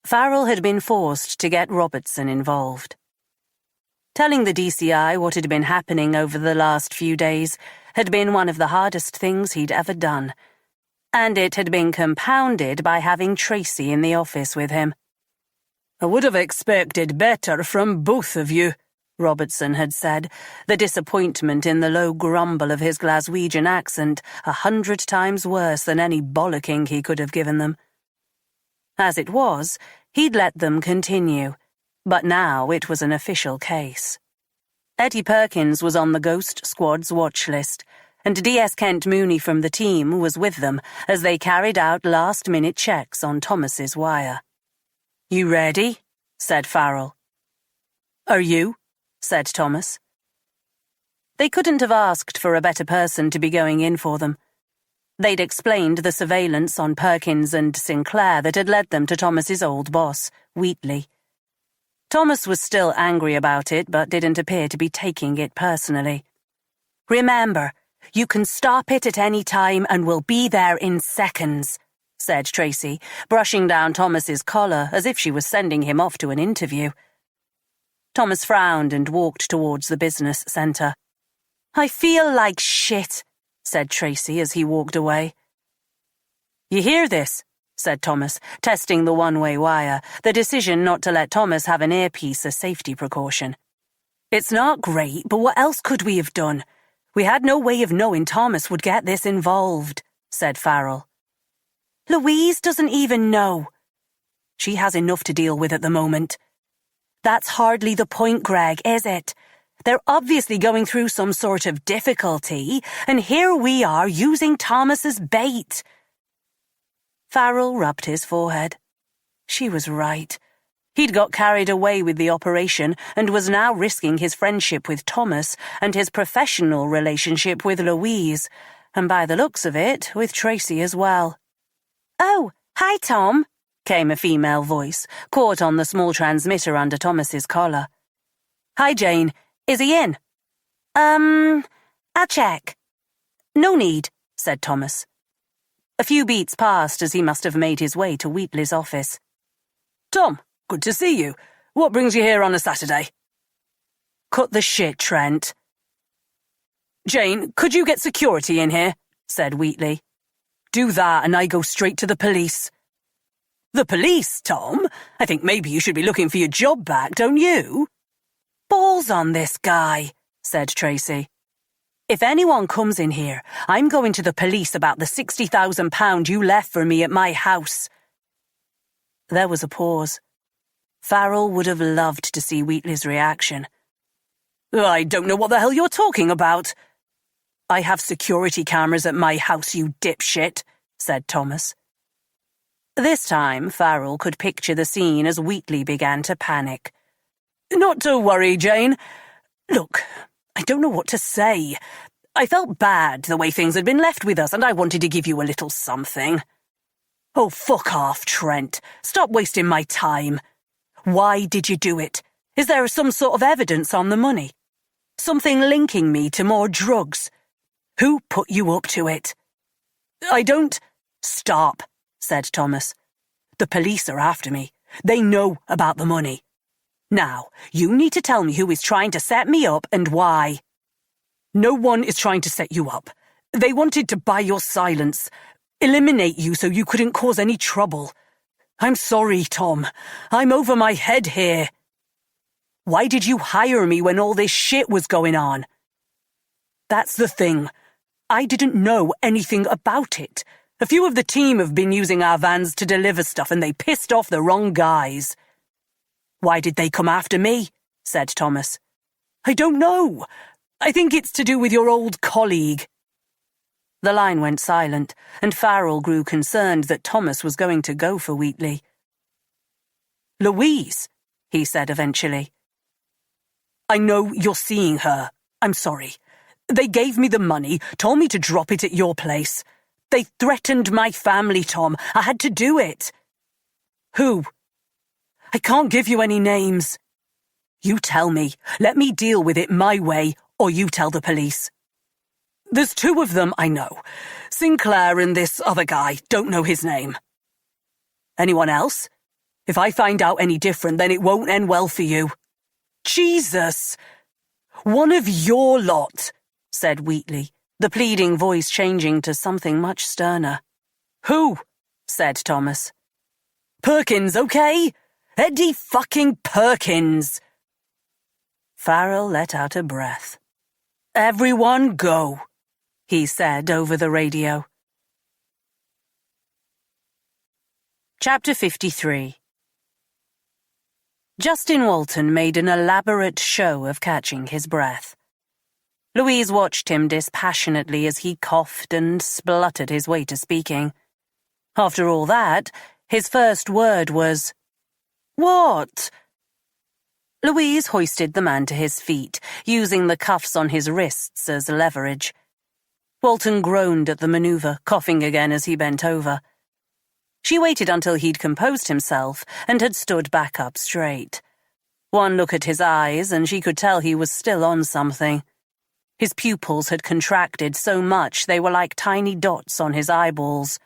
Farrell had been forced to get Robertson involved. Telling the DCI what had been happening over the last few days had been one of the hardest things he'd ever done, and it had been compounded by having Tracy in the office with him. "I would have expected better from both of you," Robertson had said, the disappointment in the low grumble of his Glaswegian accent 100 times worse than any bollocking he could have given them. As it was, he'd let them continue, but now it was an official case. Eddie Perkins was on the Ghost Squad's watch list, and D.S. Kent Mooney from the team was with them as they carried out last-minute checks on Thomas's wire. "You ready?" said Farrell. "Are you?" said Thomas. They couldn't have asked for a better person to be going in for them. They'd explained the surveillance on Perkins and Sinclair that had led them to Thomas's old boss, Wheatley. Thomas was still angry about it, but didn't appear to be taking it personally. "Remember, you can stop it at any time and we'll be there in seconds," said Tracy, brushing down Thomas's collar as if she was sending him off to an interview. Thomas frowned and walked towards the business centre. "I feel like shit," said Tracy as he walked away. "You hear this?" said Thomas, testing the one-way wire, the decision not to let Thomas have an earpiece a safety precaution. "It's not great, but what else could we have done? We had no way of knowing Thomas would get this involved," said Farrell. "Louise doesn't even know." "She has enough to deal with at the moment." "That's hardly the point, Greg, is it? They're obviously going through some sort of difficulty, and here we are using Thomas's bait." Farrell rubbed his forehead. She was right. He'd got carried away with the operation and was now risking his friendship with Thomas and his professional relationship with Louise, and by the looks of it, with Tracy as well. "Oh, hi, Tom," came a female voice, caught on the small transmitter under Thomas's collar. "Hi, Jane. Is he in?" I'll check." "No need," said Thomas. A few beats passed as he must have made his way to Wheatley's office. "Tom, good to see you. What brings you here on a Saturday?" "Cut the shit, Trent." "Jane, could you get security in here?" said Wheatley. "Do that and I go straight to the police." "The police, Tom? I think maybe you should be looking for your job back, don't you?" "Balls on this guy," said Tracy. "If anyone comes in here, I'm going to the police about the £60,000 you left for me at my house." There was a pause. Farrell would have loved to see Wheatley's reaction. "I don't know what the hell you're talking about." "I have security cameras at my house, you dipshit," said Thomas. This time, Farrell could picture the scene as Wheatley began to panic. "Not to worry, Jane. Look, I don't know what to say. I felt bad the way things had been left with us, and I wanted to give you a little something." "Oh, fuck off, Trent. Stop wasting my time. Why did you do it? Is there some sort of evidence on the money? Something linking me to more drugs? Who put you up to it?" "I don't—" "Stop," said Thomas. "The police are after me. They know about the money. Now, you need to tell me who is trying to set me up and why." "No one is trying to set you up. They wanted to buy your silence, eliminate you so you couldn't cause any trouble. I'm sorry, Tom. I'm over my head here." "Why did you hire me when all this shit was going on?" "That's the thing. I didn't know anything about it. A few of the team have been using our vans to deliver stuff and they pissed off the wrong guys." "Why did they come after me?" said Thomas. "I don't know. I think it's to do with your old colleague." The line went silent, and Farrell grew concerned that Thomas was going to go for Wheatley. "Louise," he said eventually. "I know you're seeing her. I'm sorry. They gave me the money, told me to drop it at your place. They threatened my family, Tom. I had to do it." "Who?" "I can't give you any names." "You tell me. Let me deal with it my way, or you tell the police." "There's two of them I know. Sinclair and this other guy. Don't know his name." "Anyone else? If I find out any different, then it won't end well for you." "Jesus!" "One of your lot," said Wheatley, the pleading voice changing to something much sterner. "Who?" said Thomas. "Perkins, okay? Eddie fucking Perkins." Farrell let out a breath. "Everyone go," he said over the radio. Chapter 53. Justin Walton made an elaborate show of catching his breath. Louise watched him dispassionately as he coughed and spluttered his way to speaking. After all that, his first word was, "What?" Louise hoisted the man to his feet, using the cuffs on his wrists as leverage. Walton groaned at the maneuver, coughing again as he bent over. She waited until he'd composed himself and had stood back up straight. One look at his eyes, and she could tell he was still on something. His pupils had contracted so much they were like tiny dots on his eyeballs.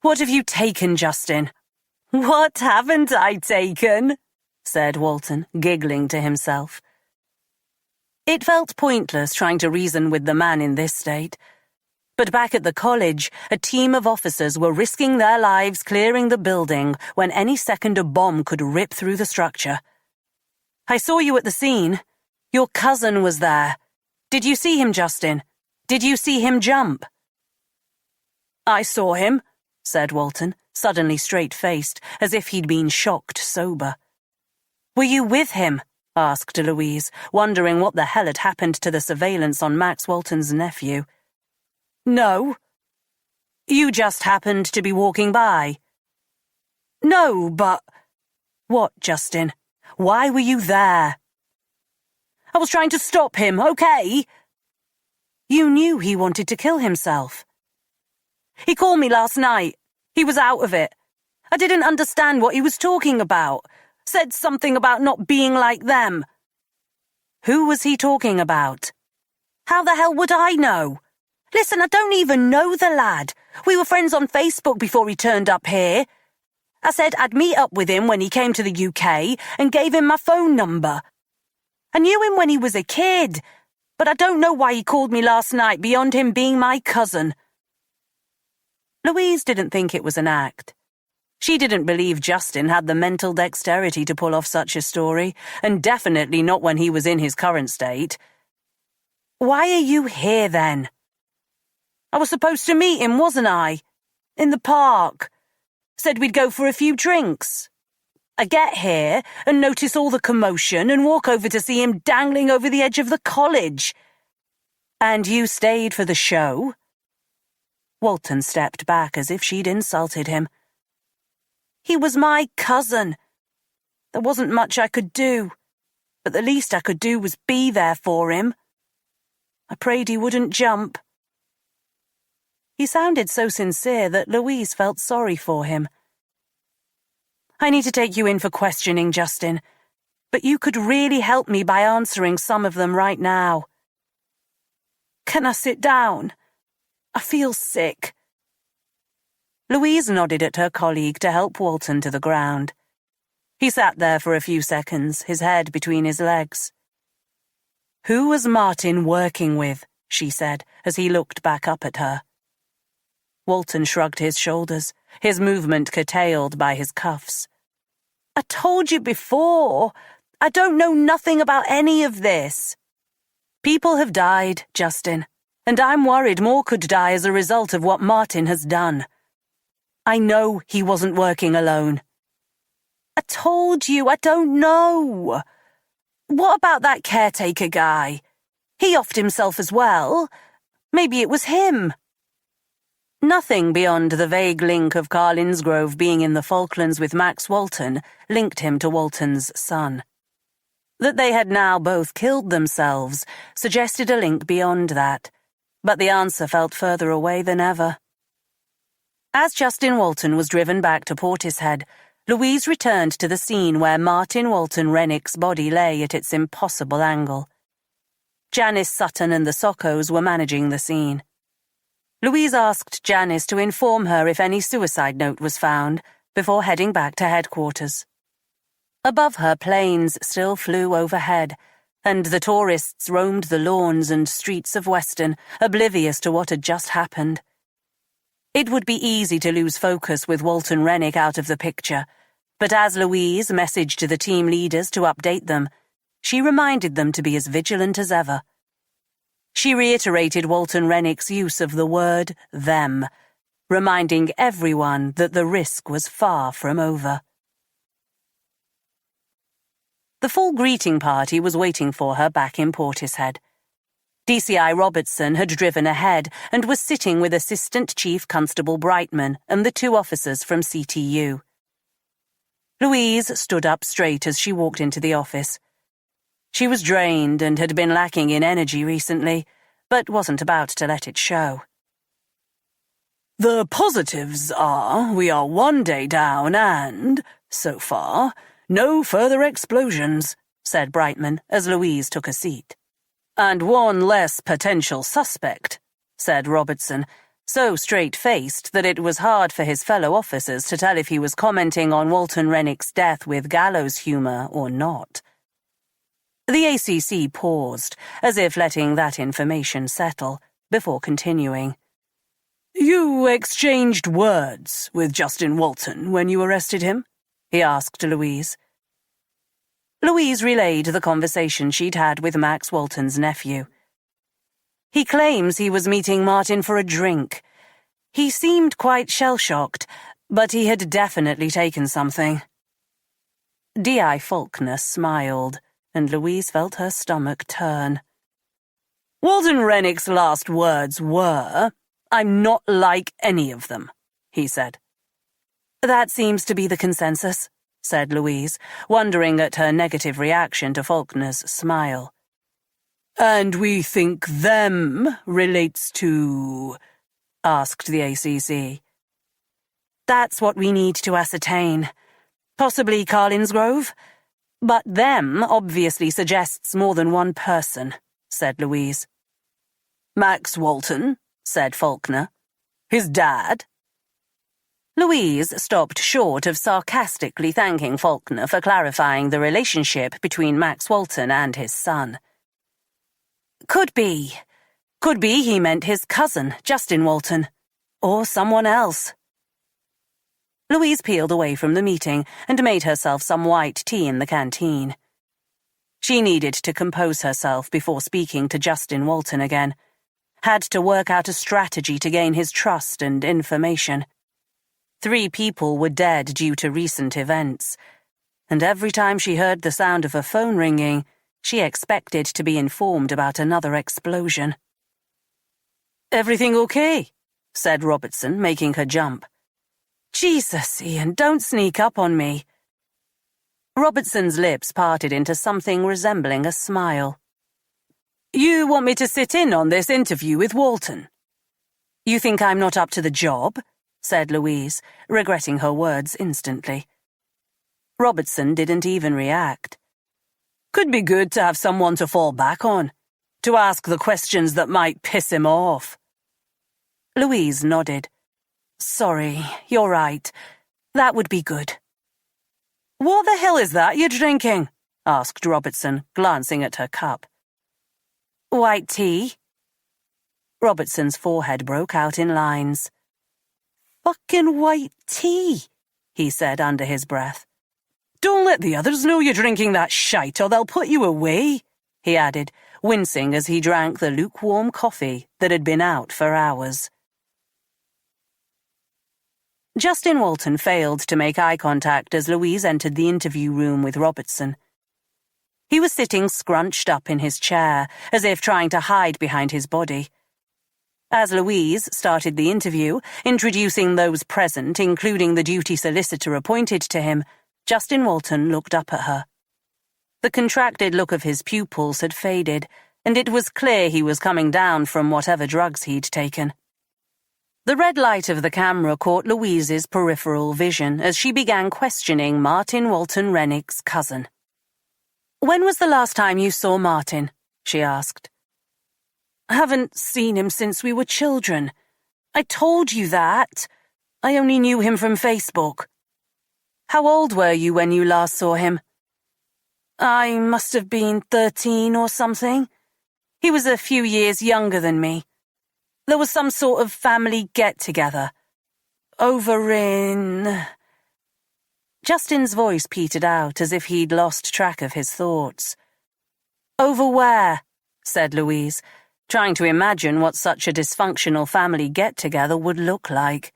"What have you taken, Justin?" "What haven't I taken?" said Walton, giggling to himself. It felt pointless trying to reason with the man in this state. But back at the college, a team of officers were risking their lives clearing the building when any second a bomb could rip through the structure. "I saw you at the scene. Your cousin was there. Did you see him, Justin? Did you see him jump?" "I saw him," said Walton, suddenly straight-faced, as if he'd been shocked sober. "Were you with him?" asked Louise, wondering what the hell had happened to the surveillance on Max Walton's nephew. "No." "You just happened to be walking by?" "No, but—" "What, Justin? Why were you there?" "I was trying to stop him, okay?" "You knew he wanted to kill himself." "He called me last night. He was out of it. I didn't understand what he was talking about. Said something about not being like them." "Who was he talking about?" "How the hell would I know? Listen, I don't even know the lad. We were friends on Facebook before he turned up here. I said I'd meet up with him when he came to the UK and gave him my phone number. I knew him when he was a kid, but I don't know why he called me last night beyond him being my cousin." Louise didn't think it was an act. She didn't believe Justin had the mental dexterity to pull off such a story, and definitely not when he was in his current state. "Why are you here, then?" "I was supposed to meet him, wasn't I? In the park. Said we'd go for a few drinks. I get here and notice all the commotion and walk over to see him dangling over the edge of the college." "And you stayed for the show?" Walton stepped back as if she'd insulted him. "He was my cousin. There wasn't much I could do, but the least I could do was be there for him. I prayed he wouldn't jump." He sounded so sincere that Louise felt sorry for him. "I need to take you in for questioning, Justin, but you could really help me by answering some of them right now." "Can I sit down? I feel sick." Louise nodded at her colleague to help Walton to the ground. He sat there for a few seconds, his head between his legs. "Who was Martin working with?" she said, as he looked back up at her. Walton shrugged his shoulders, his movement curtailed by his cuffs. "I told you before. I don't know nothing about any of this." "People have died, Justin, and I'm worried more could die as a result of what Martin has done. I know he wasn't working alone." "I told you I don't know. What about that caretaker guy? He offed himself as well. Maybe it was him." Nothing beyond the vague link of Carl Innsgrove being in the Falklands with Max Walton linked him to Walton's son. That they had now both killed themselves suggested a link beyond that, but the answer felt further away than ever. As Justin Walton was driven back to Portishead, Louise returned to the scene where Martin Walton Rennick's body lay at its impossible angle. Janice Sutton and the Sockos were managing the scene. Louise asked Janice to inform her if any suicide note was found before heading back to headquarters. Above her, planes still flew overhead, and the tourists roamed the lawns and streets of Weston, oblivious to what had just happened. It would be easy to lose focus with Walton Rennick out of the picture, but as Louise messaged the team leaders to update them, she reminded them to be as vigilant as ever. She reiterated Walton Rennick's use of the word them, reminding everyone that the risk was far from over. The full greeting party was waiting for her back in Portishead. DCI Robertson had driven ahead and was sitting with Assistant Chief Constable Brightman and the 2 officers from CTU. Louise stood up straight as she walked into the office. She was drained and had been lacking in energy recently, but wasn't about to let it show. The positives are we are 1 day down and, so far, no further explosions, said Brightman as Louise took a seat. And 1 less potential suspect, said Robertson, so straight-faced that it was hard for his fellow officers to tell if he was commenting on Walton Rennick's death with gallows humour or not. The ACC paused, as if letting that information settle, before continuing. You exchanged words with Justin Walton when you arrested him? He asked Louise. Louise relayed the conversation she'd had with Max Walton's nephew. He claims he was meeting Martin for a drink. He seemed quite shell-shocked, but he had definitely taken something. D.I. Faulkner smiled, and Louise felt her stomach turn. Walton Rennick's last words were, I'm not like any of them, he said. That seems to be the consensus, said Louise, wondering at her negative reaction to Faulkner's smile. And we think them relates to... asked the ACC. That's what we need to ascertain. Possibly Carlinsgrove? But them obviously suggests more than one person, said Louise. Max Walton, said Faulkner. His dad? Louise stopped short of sarcastically thanking Faulkner for clarifying the relationship between Max Walton and his son. Could be. Could be he meant his cousin, Justin Walton. Or someone else. Louise peeled away from the meeting and made herself some white tea in the canteen. She needed to compose herself before speaking to Justin Walton again. Had to work out a strategy to gain his trust and information. 3 people were dead due to recent events, and every time she heard the sound of a phone ringing, she expected to be informed about another explosion. Everything okay? Said Robertson, making her jump. Jesus, Ian, don't sneak up on me. Robertson's lips parted into something resembling a smile. You want me to sit in on this interview with Walton? You think I'm not up to the job? Said Louise, regretting her words instantly. Robertson didn't even react. Could be good to have someone to fall back on, to ask the questions that might piss him off. Louise nodded. Sorry, you're right. That would be good. What the hell is that you're drinking? Asked Robertson, glancing at her cup. White tea. Robertson's forehead broke out in lines. Fucking white tea, he said under his breath. Don't let the others know you're drinking that shite or they'll put you away, he added, wincing as he drank the lukewarm coffee that had been out for hours. Justin Walton failed to make eye contact as Louise entered the interview room with Robertson. He was sitting scrunched up in his chair, as if trying to hide behind his body. As Louise started the interview, introducing those present, including the duty solicitor appointed to him, Justin Walton looked up at her. The contracted look of his pupils had faded, and it was clear he was coming down from whatever drugs he'd taken. The red light of the camera caught Louise's peripheral vision as she began questioning Martin Walton Rennick's cousin. When was the last time you saw Martin? She asked. Haven't seen him since we were children. I told you that. I only knew him from Facebook. How old were you when you last saw him? I must have been 13 or something. He was a few years younger than me. There was some sort of family get-together. Over in... Justin's voice petered out as if he'd lost track of his thoughts. Over where? Said Louise, trying to imagine what such a dysfunctional family get-together would look like.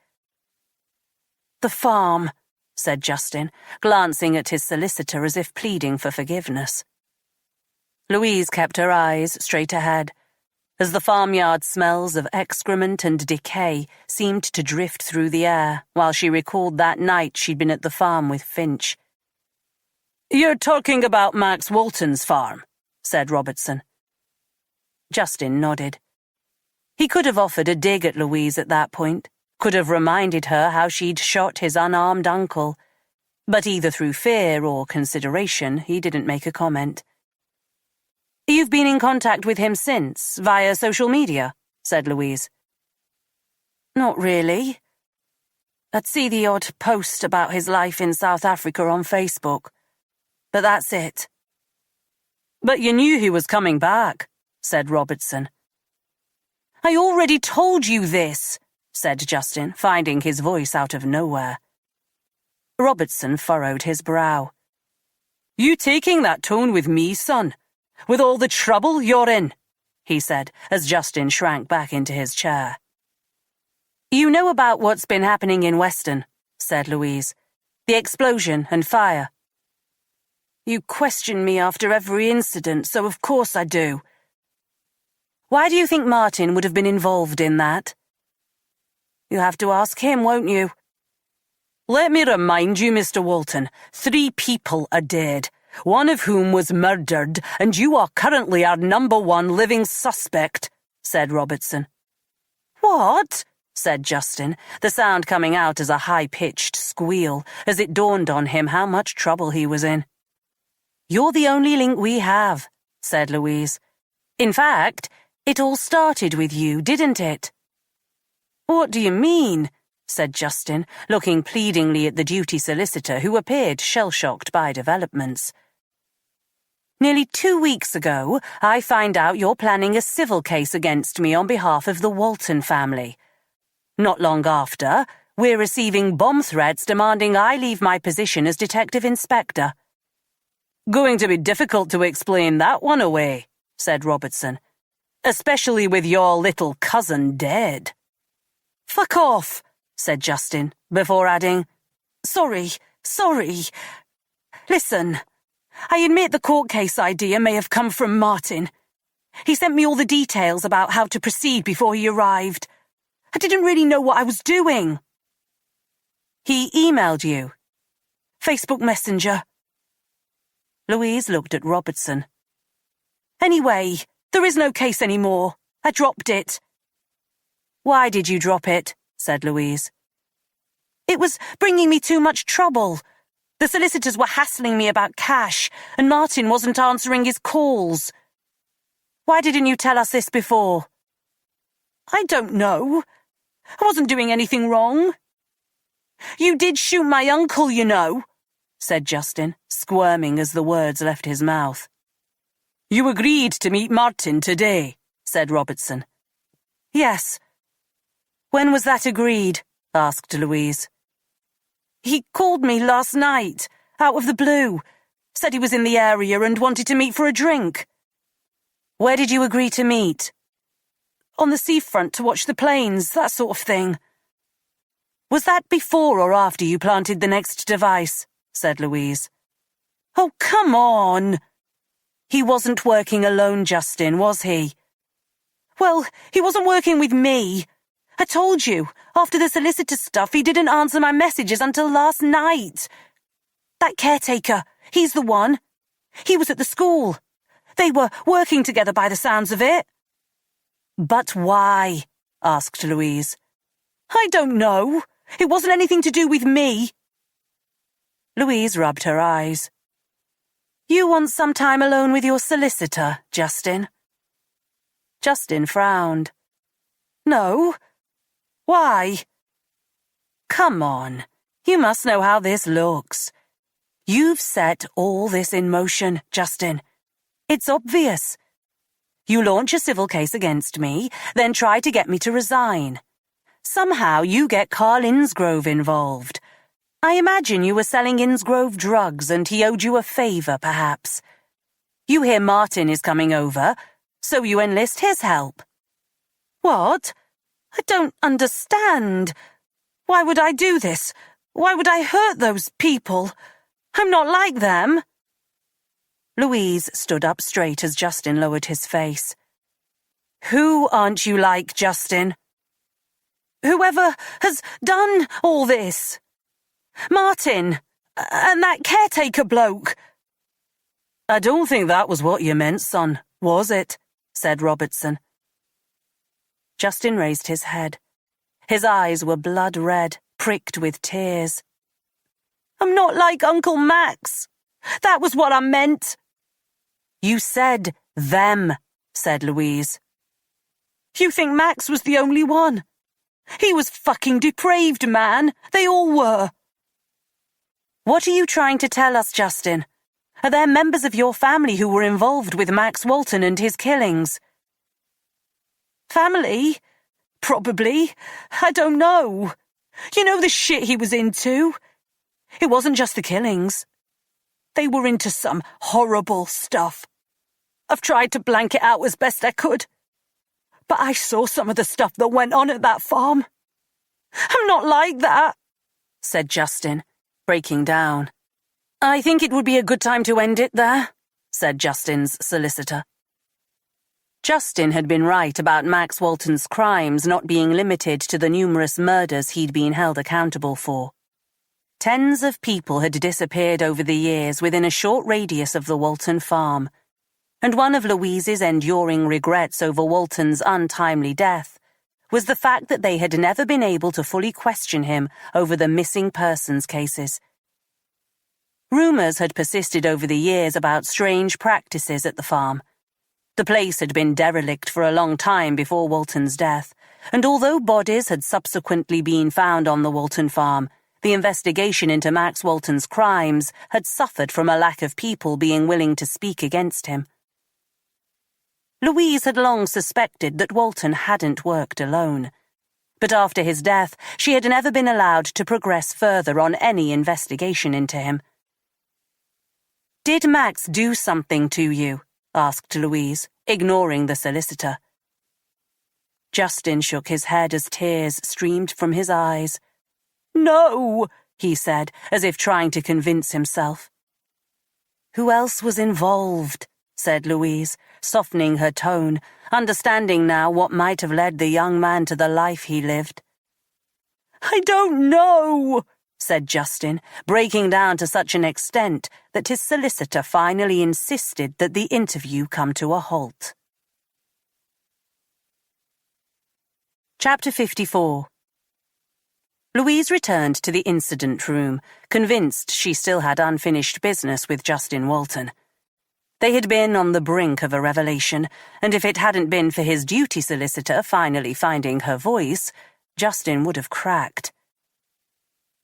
The farm, said Justin, glancing at his solicitor as if pleading for forgiveness. Louise kept her eyes straight ahead, as the farmyard smells of excrement and decay seemed to drift through the air while she recalled that night she'd been at the farm with Finch. "You're talking about Max Walton's farm," said Robertson. Justin nodded. He could have offered a dig at Louise at that point, could have reminded her how she'd shot his unarmed uncle, but either through fear or consideration, he didn't make a comment. "You've been in contact with him since, via social media," said Louise. "Not really. I'd see the odd post about his life in South Africa on Facebook, but that's it." "But you knew he was coming back," said Robertson. "I already told you this," said Justin, finding his voice out of nowhere. Robertson furrowed his brow. "You taking that tone with me, son? With all the trouble you're in?" he said, as Justin shrank back into his chair. "You know about what's been happening in Weston," said Louise. "The explosion and fire." "You question me after every incident, so of course I do." "Why do you think Martin would have been involved in that?" "You have to ask him, won't you?" "Let me remind you, Mr. Walton, 3 people are dead, one of whom was murdered, and you are currently our #1 living suspect," said Robertson. "What?" said Justin, the sound coming out as a high-pitched squeal, as it dawned on him how much trouble he was in. "You're the only link we have," said Louise. "In fact, it all started with you, didn't it?" "What do you mean?" said Justin, looking pleadingly at the duty solicitor, who appeared shell-shocked by developments. "Nearly 2 weeks ago, I find out you're planning a civil case against me on behalf of the Walton family. Not long after, we're receiving bomb threats demanding I leave my position as detective inspector." "Going to be difficult to explain that one away," said Robertson. "Especially with your little cousin dead." "Fuck off," said Justin, before adding, Sorry. Listen, I admit the court case idea may have come from Martin. He sent me all the details about how to proceed before he arrived. I didn't really know what I was doing." "He emailed you?" "Facebook Messenger." Louise looked at Robertson. "Anyway, there is no case anymore. I dropped it." "Why did you drop it?" said Louise. "It was bringing me too much trouble. The solicitors were hassling me about cash, and Martin wasn't answering his calls." "Why didn't you tell us this before?" "I don't know. I wasn't doing anything wrong." "You did shoot my uncle, you know," said Justin, squirming as the words left his mouth. "You agreed to meet Martin today," said Robertson. "Yes." "When was that agreed?" asked Louise. "He called me last night, out of the blue, said he was in the area and wanted to meet for a drink." "Where did you agree to meet?" "On the seafront to watch the planes, that sort of thing." "Was that before or after you planted the next device?" said Louise. "Oh, come on." "He wasn't working alone, Justin, was he?" "Well, he wasn't working with me. I told you, after the solicitor stuff, he didn't answer my messages until last night. That caretaker, he's the one. He was at the school. They were working together by the sounds of it." "But why?" asked Louise. "I don't know. It wasn't anything to do with me." Louise rubbed her eyes. "You want some time alone with your solicitor, Justin?" Justin frowned. "No. Why?" "Come on. You must know how this looks. You've set all this in motion, Justin. It's obvious. You launch a civil case against me, then try to get me to resign. Somehow you get Carl Innsgrove involved. I imagine you were selling Innsgrove drugs and he owed you a favor, perhaps. You hear Martin is coming over, so you enlist his help. What? I don't understand. Why would I do this? Why would I hurt those people? I'm not like them. Louise stood up straight as Justin lowered his face. Who aren't you like, Justin? Whoever has done all this. Martin, and that caretaker bloke. I don't think that was what you meant, son, was it? Said Robertson. Justin raised his head. His eyes were blood red, pricked with tears. I'm not like Uncle Max. That was what I meant. You said them, said Louise. You think Max was the only one? He was fucking depraved, man. They all were. What are you trying to tell us, Justin? Are there members of your family who were involved with Max Walton and his killings? Family? Probably. I don't know. You know the shit he was into? It wasn't just the killings. They were into some horrible stuff. I've tried to blank it out as best I could. But I saw some of the stuff that went on at that farm. I'm not like that, said Justin, breaking down. I think it would be a good time to end it there, said Justin's solicitor. Justin had been right about Max Walton's crimes not being limited to the numerous murders he'd been held accountable for. Tens of people had disappeared over the years within a short radius of the Walton farm, and one of Louise's enduring regrets over Walton's untimely death was the fact that they had never been able to fully question him over the missing persons cases. Rumours had persisted over the years about strange practices at the farm. The place had been derelict for a long time before Walton's death, and although bodies had subsequently been found on the Walton farm, the investigation into Max Walton's crimes had suffered from a lack of people being willing to speak against him. Louise had long suspected that Walton hadn't worked alone, but after his death, she had never been allowed to progress further on any investigation into him. Did Max do something to you? Asked Louise, ignoring the solicitor. Justin shook his head as tears streamed from his eyes. No, he said, as if trying to convince himself. Who else was involved? Said Louise, softening her tone, understanding now what might have led the young man to the life he lived. I don't know, said Justin, breaking down to such an extent that his solicitor finally insisted that the interview come to a halt. Chapter 54. Louise returned to the incident room, convinced she still had unfinished business with Justin Walton. They had been on the brink of a revelation, and if it hadn't been for his duty solicitor finally finding her voice, Justin would have cracked.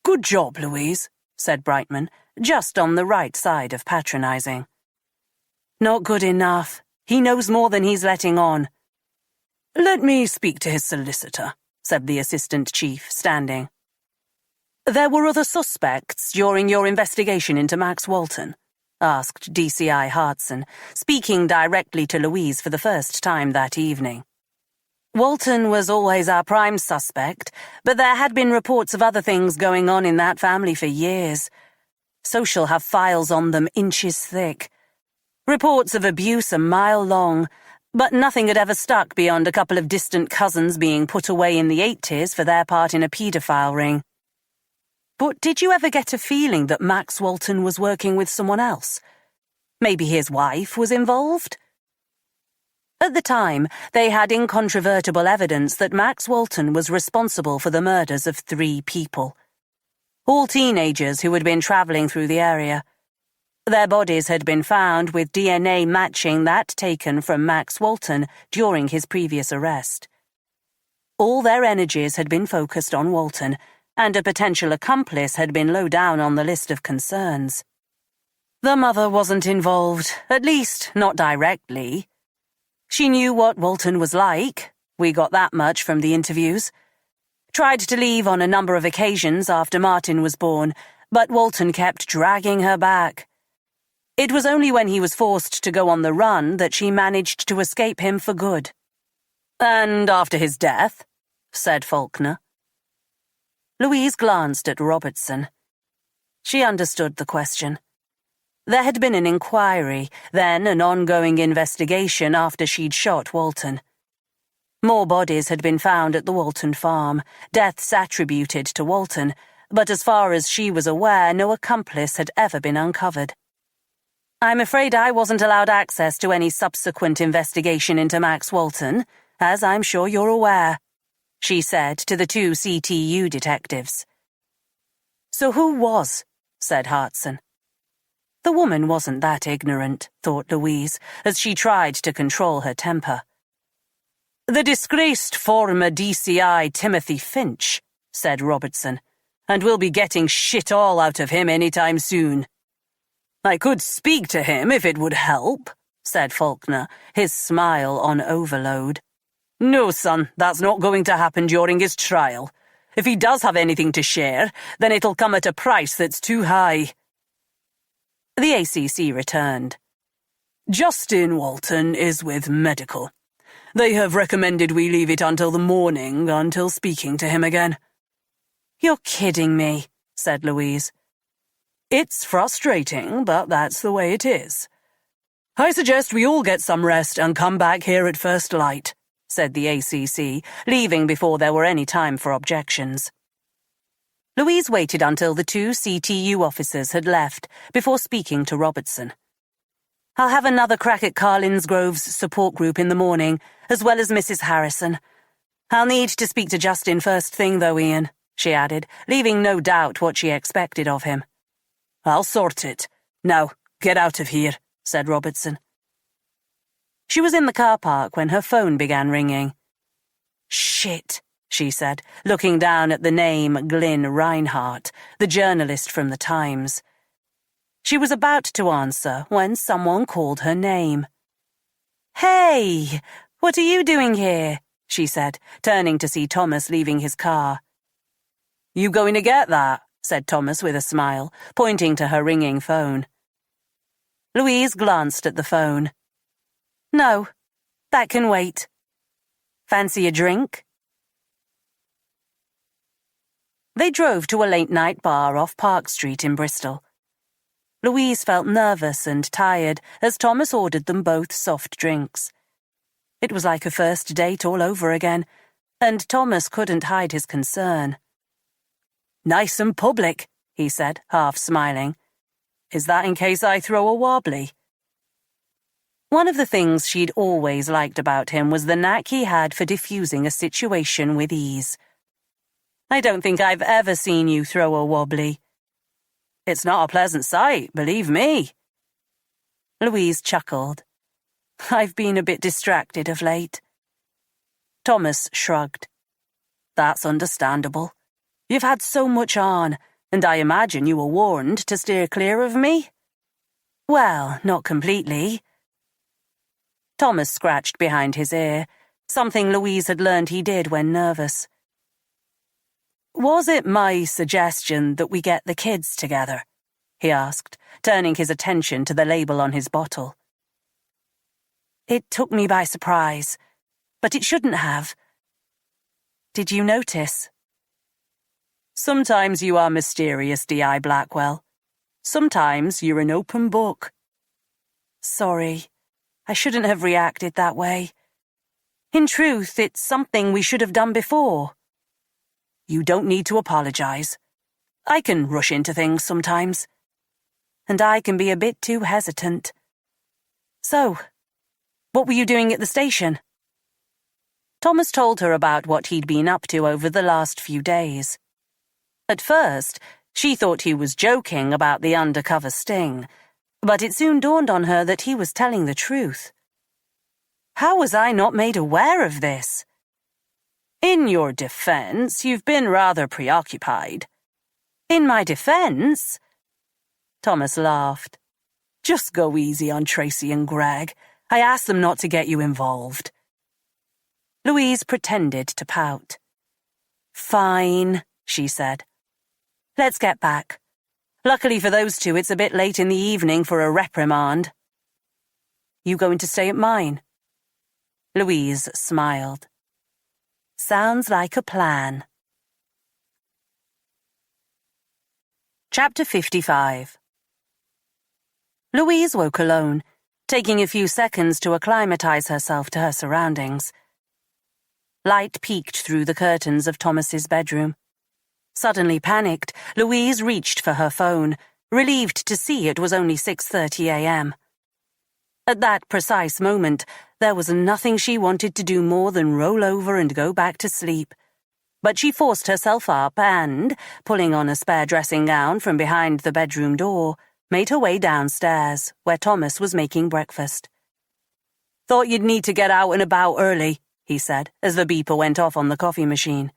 Good job, Louise, said Brightman, just on the right side of patronizing. Not good enough. He knows more than he's letting on. Let me speak to his solicitor, said the assistant chief, standing. There were other suspects during your investigation into Max Walton? Asked DCI Hartson, speaking directly to Louise for the first time that evening. Walton was always our prime suspect, but there had been reports of other things going on in that family for years. Social have files on them inches thick. Reports of abuse a mile long, but nothing had ever stuck beyond a couple of distant cousins being put away in the 80s for their part in a paedophile ring. But did you ever get a feeling that Max Walton was working with someone else? Maybe his wife was involved? At the time, they had incontrovertible evidence that Max Walton was responsible for the murders of 3 people. All teenagers who had been travelling through the area. Their bodies had been found with DNA matching that taken from Max Walton during his previous arrest. All their energies had been focused on Walton, and a potential accomplice had been low down on the list of concerns. The mother wasn't involved, at least not directly. She knew what Walton was like. We got that much from the interviews. Tried to leave on a number of occasions after Martin was born, but Walton kept dragging her back. It was only when he was forced to go on the run that she managed to escape him for good. "And after his death?" said Faulkner. Louise glanced at Robertson. She understood the question. There had been an inquiry, then an ongoing investigation after she'd shot Walton. More bodies had been found at the Walton farm, deaths attributed to Walton, but as far as she was aware, no accomplice had ever been uncovered. "I'm afraid I wasn't allowed access to any subsequent investigation into Max Walton, as I'm sure you're aware," she said to the 2 CTU detectives. "So who was?" said Hartson. The woman wasn't that ignorant, thought Louise, as she tried to control her temper. "The disgraced former DCI Timothy Finch," said Robertson, "and we'll be getting shit all out of him any time soon." "I could speak to him if it would help," said Faulkner, his smile on overload. "No, son, that's not going to happen during his trial. If he does have anything to share, then it'll come at a price that's too high." The ACC returned. "Justin Walton is with medical. They have recommended we leave it until the morning until speaking to him again." "You're kidding me," said Louise. "It's frustrating, but that's the way it is. I suggest we all get some rest and come back here at first light," said the ACC, leaving before there were any time for objections. Louise waited until the 2 CTU officers had left before speaking to Robertson. "I'll have another crack at Carlins Grove's support group in the morning, as well as Mrs. Harrison. I'll need to speak to Justin first thing, though, Ian," she added, leaving no doubt what she expected of him. "I'll sort it. Now, get out of here," said Robertson. She was in the car park when her phone began ringing. "Shit," she said, looking down at the name Glyn Reinhardt, the journalist from the Times. She was about to answer when someone called her name. "Hey, what are you doing here?" she said, turning to see Thomas leaving his car. "You going to get that?" said Thomas with a smile, pointing to her ringing phone. Louise glanced at the phone. "No, that can wait. Fancy a drink?" They drove to a late-night bar off Park Street in Bristol. Louise felt nervous and tired as Thomas ordered them both soft drinks. It was like a first date all over again, and Thomas couldn't hide his concern. "Nice and public," he said, half smiling. "Is that in case I throw a wobbly?" One of the things she'd always liked about him was the knack he had for diffusing a situation with ease. "I don't think I've ever seen you throw a wobbly." "It's not a pleasant sight, believe me." Louise chuckled. "I've been a bit distracted of late." Thomas shrugged. "That's understandable. You've had so much on, and I imagine you were warned to steer clear of me?" "Well, not completely." Thomas scratched behind his ear, something Louise had learned he did when nervous. "Was it my suggestion that we get the kids together?" he asked, turning his attention to the label on his bottle. "It took me by surprise, but it shouldn't have. Did you notice?" "Sometimes you are mysterious, D.I. Blackwell. Sometimes you're an open book." "Sorry, I shouldn't have reacted that way. In truth, it's something we should have done before." "You don't need to apologize. I can rush into things sometimes. And I can be a bit too hesitant. So, what were you doing at the station?" Thomas told her about what he'd been up to over the last few days. At first, she thought he was joking about the undercover sting, but it soon dawned on her that he was telling the truth. "How was I not made aware of this?" "In your defense, you've been rather preoccupied." "In my defense?" Thomas laughed. "Just go easy on Tracy and Greg. I asked them not to get you involved." Louise pretended to pout. "Fine," she said. "Let's get back. Luckily for those two, it's a bit late in the evening for a reprimand. You going to stay at mine? Louise smiled. Sounds like a plan. Chapter 55. Louise woke alone, taking a few seconds to acclimatize herself to her surroundings. Light peeked through the curtains of Thomas's bedroom. Suddenly panicked, Louise reached for her phone, relieved to see it was only 6:30 a.m. At that precise moment, there was nothing she wanted to do more than roll over and go back to sleep. But she forced herself up and, pulling on a spare dressing gown from behind the bedroom door, made her way downstairs, where Thomas was making breakfast. "Thought you'd need to get out and about early," he said, as the beeper went off on the coffee machine.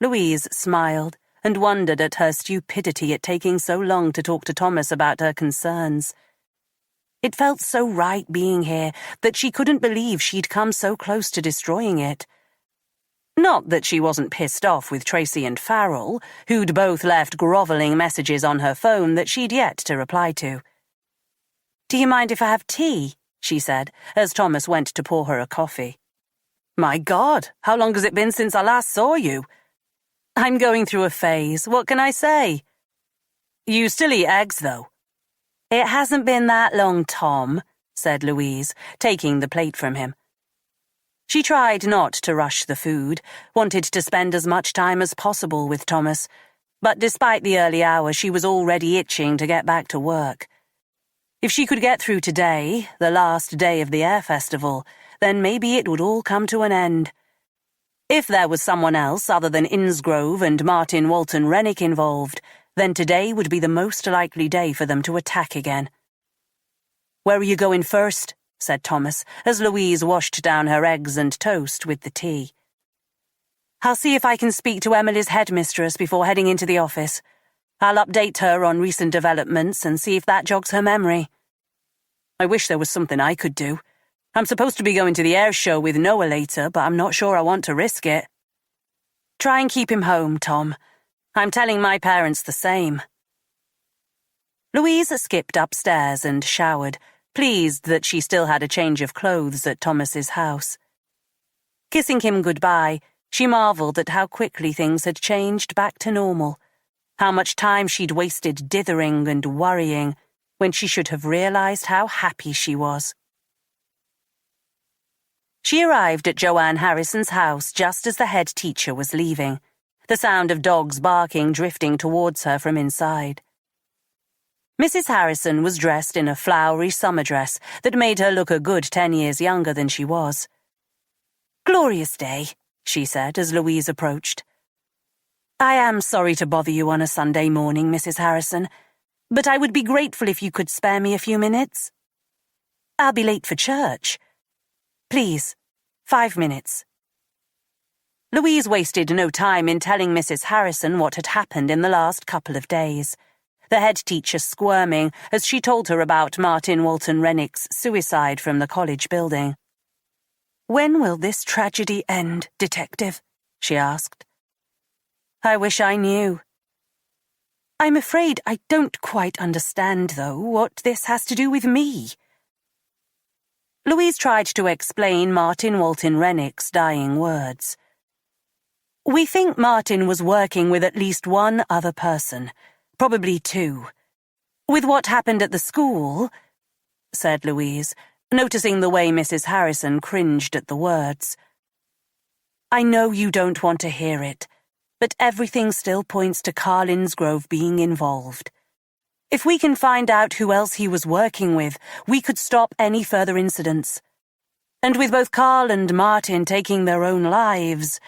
Louise smiled and wondered at her stupidity at taking so long to talk to Thomas about her concerns. It felt so right being here that she couldn't believe she'd come so close to destroying it. Not that she wasn't pissed off with Tracy and Farrell, who'd both left grovelling messages on her phone that she'd yet to reply to. "Do you mind if I have tea?" she said, as Thomas went to pour her a coffee. "My God, how long has it been since I last saw you?" "I'm going through a phase, what can I say?" "You still eat eggs, though." "It hasn't been that long, Tom," said Louise, taking the plate from him. She tried not to rush the food, wanted to spend as much time as possible with Thomas, but despite the early hour, she was already itching to get back to work. If she could get through today, the last day of the air festival, then maybe it would all come to an end. If there was someone else other than Innsgrove and Martin Walton Rennick involved, then today would be the most likely day for them to attack again. "Where are you going first?" said Thomas, as Louise washed down her eggs and toast with the tea. "I'll see if I can speak to Emily's headmistress before heading into the office. I'll update her on recent developments and see if that jogs her memory. I wish there was something I could do. I'm supposed to be going to the air show with Noah later, but I'm not sure I want to risk it." "Try and keep him home, Tom. I'm telling my parents the same." Louise skipped upstairs and showered, pleased that she still had a change of clothes at Thomas's house. Kissing him goodbye, she marveled at how quickly things had changed back to normal, how much time she'd wasted dithering and worrying when she should have realized how happy she was. She arrived at Joanne Harrison's house just as the head teacher was leaving, the sound of dogs barking drifting towards her from inside. Mrs. Harrison was dressed in a flowery summer dress that made her look a good 10 years younger than she was. "Glorious day," she said as Louise approached. "I am sorry to bother you on a Sunday morning, Mrs. Harrison, but I would be grateful if you could spare me a few minutes. I'll be late for church. Please, 5 minutes." Louise wasted no time in telling Mrs. Harrison what had happened in the last couple of days, the head teacher squirming as she told her about Martin Walton Rennick's suicide from the college building. "When will this tragedy end, Detective?" she asked. "I wish I knew." "I'm afraid I don't quite understand, though, what this has to do with me." Louise tried to explain Martin Walton Rennick's dying words. "We think Martin was working with at least one other person, probably two. With what happened at the school," said Louise, noticing the way Mrs. Harrison cringed at the words. "I know you don't want to hear it, but everything still points to Carl Innsgrove being involved. If we can find out who else he was working with, we could stop any further incidents. And with both Carl and Martin taking their own lives,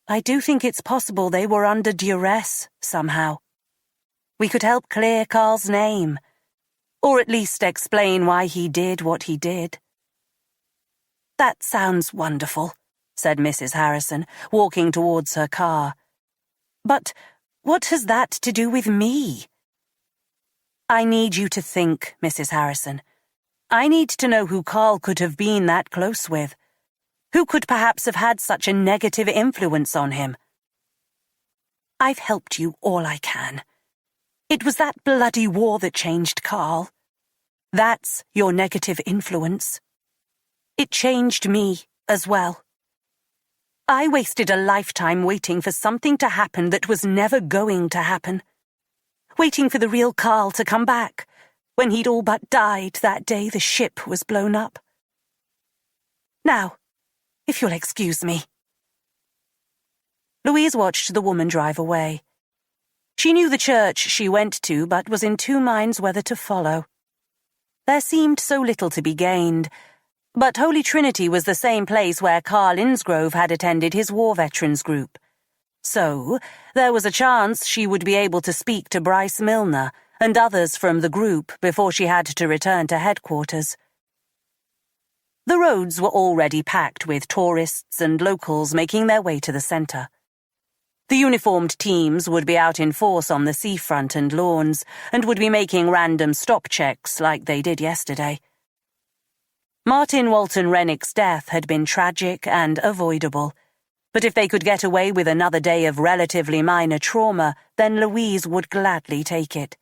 I do think it's possible they were under duress somehow. We could help clear Carl's name, or at least explain why he did what he did." "That sounds wonderful," said Mrs. Harrison, walking towards her car. "But what has that to do with me?" "I need you to think, Mrs. Harrison. I need to know who Carl could have been that close with. Who could perhaps have had such a negative influence on him. I've helped you all I can. It was that bloody war that changed Carl. That's your negative influence. It changed me as well. I wasted a lifetime waiting for something to happen that was never going to happen. Waiting for the real Carl to come back, when he'd all but died that day the ship was blown up. Now, if you'll excuse me. Louise watched the woman drive away. She knew the church she went to, but was in two minds whether to follow. There seemed so little to be gained, but Holy Trinity was the same place where Carl Innsgrove had attended his war veterans group. So, there was a chance she would be able to speak to Bryce Milner and others from the group before she had to return to headquarters. The roads were already packed with tourists and locals making their way to the centre. The uniformed teams would be out in force on the seafront and lawns, and would be making random stop checks like they did yesterday. Martin Walton Rennick's death had been tragic and avoidable, but if they could get away with another day of relatively minor trauma, then Louise would gladly take it.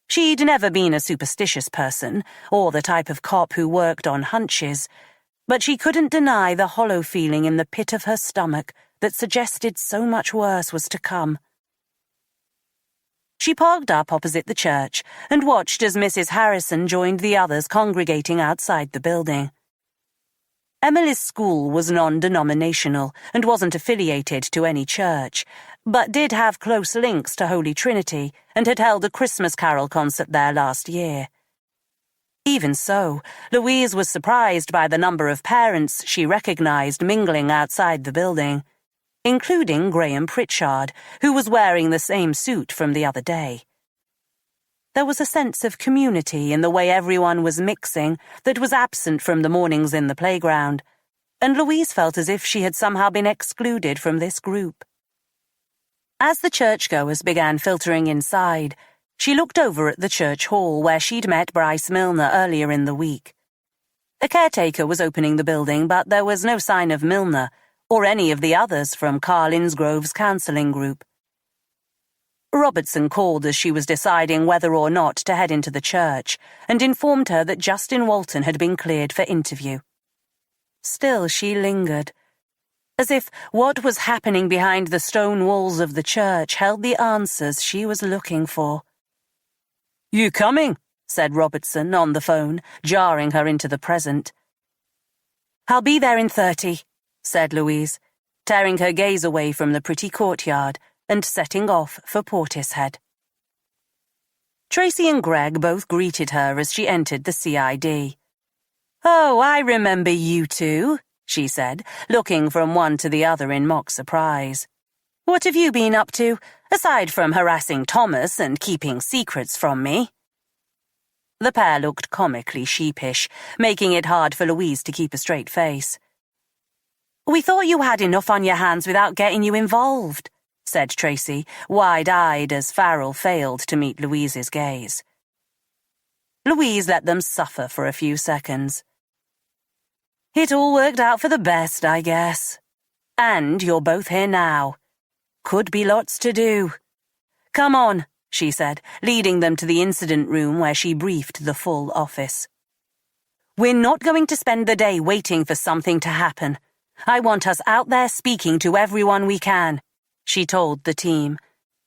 She'd never been a superstitious person, or the type of cop who worked on hunches, but she couldn't deny the hollow feeling in the pit of her stomach that suggested so much worse was to come. She parked up opposite the church and watched as Mrs. Harrison joined the others congregating outside the building. Emily's school was non-denominational and wasn't affiliated to any church, but did have close links to Holy Trinity and had held a Christmas carol concert there last year. Even so, Louise was surprised by the number of parents she recognized mingling outside the building, including Graham Pritchard, who was wearing the same suit from the other day. There was a sense of community in the way everyone was mixing that was absent from the mornings in the playground, and Louise felt as if she had somehow been excluded from this group. As the churchgoers began filtering inside, she looked over at the church hall where she'd met Bryce Milner earlier in the week. A caretaker was opening the building, but there was no sign of Milner, or any of the others from Carl Innsgrove's counselling group. Robertson called as she was deciding whether or not to head into the church and informed her that Justin Walton had been cleared for interview. Still, she lingered, as if what was happening behind the stone walls of the church held the answers she was looking for. "You coming?" said Robertson on the phone, jarring her into the present. "I'll be there in 30, said Louise, tearing her gaze away from the pretty courtyard and setting off for Portishead. Tracy and Greg both greeted her as she entered the CID. "Oh, I remember you two," she said, looking from one to the other in mock surprise. "What have you been up to, aside from harassing Thomas and keeping secrets from me?" The pair looked comically sheepish, making it hard for Louise to keep a straight face. "We thought you had enough on your hands without getting you involved," said Tracy, wide-eyed as Farrell failed to meet Louise's gaze. Louise let them suffer for a few seconds. "It all worked out for the best, I guess. And you're both here now. Could be lots to do. Come on," she said, leading them to the incident room where she briefed the full office. "We're not going to spend the day waiting for something to happen. I want us out there speaking to everyone we can," she told the team,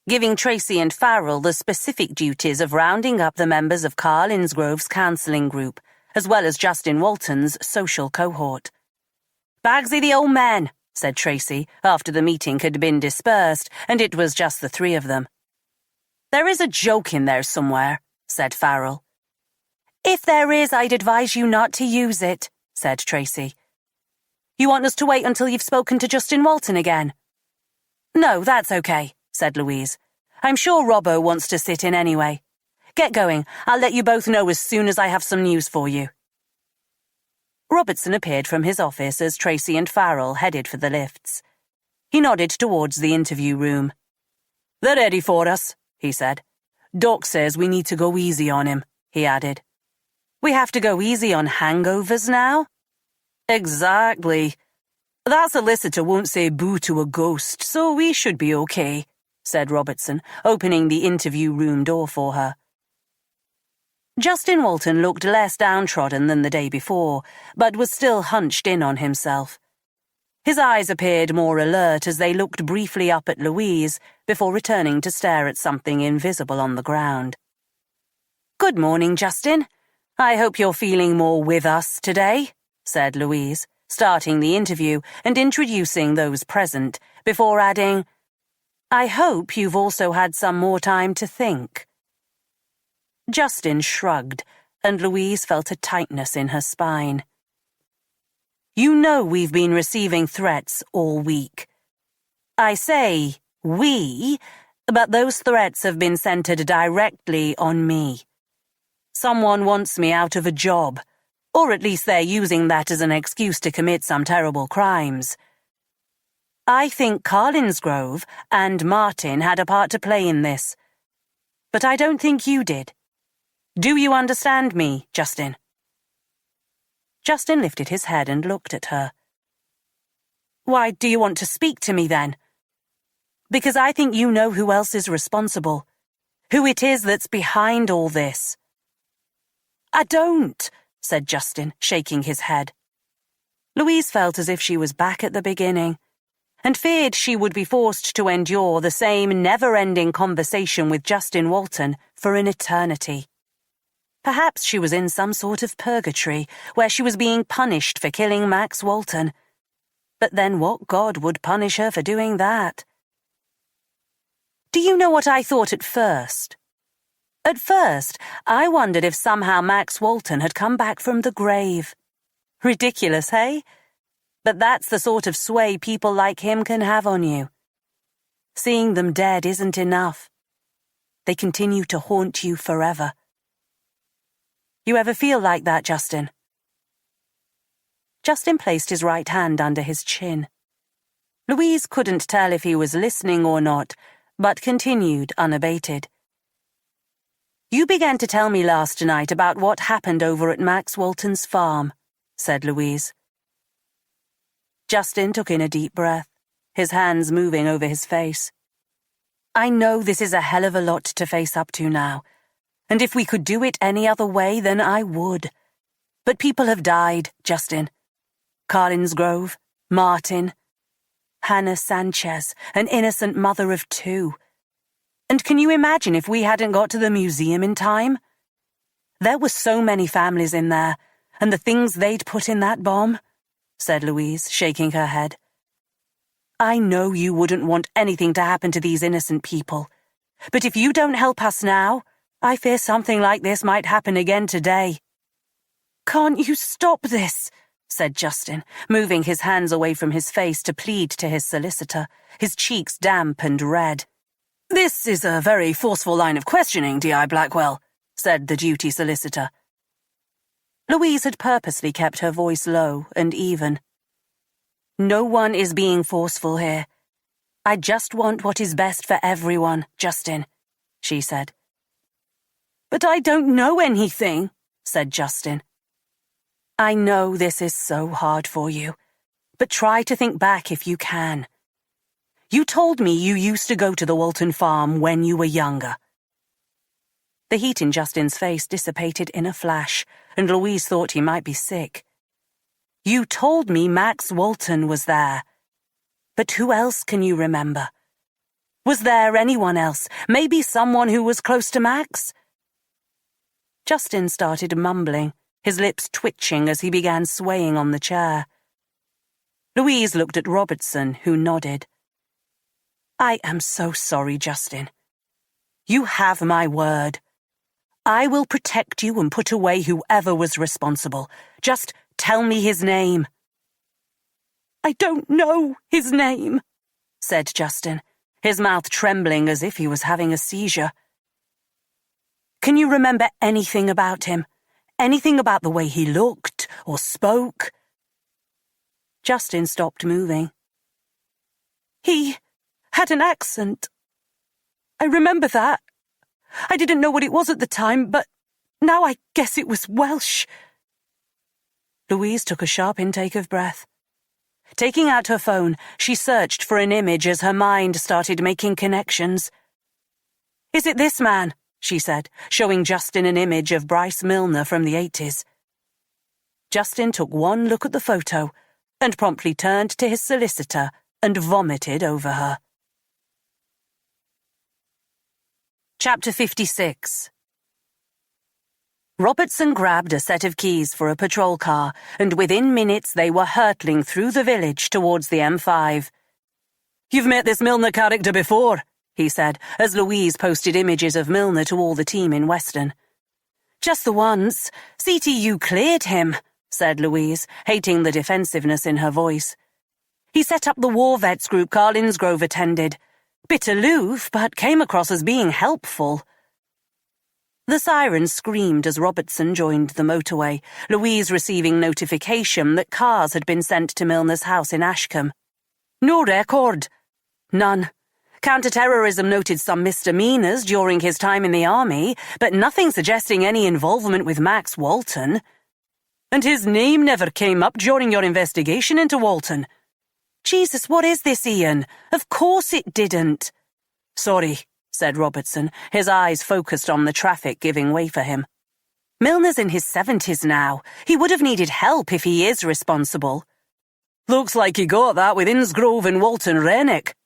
giving Tracy and Farrell the specific duties of rounding up the members of Carl Innsgrove's counselling group, as well as Justin Walton's social cohort. "Bagsy the old man," said Tracy, after the meeting had been dispersed and it was just the three of them. "There is a joke in there somewhere," said Farrell. "If there is, I'd advise you not to use it," said Tracy. "You want us to wait until you've spoken to Justin Walton again?" "No, that's okay," said Louise. "I'm sure Robbo wants to sit in anyway. Get going. I'll let you both know as soon as I have some news for you." Robertson appeared from his office as Tracy and Farrell headed for the lifts. He nodded towards the interview room. "They're ready for us," he said. "Doc says we need to go easy on him," he added. "We have to go easy on hangovers now?" "Exactly. That solicitor won't say boo to a ghost, so we should be okay," said Robertson, opening the interview room door for her. Justin Walton looked less downtrodden than the day before, but was still hunched in on himself. His eyes appeared more alert as they looked briefly up at Louise before returning to stare at something invisible on the ground. "Good morning, Justin. I hope you're feeling more with us today," said Louise, starting the interview and introducing those present, before adding, "I hope you've also had some more time to think." Justin shrugged, and Louise felt a tightness in her spine. "You know we've been receiving threats all week. I say we, but those threats have been centered directly on me. Someone wants me out of a job, or at least they're using that as an excuse to commit some terrible crimes. I think Carlinsgrove and Martin had a part to play in this, but I don't think you did. Do you understand me, Justin?" Justin lifted his head and looked at her. "Why do you want to speak to me then?" "Because I think you know who else is responsible, who it is that's behind all this." "I don't," said Justin, shaking his head. Louise felt as if she was back at the beginning, and feared she would be forced to endure the same never-ending conversation with Justin Walton for an eternity. Perhaps she was in some sort of purgatory, where she was being punished for killing Max Walton. But then what god would punish her for doing that? "Do you know what I thought at first? At first, I wondered if somehow Max Walton had come back from the grave. Ridiculous, hey? But that's the sort of sway people like him can have on you. Seeing them dead isn't enough. They continue to haunt you forever. You ever feel like that, Justin?" Justin placed his right hand under his chin. Louise couldn't tell if he was listening or not, but continued unabated. "You began to tell me last night about what happened over at Max Walton's farm," said Louise. Justin took in a deep breath, his hands moving over his face. "I know this is a hell of a lot to face up to now, and if we could do it any other way, then I would. But people have died, Justin. Carlinsgrove, Martin, Hannah Sanchez, an innocent mother of 2. And can you imagine if we hadn't got to the museum in time? There were so many families in there, and the things they'd put in that bomb," said Louise, shaking her head. "I know you wouldn't want anything to happen to these innocent people, but if you don't help us now, I fear something like this might happen again today." "Can't you stop this?" said Justin, moving his hands away from his face to plead to his solicitor, his cheeks damp and red. "This is a very forceful line of questioning, D.I. Blackwell," said the duty solicitor. Louise had purposely kept her voice low and even. "No one is being forceful here. I just want what is best for everyone, Justin," she said. "But I don't know anything," said Justin. "I know this is so hard for you, but try to think back if you can. You told me you used to go to the Walton farm when you were younger." The heat in Justin's face dissipated in a flash, and Louise thought he might be sick. "You told me Max Walton was there. But who else can you remember? Was there anyone else, maybe someone who was close to Max?" Justin started mumbling, his lips twitching as he began swaying on the chair. Louise looked at Robertson, who nodded. "I am so sorry, Justin. You have my word. I will protect you and put away whoever was responsible. Just tell me his name." "I don't know his name," said Justin, his mouth trembling as if he was having a seizure. "Can you remember anything about him? Anything about the way he looked or spoke?" Justin stopped moving. "He had an accent. I remember that. I didn't know what it was at the time, but now I guess it was Welsh." Louise took a sharp intake of breath. Taking out her phone, she searched for an image as her mind started making connections. "Is it this man?" she said, showing Justin an image of Bryce Milner from the 80s. Justin took one look at the photo and promptly turned to his solicitor and vomited over her. Chapter 56. Robertson grabbed a set of keys for a patrol car, and within minutes they were hurtling through the village towards the M5. "You've met this Milner character before," he said, as Louise posted images of Milner to all the team in Weston. "Just the once. CTU cleared him," said Louise, hating the defensiveness in her voice. "He set up the war vets group Carl Innsgrove attended. Bit aloof, but came across as being helpful." The siren screamed as Robertson joined the motorway, Louise receiving notification that cars had been sent to Milner's house in Ashcombe. "No record." "None. Counter-terrorism noted some misdemeanors during his time in the army, but nothing suggesting any involvement with Max Walton." "And his name never came up during your investigation into Walton." "Jesus, what is this, Ian? Of course it didn't." "Sorry," said Robertson, his eyes focused on the traffic giving way for him. "Milner's in his 70s now. He would have needed help if he is responsible." "Looks like he got that with Innsgrove and Walton Rennick."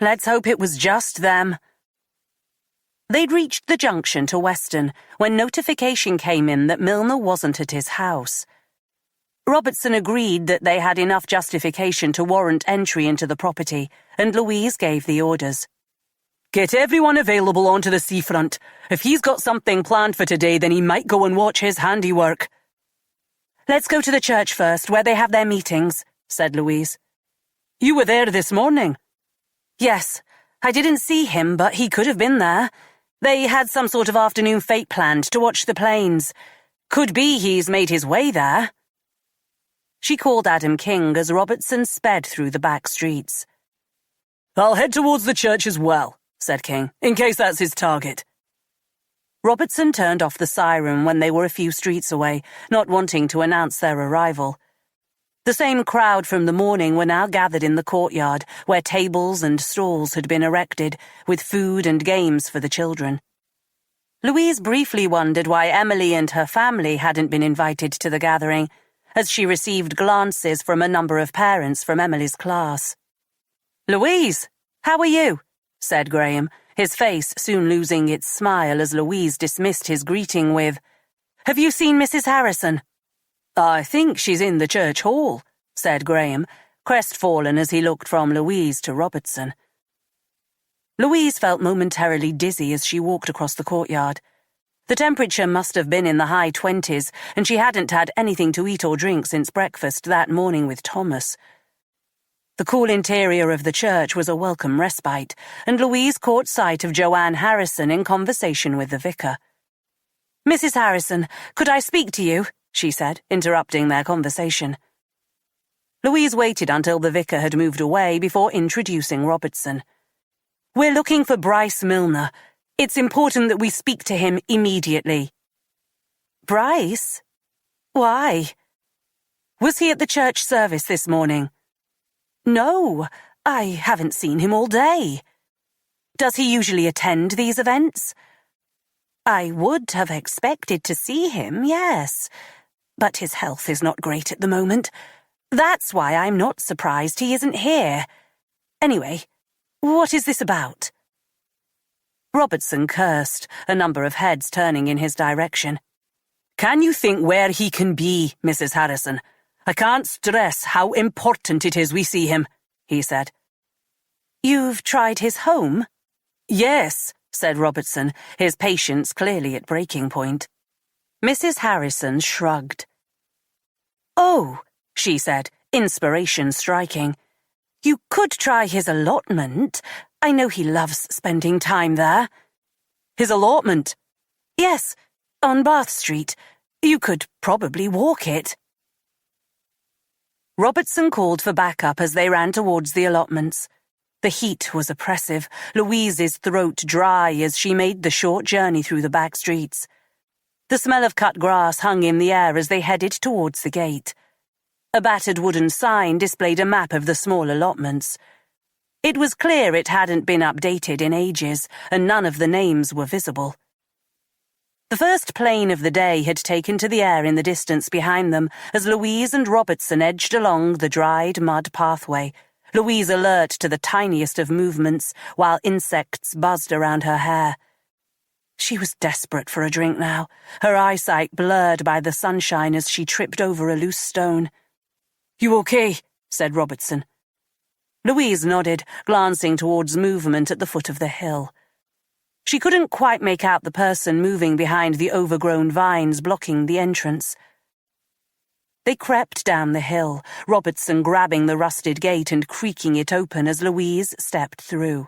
"Let's hope it was just them." They'd reached the junction to Weston when notification came in that Milner wasn't at his house. Robertson agreed that they had enough justification to warrant entry into the property, and Louise gave the orders. "Get everyone available onto the seafront. If he's got something planned for today, then he might go and watch his handiwork." "Let's go to the church first, where they have their meetings," said Louise. "You were there this morning?" "Yes. I didn't see him, but he could have been there. They had some sort of afternoon fete planned to watch the planes. Could be he's made his way there." She called Adam King as Robertson sped through the back streets. "I'll head towards the church as well," said King, "in case that's his target." Robertson turned off the siren when they were a few streets away, not wanting to announce their arrival. The same crowd from the morning were now gathered in the courtyard, where tables and stalls had been erected, with food and games for the children. Louise briefly wondered why Emily and her family hadn't been invited to the gathering, as she received glances from a number of parents from Emily's class. "Louise, how are you?" said Graham, his face soon losing its smile as Louise dismissed his greeting with, "Have you seen Mrs. Harrison?" "I think she's in the church hall," said Graham, crestfallen as he looked from Louise to Robertson. Louise felt momentarily dizzy as she walked across the courtyard. The temperature must have been in the high 20s, and she hadn't had anything to eat or drink since breakfast that morning with Thomas. The cool interior of the church was a welcome respite, and Louise caught sight of Joanne Harrison in conversation with the vicar. "Mrs. Harrison, could I speak to you?" she said, interrupting their conversation. Louise waited until the vicar had moved away before introducing Robertson. "We're looking for Bryce Milner. It's important that we speak to him immediately." "Bryce? Why?" "Was he at the church service this morning?" "No, I haven't seen him all day." "Does he usually attend these events?" "I would have expected to see him, yes, but his health is not great at the moment. That's why I'm not surprised he isn't here. Anyway, what is this about?" Robertson cursed, a number of heads turning in his direction. "Can you think where he can be, Mrs. Harrison? I can't stress how important it is we see him," he said. "You've tried his home?" "Yes," said Robertson, his patience clearly at breaking point. Mrs. Harrison shrugged. "Oh," she said, inspiration striking. "You could try his allotment. I know he loves spending time there." "His allotment?" "Yes, on Bath Street. You could probably walk it." Robertson called for backup as they ran towards the allotments. The heat was oppressive, Louise's throat dry as she made the short journey through the back streets. The smell of cut grass hung in the air as they headed towards the gate. A battered wooden sign displayed a map of the small allotments. It was clear it hadn't been updated in ages, and none of the names were visible. The first plane of the day had taken to the air in the distance behind them as Louise and Robertson edged along the dried mud pathway, Louise alert to the tiniest of movements while insects buzzed around her hair. She was desperate for a drink now, her eyesight blurred by the sunshine as she tripped over a loose stone. "You okay?" said Robertson. Louise nodded, glancing towards movement at the foot of the hill. She couldn't quite make out the person moving behind the overgrown vines blocking the entrance. They crept down the hill, Robertson grabbing the rusted gate and creaking it open as Louise stepped through.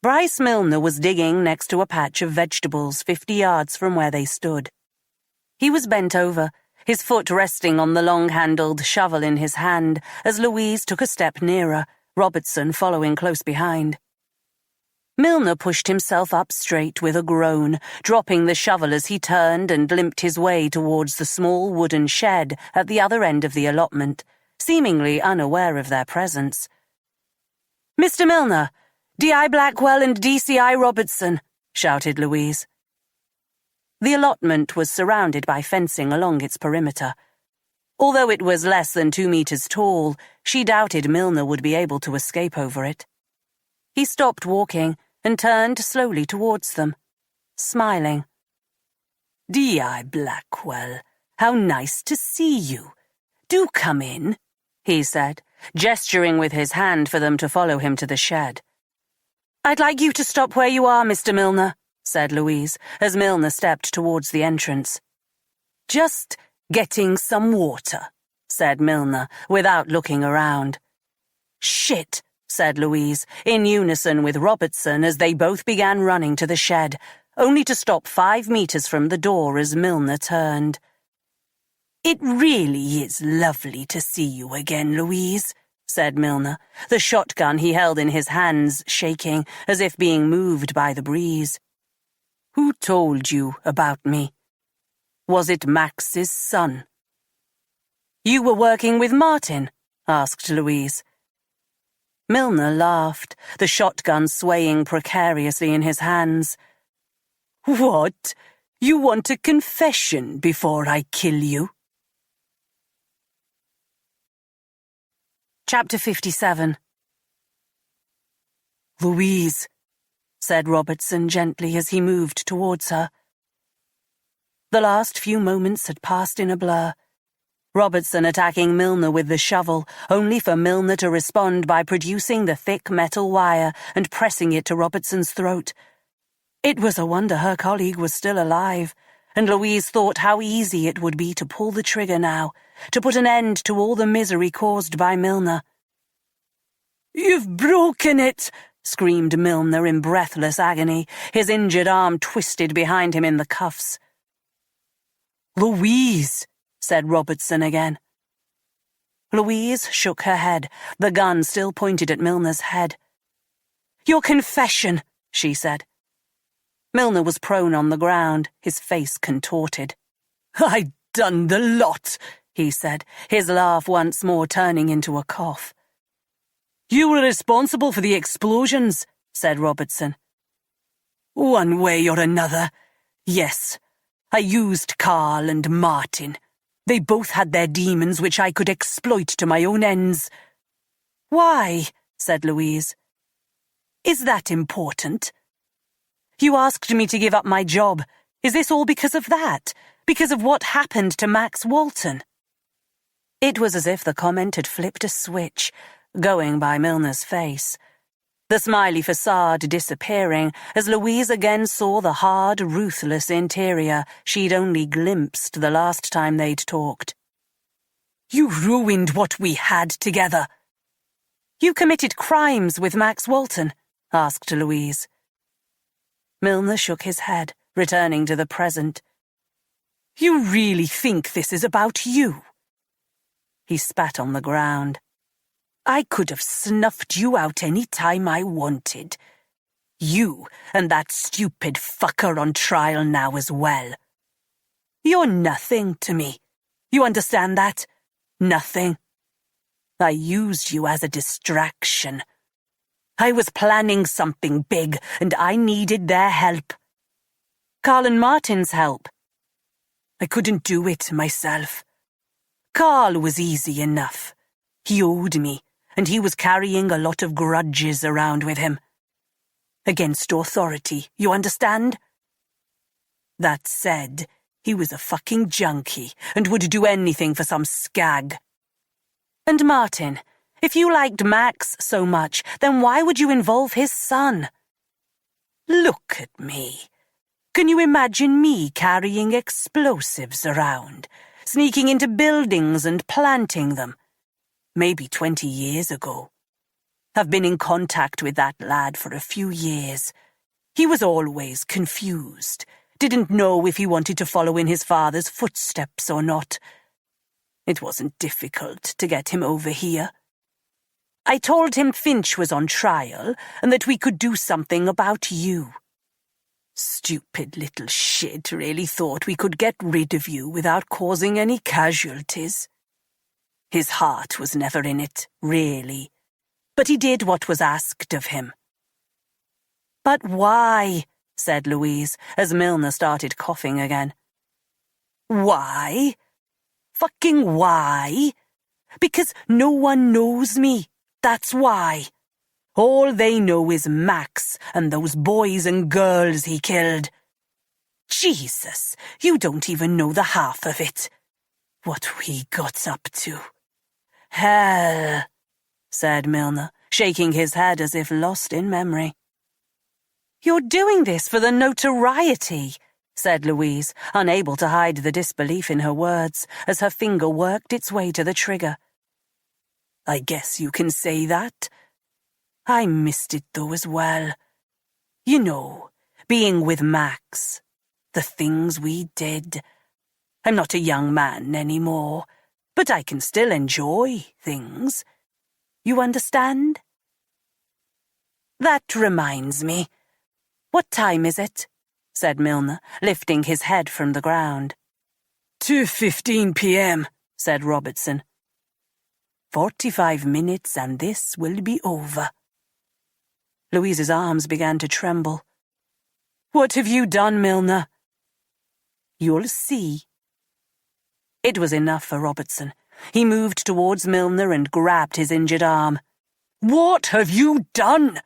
Bryce Milner was digging next to a patch of vegetables 50 yards from where they stood. He was bent over, his foot resting on the long-handled shovel in his hand as Louise took a step nearer, Robertson following close behind. Milner pushed himself up straight with a groan, dropping the shovel as he turned and limped his way towards the small wooden shed at the other end of the allotment, seemingly unaware of their presence. "Mr. Milner, D.I. Blackwell and D.C.I. Robertson," shouted Louise. The allotment was surrounded by fencing along its perimeter. Although it was less than 2 meters tall, she doubted Milner would be able to escape over it. He stopped walking and turned slowly towards them, smiling. "D.I. Blackwell, how nice to see you. Do come in," he said, gesturing with his hand for them to follow him to the shed. "I'd like you to stop where you are, Mr. Milner," said Louise, as Milner stepped towards the entrance. "Just getting some water," said Milner, without looking around. "Shit," said Louise, in unison with Robertson as they both began running to the shed, only to stop 5 meters from the door as Milner turned. "It really is lovely to see you again, Louise," said Milner, the shotgun he held in his hands shaking as if being moved by the breeze. "Who told you about me? Was it Max's son?" "You were working with Martin?" asked Louise. Milner laughed, the shotgun swaying precariously in his hands. "What? You want a confession before I kill you?" Chapter 57. "Louise," said Robertson gently as he moved towards her. The last few moments had passed in a blur. Robertson attacking Milner with the shovel, only for Milner to respond by producing the thick metal wire and pressing it to Robertson's throat. It was a wonder her colleague was still alive, and Louise thought how easy it would be to pull the trigger now, to put an end to all the misery caused by Milner. "You've broken it!" screamed Milner in breathless agony, his injured arm twisted behind him in the cuffs. "Louise!" said Robertson again. Louise shook her head, the gun still pointed at Milner's head. "Your confession," she said. Milner was prone on the ground, his face contorted. "I done the lot," he said, his laugh once more turning into a cough. "You were responsible for the explosions," said Robertson. "One way or another, yes. I used Carl and Martin. They both had their demons which I could exploit to my own ends." "Why?" said Louise. "Is that important? You asked me to give up my job. Is this all because of that? Because of what happened to Max Walton?" It was as if the comment had flipped a switch, going by Milner's face. The smiley facade disappearing as Louise again saw the hard, ruthless interior she'd only glimpsed the last time they'd talked. "You ruined what we had together." "You committed crimes with Max Walton?" asked Louise. Milner shook his head, returning to the present. "You really think this is about you?" He spat on the ground. "I could have snuffed you out any time I wanted. You and that stupid fucker on trial now as well. You're nothing to me. You understand that? Nothing. I used you as a distraction. I was planning something big, and I needed their help. Carl and Martin's help. I couldn't do it myself. Carl was easy enough. He owed me, and he was carrying a lot of grudges around with him. Against authority, you understand? That said, he was a fucking junkie and would do anything for some scag. And Martin, if you liked Max so much, then why would you involve his son? Look at me. Can you imagine me carrying explosives around, sneaking into buildings and planting them? Maybe 20 years ago. I've been in contact with that lad for a few years. He was always confused, didn't know if he wanted to follow in his father's footsteps or not. It wasn't difficult to get him over here. I told him Finch was on trial and that we could do something about you. Stupid little shit really thought we could get rid of you without causing any casualties. His heart was never in it, really, but he did what was asked of him. But why? Said Louise, as Milner started coughing again. Why? Fucking why? Because no one knows me, that's why. All they know is Max and those boys and girls he killed. Jesus, you don't even know the half of it. What we got up to. Hell, said Milner, shaking his head as if lost in memory. You're doing this for the notoriety, said Louise, unable to hide the disbelief in her words as her finger worked its way to the trigger. I guess you can say that. I missed it though as well. You know, being with Max, the things we did. I'm not a young man anymore, but I can still enjoy things. You understand? That reminds me. What time is it? Said Milner, lifting his head from the ground. 2:15 p.m., said Robertson. 45 minutes and this will be over. Louise's arms began to tremble. What have you done, Milner? You'll see. It was enough for Robertson. He moved towards Milner and grabbed his injured arm. What have you done?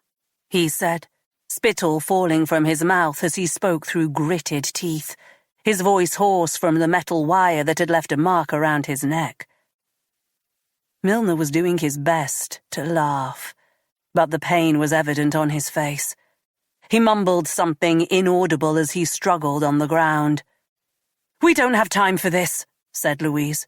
He said, spittle falling from his mouth as he spoke through gritted teeth, his voice hoarse from the metal wire that had left a mark around his neck. Milner was doing his best to laugh, but the pain was evident on his face. He mumbled something inaudible as he struggled on the ground. We don't have time for this, said Louise.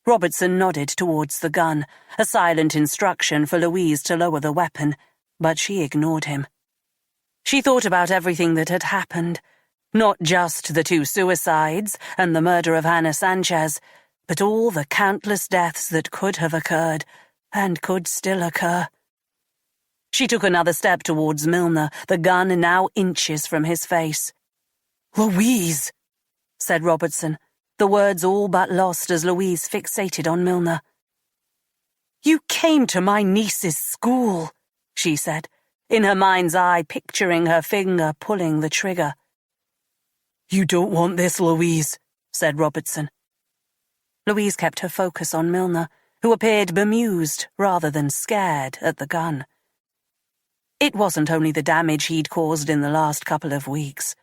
Robertson nodded towards the gun, a silent instruction for Louise to lower the weapon, but she ignored him. She thought about everything that had happened, not just the 2 suicides and the murder of Hannah Sanchez, but all the countless deaths that could have occurred and could still occur. She took another step towards Milner, the gun now inches from his face. Louise, said Robertson, the words all but lost as Louise fixated on Milner. You came to my niece's school, she said, in her mind's eye picturing her finger pulling the trigger. You don't want this, Louise, said Robertson. Louise kept her focus on Milner, who appeared bemused rather than scared at the gun. It wasn't only the damage he'd caused in the last couple of weeks.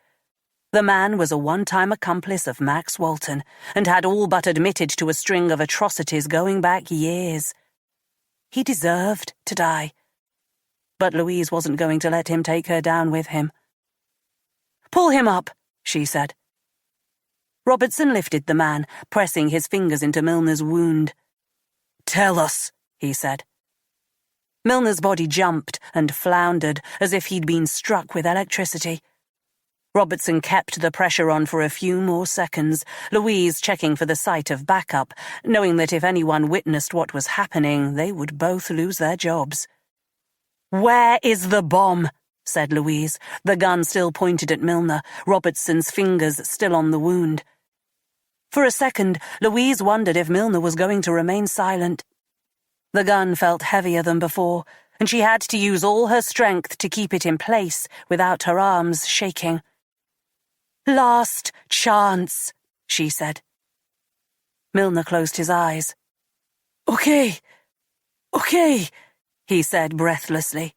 The man was a one-time accomplice of Max Walton and had all but admitted to a string of atrocities going back years. He deserved to die. But Louise wasn't going to let him take her down with him. Pull him up, she said. Robertson lifted the man, pressing his fingers into Milner's wound. Tell us, he said. Milner's body jumped and floundered as if he'd been struck with electricity. Robertson kept the pressure on for a few more seconds, Louise checking for the sight of backup, knowing that if anyone witnessed what was happening, they would both lose their jobs. Where is the bomb? Said Louise, the gun still pointed at Milner, Robertson's fingers still on the wound. For a second, Louise wondered if Milner was going to remain silent. The gun felt heavier than before, and she had to use all her strength to keep it in place without her arms shaking. "Last chance," she said. Milner closed his eyes. Okay, he said breathlessly.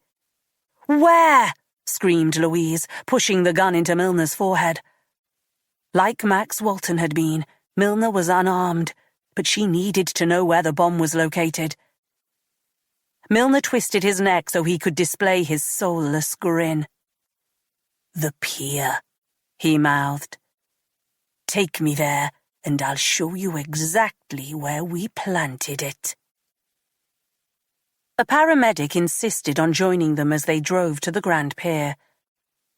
"Where?" screamed Louise, pushing the gun into Milner's forehead. Like Max Walton had been, Milner was unarmed, but she needed to know where the bomb was located. Milner twisted his neck so he could display his soulless grin. "The pier," he mouthed. "Take me there, and I'll show you exactly where we planted it." A paramedic insisted on joining them as they drove to the Grand Pier.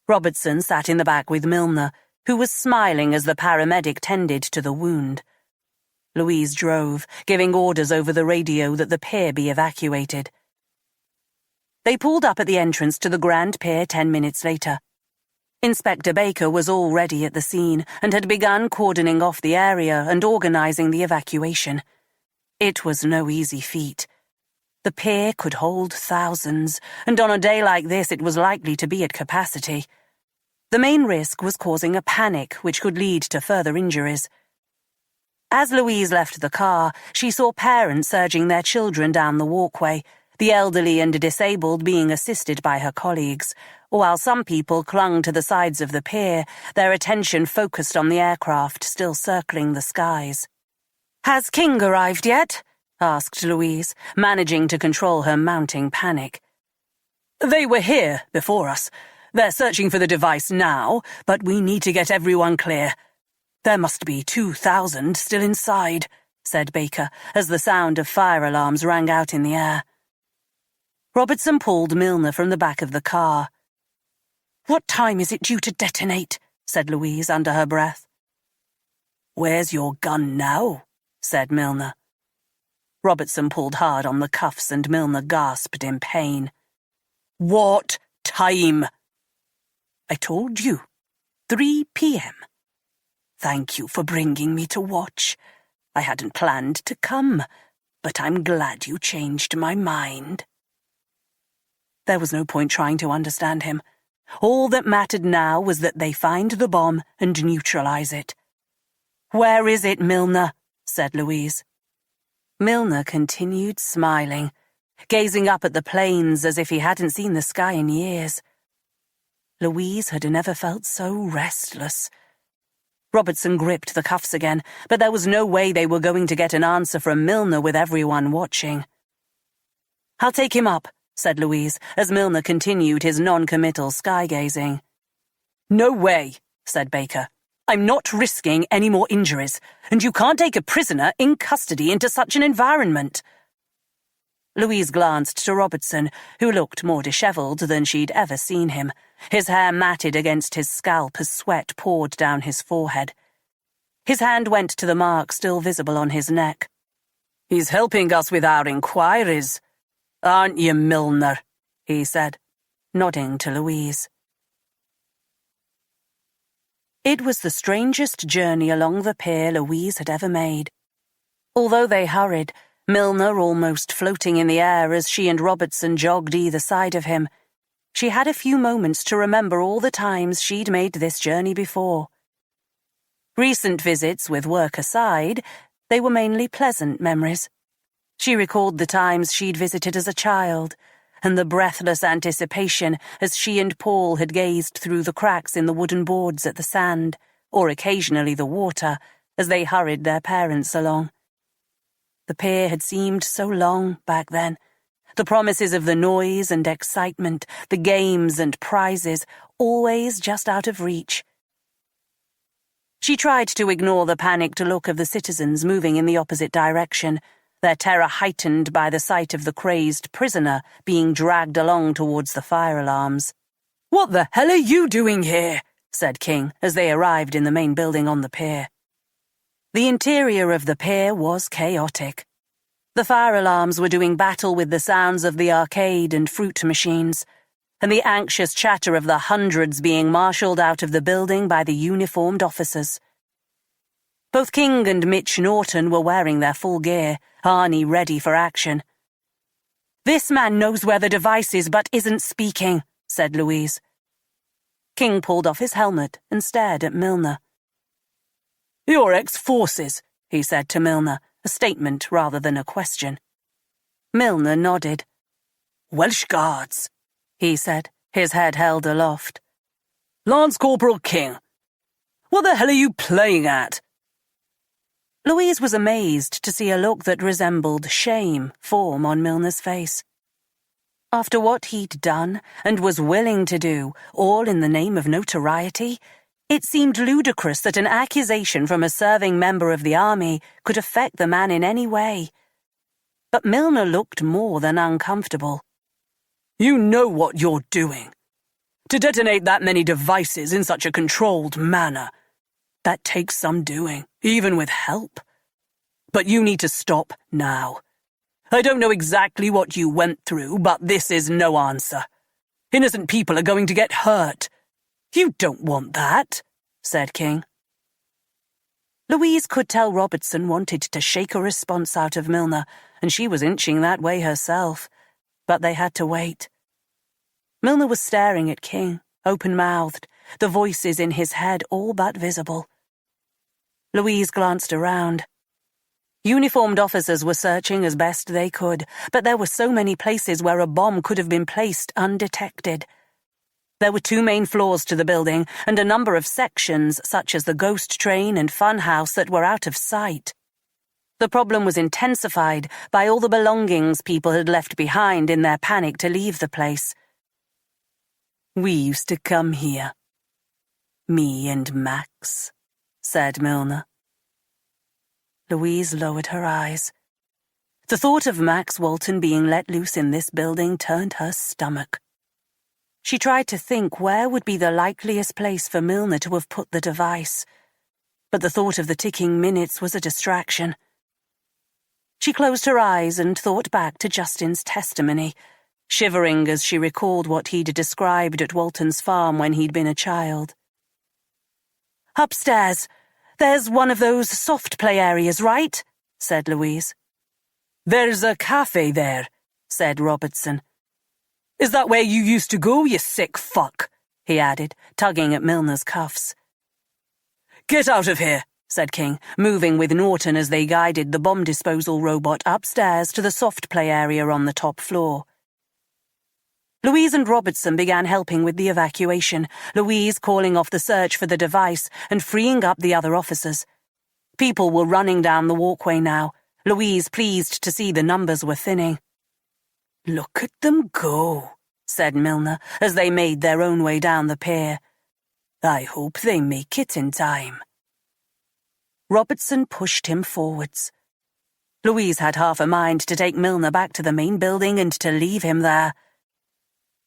Robertson sat in the back with Milner, who was smiling as the paramedic tended to the wound. Louise drove, giving orders over the radio that the pier be evacuated. They pulled up at the entrance to the Grand Pier 10 minutes later. Inspector Baker was already at the scene and had begun cordoning off the area and organizing the evacuation. It was no easy feat. The pier could hold thousands, and on a day like this it was likely to be at capacity. The main risk was causing a panic which could lead to further injuries. As Louise left the car, she saw parents urging their children down the walkway, the elderly and disabled being assisted by her colleagues, while some people clung to the sides of the pier, their attention focused on the aircraft still circling the skies. "Has King arrived yet?" asked Louise, managing to control her mounting panic. "They were here before us. They're searching for the device now, but we need to get everyone clear. There must be 2,000 still inside," said Baker, as the sound of fire alarms rang out in the air. Robertson pulled Milner from the back of the car. "What time is it due to detonate?" said Louise under her breath. "Where's your gun now?" said Milner. Robertson pulled hard on the cuffs and Milner gasped in pain. "What time?" "I told you. 3 p.m. Thank you for bringing me to watch. I hadn't planned to come, but I'm glad you changed my mind." There was no point trying to understand him. All that mattered now was that they find the bomb and neutralize it. "Where is it, Milner?" said Louise. Milner continued smiling, gazing up at the plains as if he hadn't seen the sky in years. Louise had never felt so restless. Robertson gripped the cuffs again, but there was no way they were going to get an answer from Milner with everyone watching. "I'll take him up," said Louise, as Milner continued his non-committal sky-gazing. "No way," said Baker. "I'm not risking any more injuries, and you can't take a prisoner in custody into such an environment." Louise glanced to Robertson, who looked more dishevelled than she'd ever seen him, his hair matted against his scalp as sweat poured down his forehead. His hand went to the mark still visible on his neck. "He's helping us with our inquiries, aren't you, Milner?" he said, nodding to Louise. It was the strangest journey along the pier Louise had ever made. Although they hurried, Milner almost floating in the air as she and Robertson jogged either side of him, she had a few moments to remember all the times she'd made this journey before. Recent visits with work aside, they were mainly pleasant memories. She recalled the times she'd visited as a child, and the breathless anticipation as she and Paul had gazed through the cracks in the wooden boards at the sand, or occasionally the water, as they hurried their parents along. The pier had seemed so long back then, the promises of the noise and excitement, the games and prizes, always just out of reach. She tried to ignore the panicked look of the citizens moving in the opposite direction, their terror heightened by the sight of the crazed prisoner being dragged along towards the fire alarms. "What the hell are you doing here?" said King as they arrived in the main building on the pier. The interior of the pier was chaotic. The fire alarms were doing battle with the sounds of the arcade and fruit machines, and the anxious chatter of the hundreds being marshalled out of the building by the uniformed officers. Both King and Mitch Norton were wearing their full gear, Arnie ready for action. "This man knows where the device is but isn't speaking," said Louise. King pulled off his helmet and stared at Milner. "You're ex-forces," he said to Milner, a statement rather than a question. Milner nodded. "Welsh Guards," he said, his head held aloft. "Lance Corporal King. What the hell are you playing at?" Louise was amazed to see a look that resembled shame form on Milner's face. After what he'd done, and was willing to do, all in the name of notoriety, it seemed ludicrous that an accusation from a serving member of the army could affect the man in any way. But Milner looked more than uncomfortable. "You know what you're doing. To detonate that many devices in such a controlled manner, that takes some doing, even with help. But you need to stop now. I don't know exactly what you went through, but this is no answer. Innocent people are going to get hurt. You don't want that," said King. Louise could tell Robertson wanted to shake a response out of Milner, and she was inching that way herself. But they had to wait. Milner was staring at King, open-mouthed, the voices in his head all but visible. Louise glanced around. Uniformed officers were searching as best they could, but there were so many places where a bomb could have been placed undetected. There were 2 main floors to the building, and a number of sections, such as the ghost train and fun house, that were out of sight. The problem was intensified by all the belongings people had left behind in their panic to leave the place. "We used to come here. Me and Max," said Milner. Louise lowered her eyes. The thought of Max Walton being let loose in this building turned her stomach. She tried to think where would be the likeliest place for Milner to have put the device, but the thought of the ticking minutes was a distraction. She closed her eyes and thought back to Justin's testimony, shivering as she recalled what he'd described at Walton's farm when he'd been a child. "Upstairs. There's one of those soft play areas, right?" said Louise. "There's a cafe there," said Robertson. "Is that where you used to go, you sick fuck?" he added, tugging at Milner's cuffs. "Get out of here," said King, moving with Norton as they guided the bomb disposal robot upstairs to the soft play area on the top floor. Louise and Robertson began helping with the evacuation, Louise calling off the search for the device and freeing up the other officers. People were running down the walkway now, Louise pleased to see the numbers were thinning. "Look at them go," said Milner as they made their own way down the pier. "I hope they make it in time." Robertson pushed him forwards. Louise had half a mind to take Milner back to the main building and to leave him there.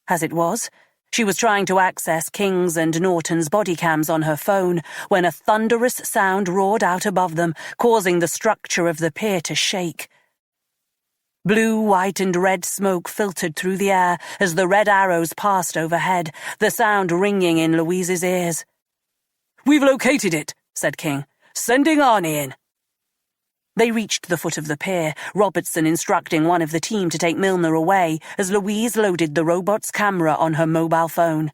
As it was, she was trying to access King's and Norton's body cams on her phone when a thunderous sound roared out above them, causing the structure of the pier to shake. Blue, white, and red smoke filtered through the air as the red arrows passed overhead, the sound ringing in Louise's ears. "We've located it," said King. "Sending Arnie in." They reached the foot of the pier, Robertson instructing one of the team to take Milner away as Louise loaded the robot's camera on her mobile phone.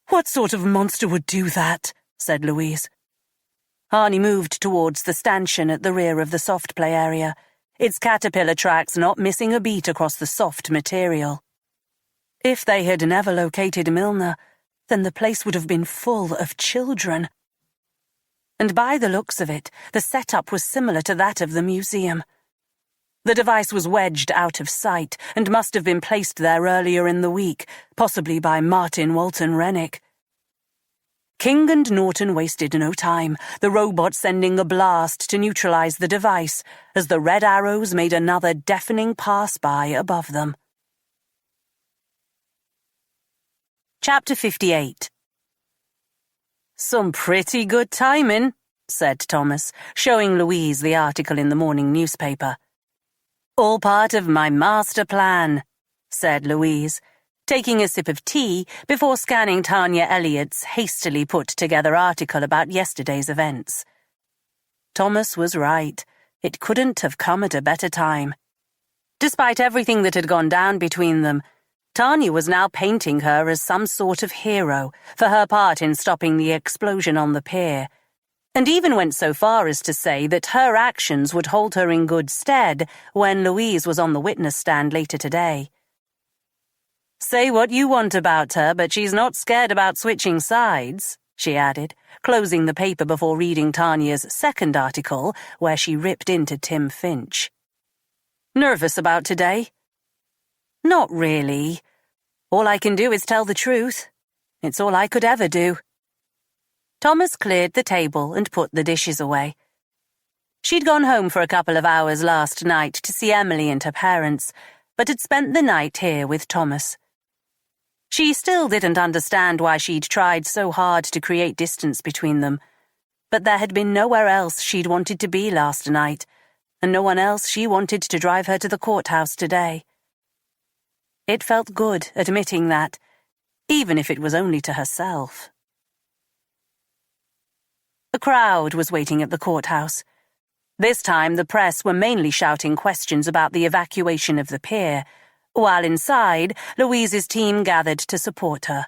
"What sort of monster would do that?" said Louise. Arnie moved towards the stanchion at the rear of the soft play area, its caterpillar tracks not missing a beat across the soft material. If they had never located Milner, then the place would have been full of children. And by the looks of it, the setup was similar to that of the museum. The device was wedged out of sight and must have been placed there earlier in the week, possibly by Martin Walton Rennick. King and Norton wasted no time, the robot sending a blast to neutralize the device as the red arrows made another deafening pass-by above them. Chapter 58. "Some pretty good timing," said Thomas, showing Louise the article in the morning newspaper. "All part of my master plan," said Louise, taking a sip of tea before scanning Tanya Elliott's hastily put-together article about yesterday's events. Thomas was right. It couldn't have come at a better time. Despite everything that had gone down between them, Tanya was now painting her as some sort of hero for her part in stopping the explosion on the pier, and even went so far as to say that her actions would hold her in good stead when Louise was on the witness stand later today. "Say what you want about her, but she's not scared about switching sides," she added, closing the paper before reading Tanya's second article, where she ripped into Tim Finch. "Nervous about today?" "Not really. All I can do is tell the truth. It's all I could ever do." Thomas cleared the table and put the dishes away. She'd gone home for a couple of hours last night to see Emily and her parents, but had spent the night here with Thomas. She still didn't understand why she'd tried so hard to create distance between them, but there had been nowhere else she'd wanted to be last night, and no one else she wanted to drive her to the courthouse today. It felt good admitting that, even if it was only to herself. A crowd was waiting at the courthouse. This time the press were mainly shouting questions about the evacuation of the pier, while inside, Louise's team gathered to support her.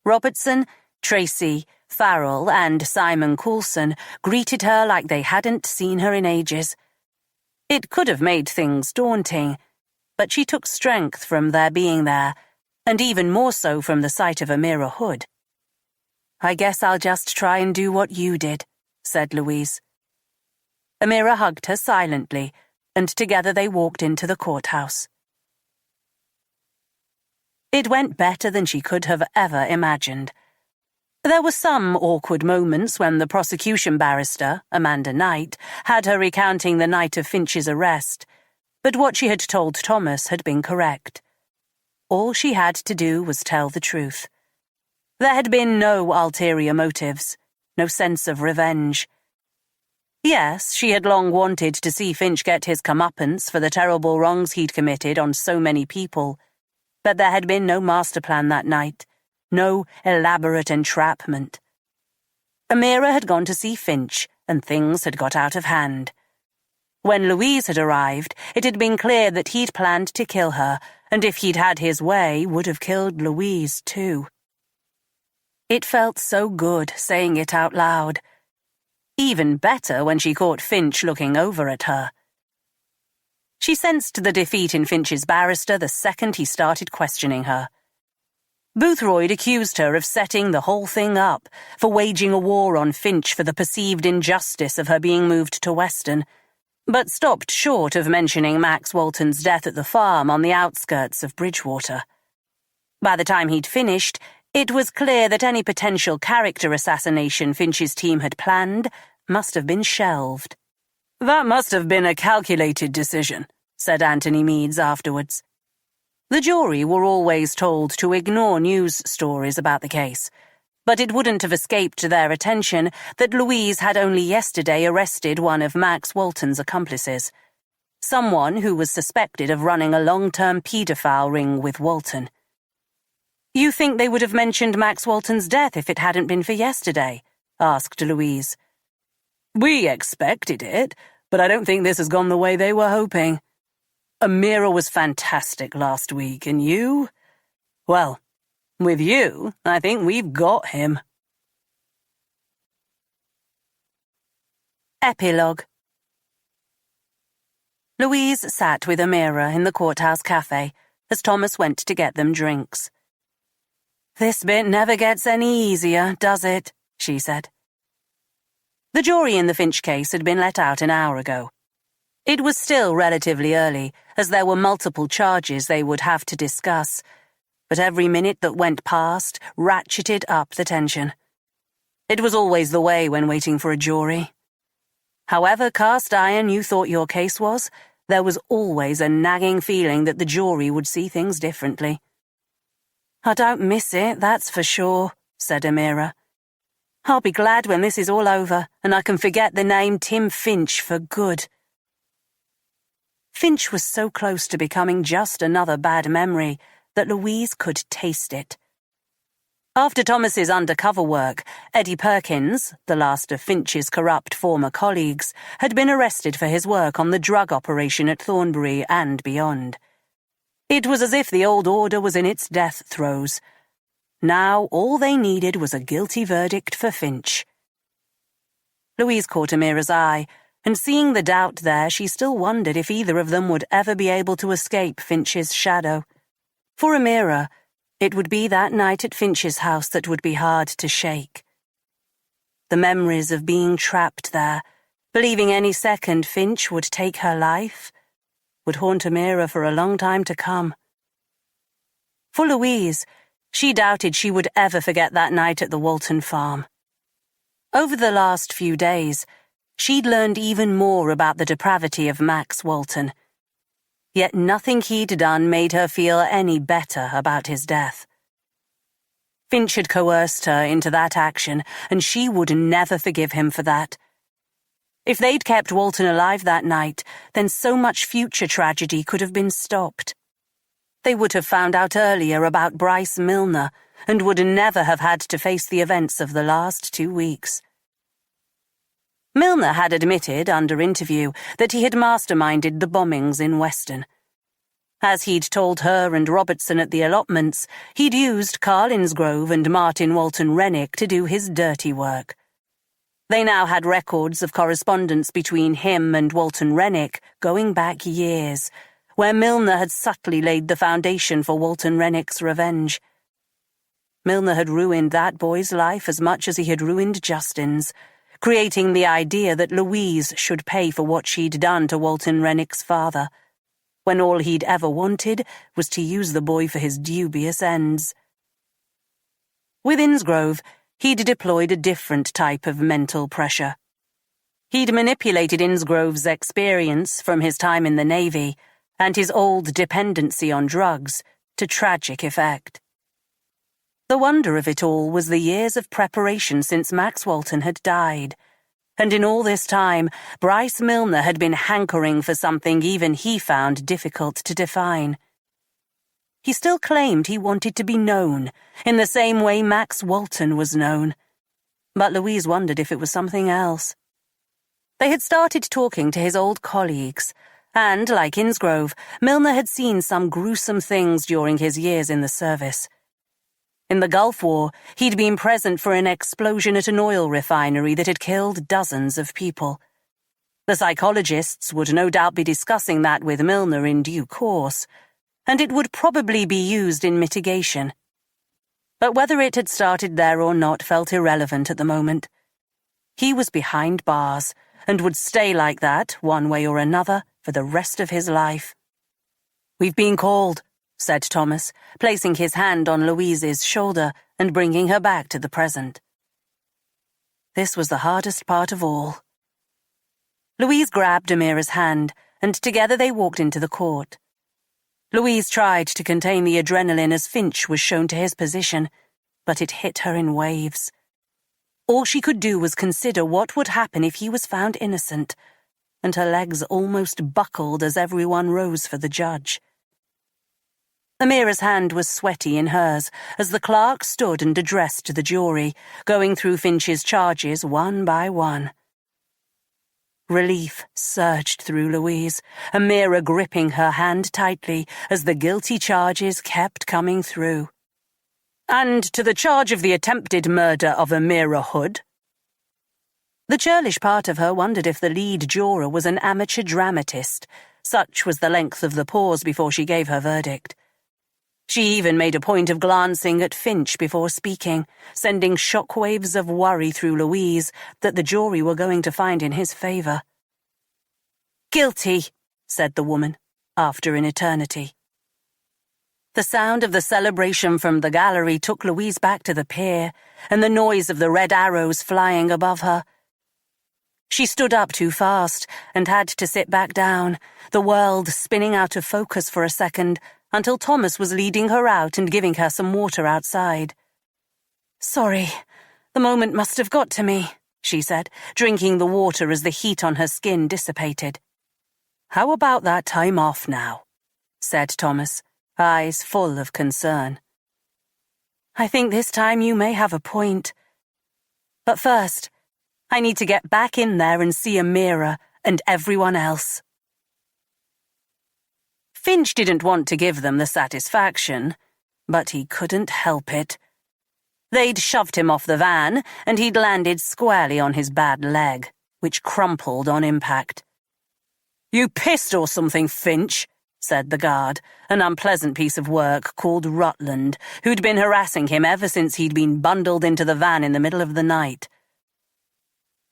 Robertson, Tracy, Farrell, and Simon Coulson greeted her like they hadn't seen her in ages. It could have made things daunting, but she took strength from their being there, and even more so from the sight of Amira Hood. "I guess I'll just try and do what you did," said Louise. Amira hugged her silently, and together they walked into the courthouse. It went better than she could have ever imagined. There were some awkward moments when the prosecution barrister, Amanda Knight, had her recounting the night of Finch's arrest, but what she had told Thomas had been correct. All she had to do was tell the truth. There had been no ulterior motives, no sense of revenge. Yes, she had long wanted to see Finch get his comeuppance for the terrible wrongs he'd committed on so many people, but there had been no master plan that night, no elaborate entrapment. Amira had gone to see Finch, and things had got out of hand. When Louise had arrived, it had been clear that he'd planned to kill her, and if he'd had his way, would have killed Louise too. It felt so good saying it out loud. Even better when she caught Finch looking over at her. She sensed the defeat in Finch's barrister the second he started questioning her. Boothroyd accused her of setting the whole thing up, for waging a war on Finch for the perceived injustice of her being moved to Weston, but stopped short of mentioning Max Walton's death at the farm on the outskirts of Bridgewater. By the time he'd finished, it was clear that any potential character assassination Finch's team had planned must have been shelved. "That must have been a calculated decision," said Anthony Meads afterwards. The jury were always told to ignore news stories about the case, but it wouldn't have escaped their attention that Louise had only yesterday arrested one of Max Walton's accomplices, someone who was suspected of running a long-term paedophile ring with Walton. "You think they would have mentioned Max Walton's death if it hadn't been for yesterday?" asked Louise. "We expected it, but I don't think this has gone the way they were hoping. Amira was fantastic last week, and you? Well, with you, I think we've got him." Epilogue. Louise sat with Amira in the courthouse cafe as Thomas went to get them drinks. "This bit never gets any easier, does it?" she said. The jury in the Finch case had been let out an hour ago. It was still relatively early, as there were multiple charges they would have to discuss, but every minute that went past ratcheted up the tension. It was always the way when waiting for a jury. However cast iron you thought your case was, there was always a nagging feeling that the jury would see things differently. "I don't miss it, that's for sure," said Amira. "I'll be glad when this is all over and I can forget the name Tim Finch for good." Finch was so close to becoming just another bad memory that Louise could taste it. After Thomas's undercover work, Eddie Perkins, the last of Finch's corrupt former colleagues, had been arrested for his work on the drug operation at Thornbury and beyond. It was as if the old order was in its death throes. Now all they needed was a guilty verdict for Finch. Louise caught Amira's eye, and seeing the doubt there, she still wondered if either of them would ever be able to escape Finch's shadow. For Amira, it would be that night at Finch's house that would be hard to shake. The memories of being trapped there, believing any second Finch would take her life, would haunt Amira for a long time to come. For Louise, she doubted she would ever forget that night at the Walton farm. Over the last few days, she'd learned even more about the depravity of Max Walton. Yet nothing he'd done made her feel any better about his death. Finch had coerced her into that action, and she would never forgive him for that. If they'd kept Walton alive that night, then so much future tragedy could have been stopped. They would have found out earlier about Bryce Milner, and would never have had to face the events of the last 2 weeks. Milner had admitted, under interview, that he had masterminded the bombings in Weston. As he'd told her and Robertson at the allotments, he'd used Carl Innsgrove and Martin Walton Rennick to do his dirty work. They now had records of correspondence between him and Walton Rennick going back years, where Milner had subtly laid the foundation for Walton Rennick's revenge. Milner had ruined that boy's life as much as he had ruined Justin's, creating the idea that Louise should pay for what she'd done to Walton Rennick's father, when all he'd ever wanted was to use the boy for his dubious ends. With Innsgrove, he'd deployed a different type of mental pressure. He'd manipulated Innsgrove's experience from his time in the Navy and his old dependency on drugs to tragic effect. The wonder of it all was the years of preparation since Max Walton had died, and in all this time, Bryce Milner had been hankering for something even he found difficult to define. He still claimed he wanted to be known, in the same way Max Walton was known, but Louise wondered if it was something else. They had started talking to his old colleagues, and, like Innsgrove, Milner had seen some gruesome things during his years in the service. In the Gulf War, he'd been present for an explosion at an oil refinery that had killed dozens of people. The psychologists would no doubt be discussing that with Milner in due course, and it would probably be used in mitigation. But whether it had started there or not felt irrelevant at the moment. He was behind bars, and would stay like that, one way or another, for the rest of his life. "We've been called," said Thomas, placing his hand on Louise's shoulder and bringing her back to the present. This was the hardest part of all. Louise grabbed Amira's hand, and together they walked into the court. Louise tried to contain the adrenaline as Finch was shown to his position, but it hit her in waves. All she could do was consider what would happen if he was found innocent, and her legs almost buckled as everyone rose for the judge. Amira's hand was sweaty in hers as the clerk stood and addressed the jury, going through Finch's charges one by one. Relief surged through Louise, Amira gripping her hand tightly as the guilty charges kept coming through. "And to the charge of the attempted murder of Amira Hood." The churlish part of her wondered if the lead juror was an amateur dramatist. Such was the length of the pause before she gave her verdict. She even made a point of glancing at Finch before speaking, sending shockwaves of worry through Louise that the jury were going to find in his favor. "Guilty," said the woman, after an eternity. The sound of the celebration from the gallery took Louise back to the pier, and the noise of the red arrows flying above her. She stood up too fast and had to sit back down, the world spinning out of focus for a second, until Thomas was leading her out and giving her some water outside. "Sorry, the moment must have got to me," she said, drinking the water as the heat on her skin dissipated. "How about that time off now?" said Thomas, eyes full of concern. I think this time you may have a point. But first, I need to get back in there and see Amira and everyone else. Finch didn't want to give them the satisfaction, but he couldn't help it. They'd shoved him off the van, and he'd landed squarely on his bad leg, which crumpled on impact. "You pissed or something, Finch?" said the guard, an unpleasant piece of work called Rutland, who'd been harassing him ever since he'd been bundled into the van in the middle of the night.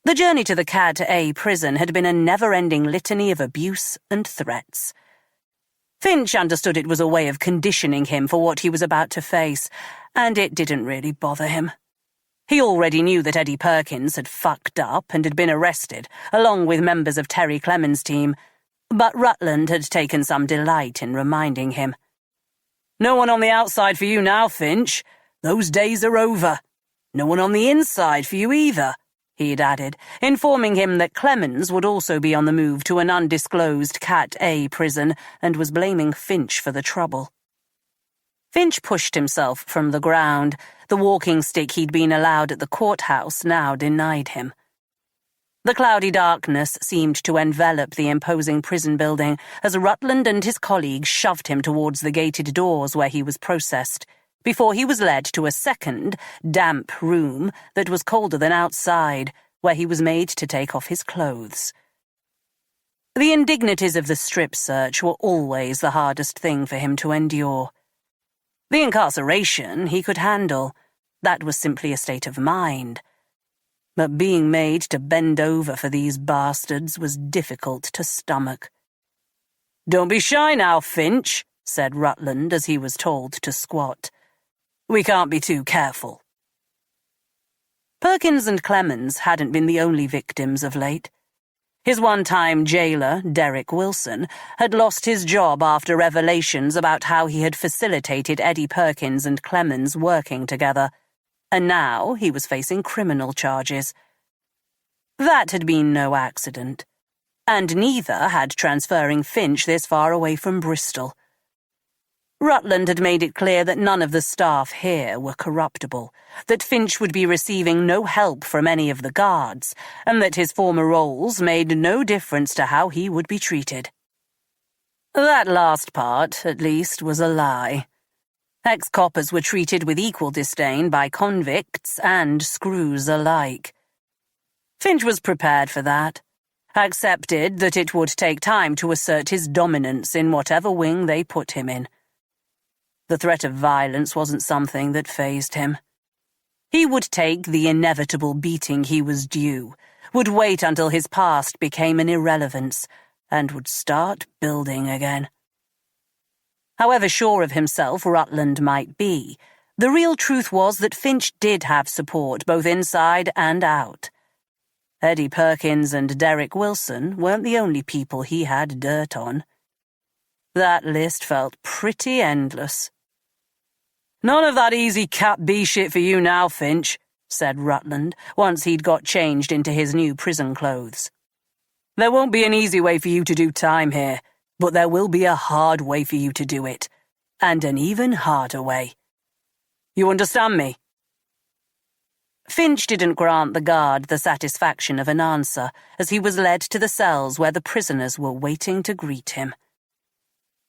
The journey to the Cat A prison had been a never-ending litany of abuse and threats. Finch understood it was a way of conditioning him for what he was about to face, and it didn't really bother him. He already knew that Eddie Perkins had fucked up and had been arrested, along with members of Terry Clemens' team, but Rutland had taken some delight in reminding him. "No one on the outside for you now, Finch. Those days are over. No one on the inside for you either," he'd added, informing him that Clemens would also be on the move to an undisclosed Cat A prison and was blaming Finch for the trouble. Finch pushed himself from the ground. The walking stick he'd been allowed at the courthouse now denied him. The cloudy darkness seemed to envelop the imposing prison building as Rutland and his colleagues shoved him towards the gated doors where he was processed, before he was led to a second, damp room that was colder than outside, where he was made to take off his clothes. The indignities of the strip search were always the hardest thing for him to endure. The incarceration he could handle. That was simply a state of mind. But being made to bend over for these bastards was difficult to stomach. "Don't be shy now, Finch," said Rutland as he was told to squat. "We can't be too careful." Perkins and Clemens hadn't been the only victims of late. His one-time jailer, Derek Wilson, had lost his job after revelations about how he had facilitated Eddie Perkins and Clemens working together, and now he was facing criminal charges. That had been no accident, and neither had transferring Finch this far away from Bristol. Rutland had made it clear that none of the staff here were corruptible, that Finch would be receiving no help from any of the guards, and that his former roles made no difference to how he would be treated. That last part, at least, was a lie. Ex-coppers were treated with equal disdain by convicts and screws alike. Finch was prepared for that, accepted that it would take time to assert his dominance in whatever wing they put him in. The threat of violence wasn't something that fazed him. He would take the inevitable beating he was due, would wait until his past became an irrelevance, and would start building again. However sure of himself Rutland might be, the real truth was that Finch did have support both inside and out. Eddie Perkins and Derek Wilson weren't the only people he had dirt on. That list felt pretty endless. "None of that easy Cat B shit for you now, Finch," said Rutland, once he'd got changed into his new prison clothes. "There won't be an easy way for you to do time here, but there will be a hard way for you to do it, and an even harder way. You understand me?" Finch didn't grant the guard the satisfaction of an answer as he was led to the cells where the prisoners were waiting to greet him.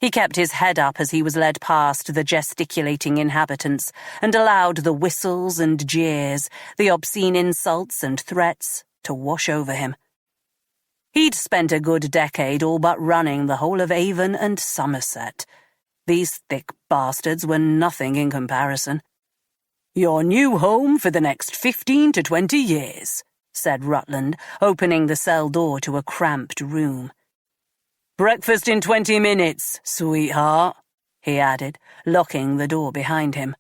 He kept his head up as he was led past the gesticulating inhabitants and allowed the whistles and jeers, the obscene insults and threats to wash over him. He'd spent a good decade all but running the whole of Avon and Somerset. These thick bastards were nothing in comparison. "Your new home for the next 15 to 20 years, said Rutland, opening the cell door to a cramped room. "Breakfast in 20 minutes, sweetheart," he added, locking the door behind him.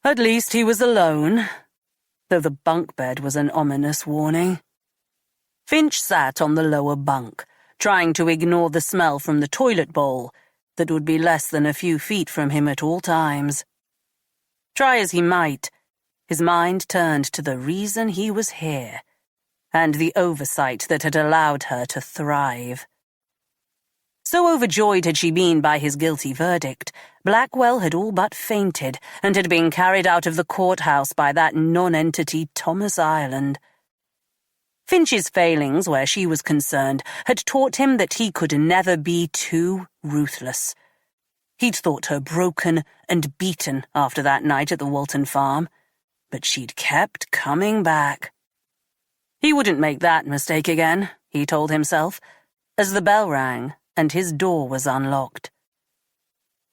At least he was alone, though the bunk bed was an ominous warning. Finch sat on the lower bunk, trying to ignore the smell from the toilet bowl that would be less than a few feet from him at all times. Try as he might, his mind turned to the reason he was here, and the oversight that had allowed her to thrive. So overjoyed had she been by his guilty verdict, Blackwell had all but fainted and had been carried out of the courthouse by that nonentity Thomas Ireland. Finch's failings, where she was concerned, had taught him that he could never be too ruthless. He'd thought her broken and beaten after that night at the Walton farm, but she'd kept coming back. He wouldn't make that mistake again, he told himself, as the bell rang and his door was unlocked.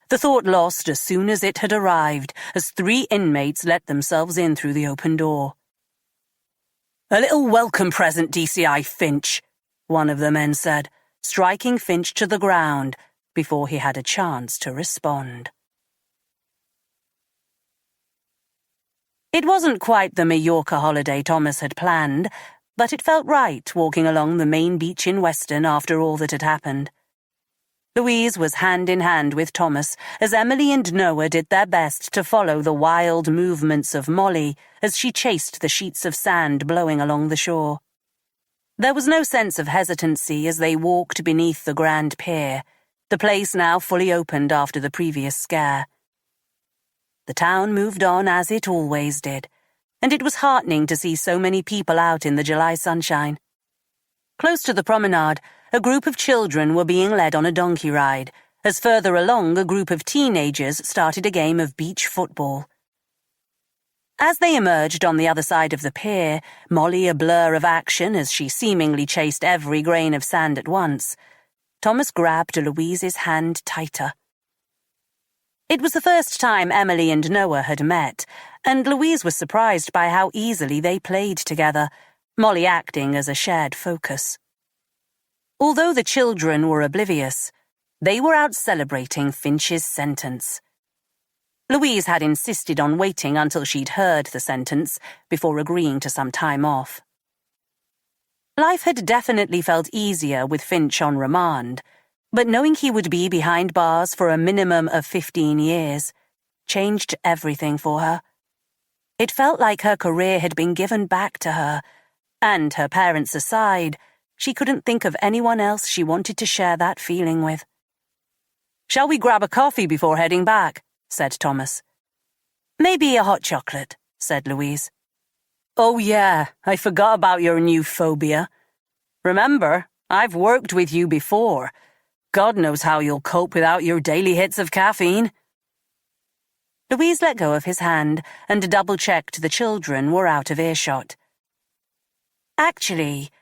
The thought lost as soon as it had arrived, as 3 inmates let themselves in through the open door. "A little welcome present, DCI Finch," one of the men said, striking Finch to the ground before he had a chance to respond. It wasn't quite the Mallorca holiday Thomas had planned, but it felt right walking along the main beach in Weston after all that had happened. Louise was hand in hand with Thomas as Emily and Noah did their best to follow the wild movements of Molly as she chased the sheets of sand blowing along the shore. There was no sense of hesitancy as they walked beneath the grand pier, the place now fully opened after the previous scare. The town moved on as it always did, and it was heartening to see so many people out in the July sunshine. Close to the promenade, a group of children were being led on a donkey ride, as further along a group of teenagers started a game of beach football. As they emerged on the other side of the pier, Molly a blur of action as she seemingly chased every grain of sand at once, Thomas grabbed Louise's hand tighter. It was the first time Emily and Noah had met, and Louise was surprised by how easily they played together, Molly acting as a shared focus. Although the children were oblivious, they were out celebrating Finch's sentence. Louise had insisted on waiting until she'd heard the sentence before agreeing to some time off. Life had definitely felt easier with Finch on remand, but knowing he would be behind bars for a minimum of 15 years changed everything for her. It felt like her career had been given back to her, and her parents aside, she couldn't think of anyone else she wanted to share that feeling with. "Shall we grab a coffee before heading back?" said Thomas. "Maybe a hot chocolate," said Louise. "Oh yeah, I forgot about your new phobia. Remember, I've worked with you before. God knows how you'll cope without your daily hits of caffeine." Louise let go of his hand and double-checked the children were out of earshot. "Actually,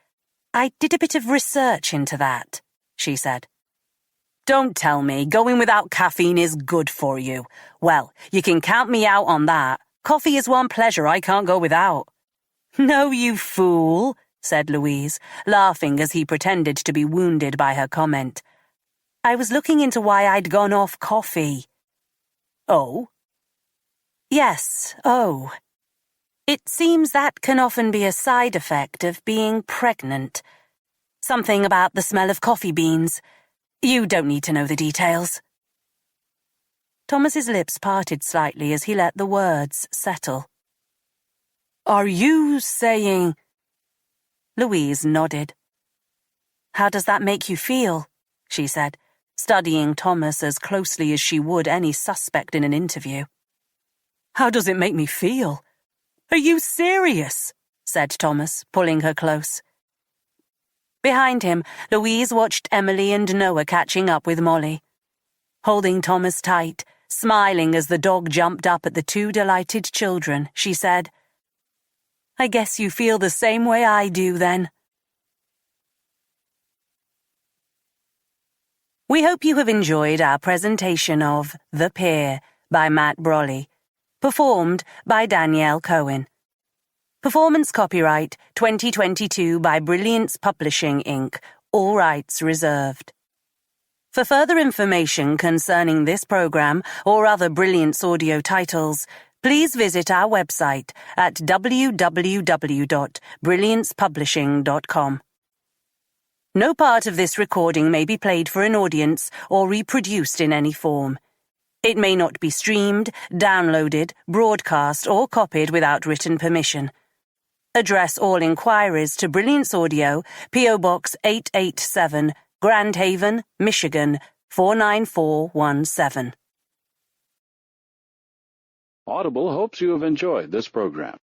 I did a bit of research into that," she said. "Don't tell me going without caffeine is good for you. Well, you can count me out on that. Coffee is one pleasure I can't go without." "No, you fool," said Louise, laughing as he pretended to be wounded by her comment. "I was looking into why I'd gone off coffee." "Oh?" "Yes, oh. It seems that can often be a side effect of being pregnant. Something about the smell of coffee beans. You don't need to know the details." Thomas's lips parted slightly as he let the words settle. "Are you saying—" Louise nodded. "How does that make you feel?" she said, studying Thomas as closely as she would any suspect in an interview. "How does it make me feel? Are you serious?" said Thomas, pulling her close. Behind him, Louise watched Emily and Noah catching up with Molly. Holding Thomas tight, smiling as the dog jumped up at the 2 delighted children, she said, "I guess you feel the same way I do, then." We hope you have enjoyed our presentation of The Pier by Matt Brolly, performed by Danielle Cohen. Performance copyright 2022 by Brilliance Publishing, Inc., all rights reserved. For further information concerning this program or other Brilliance audio titles, please visit our website at www.brilliancepublishing.com. No part of this recording may be played for an audience or reproduced in any form. It may not be streamed, downloaded, broadcast, or copied without written permission. Address all inquiries to Brilliance Audio, P.O. Box 887, Grand Haven, Michigan, 49417. Audible hopes you have enjoyed this program.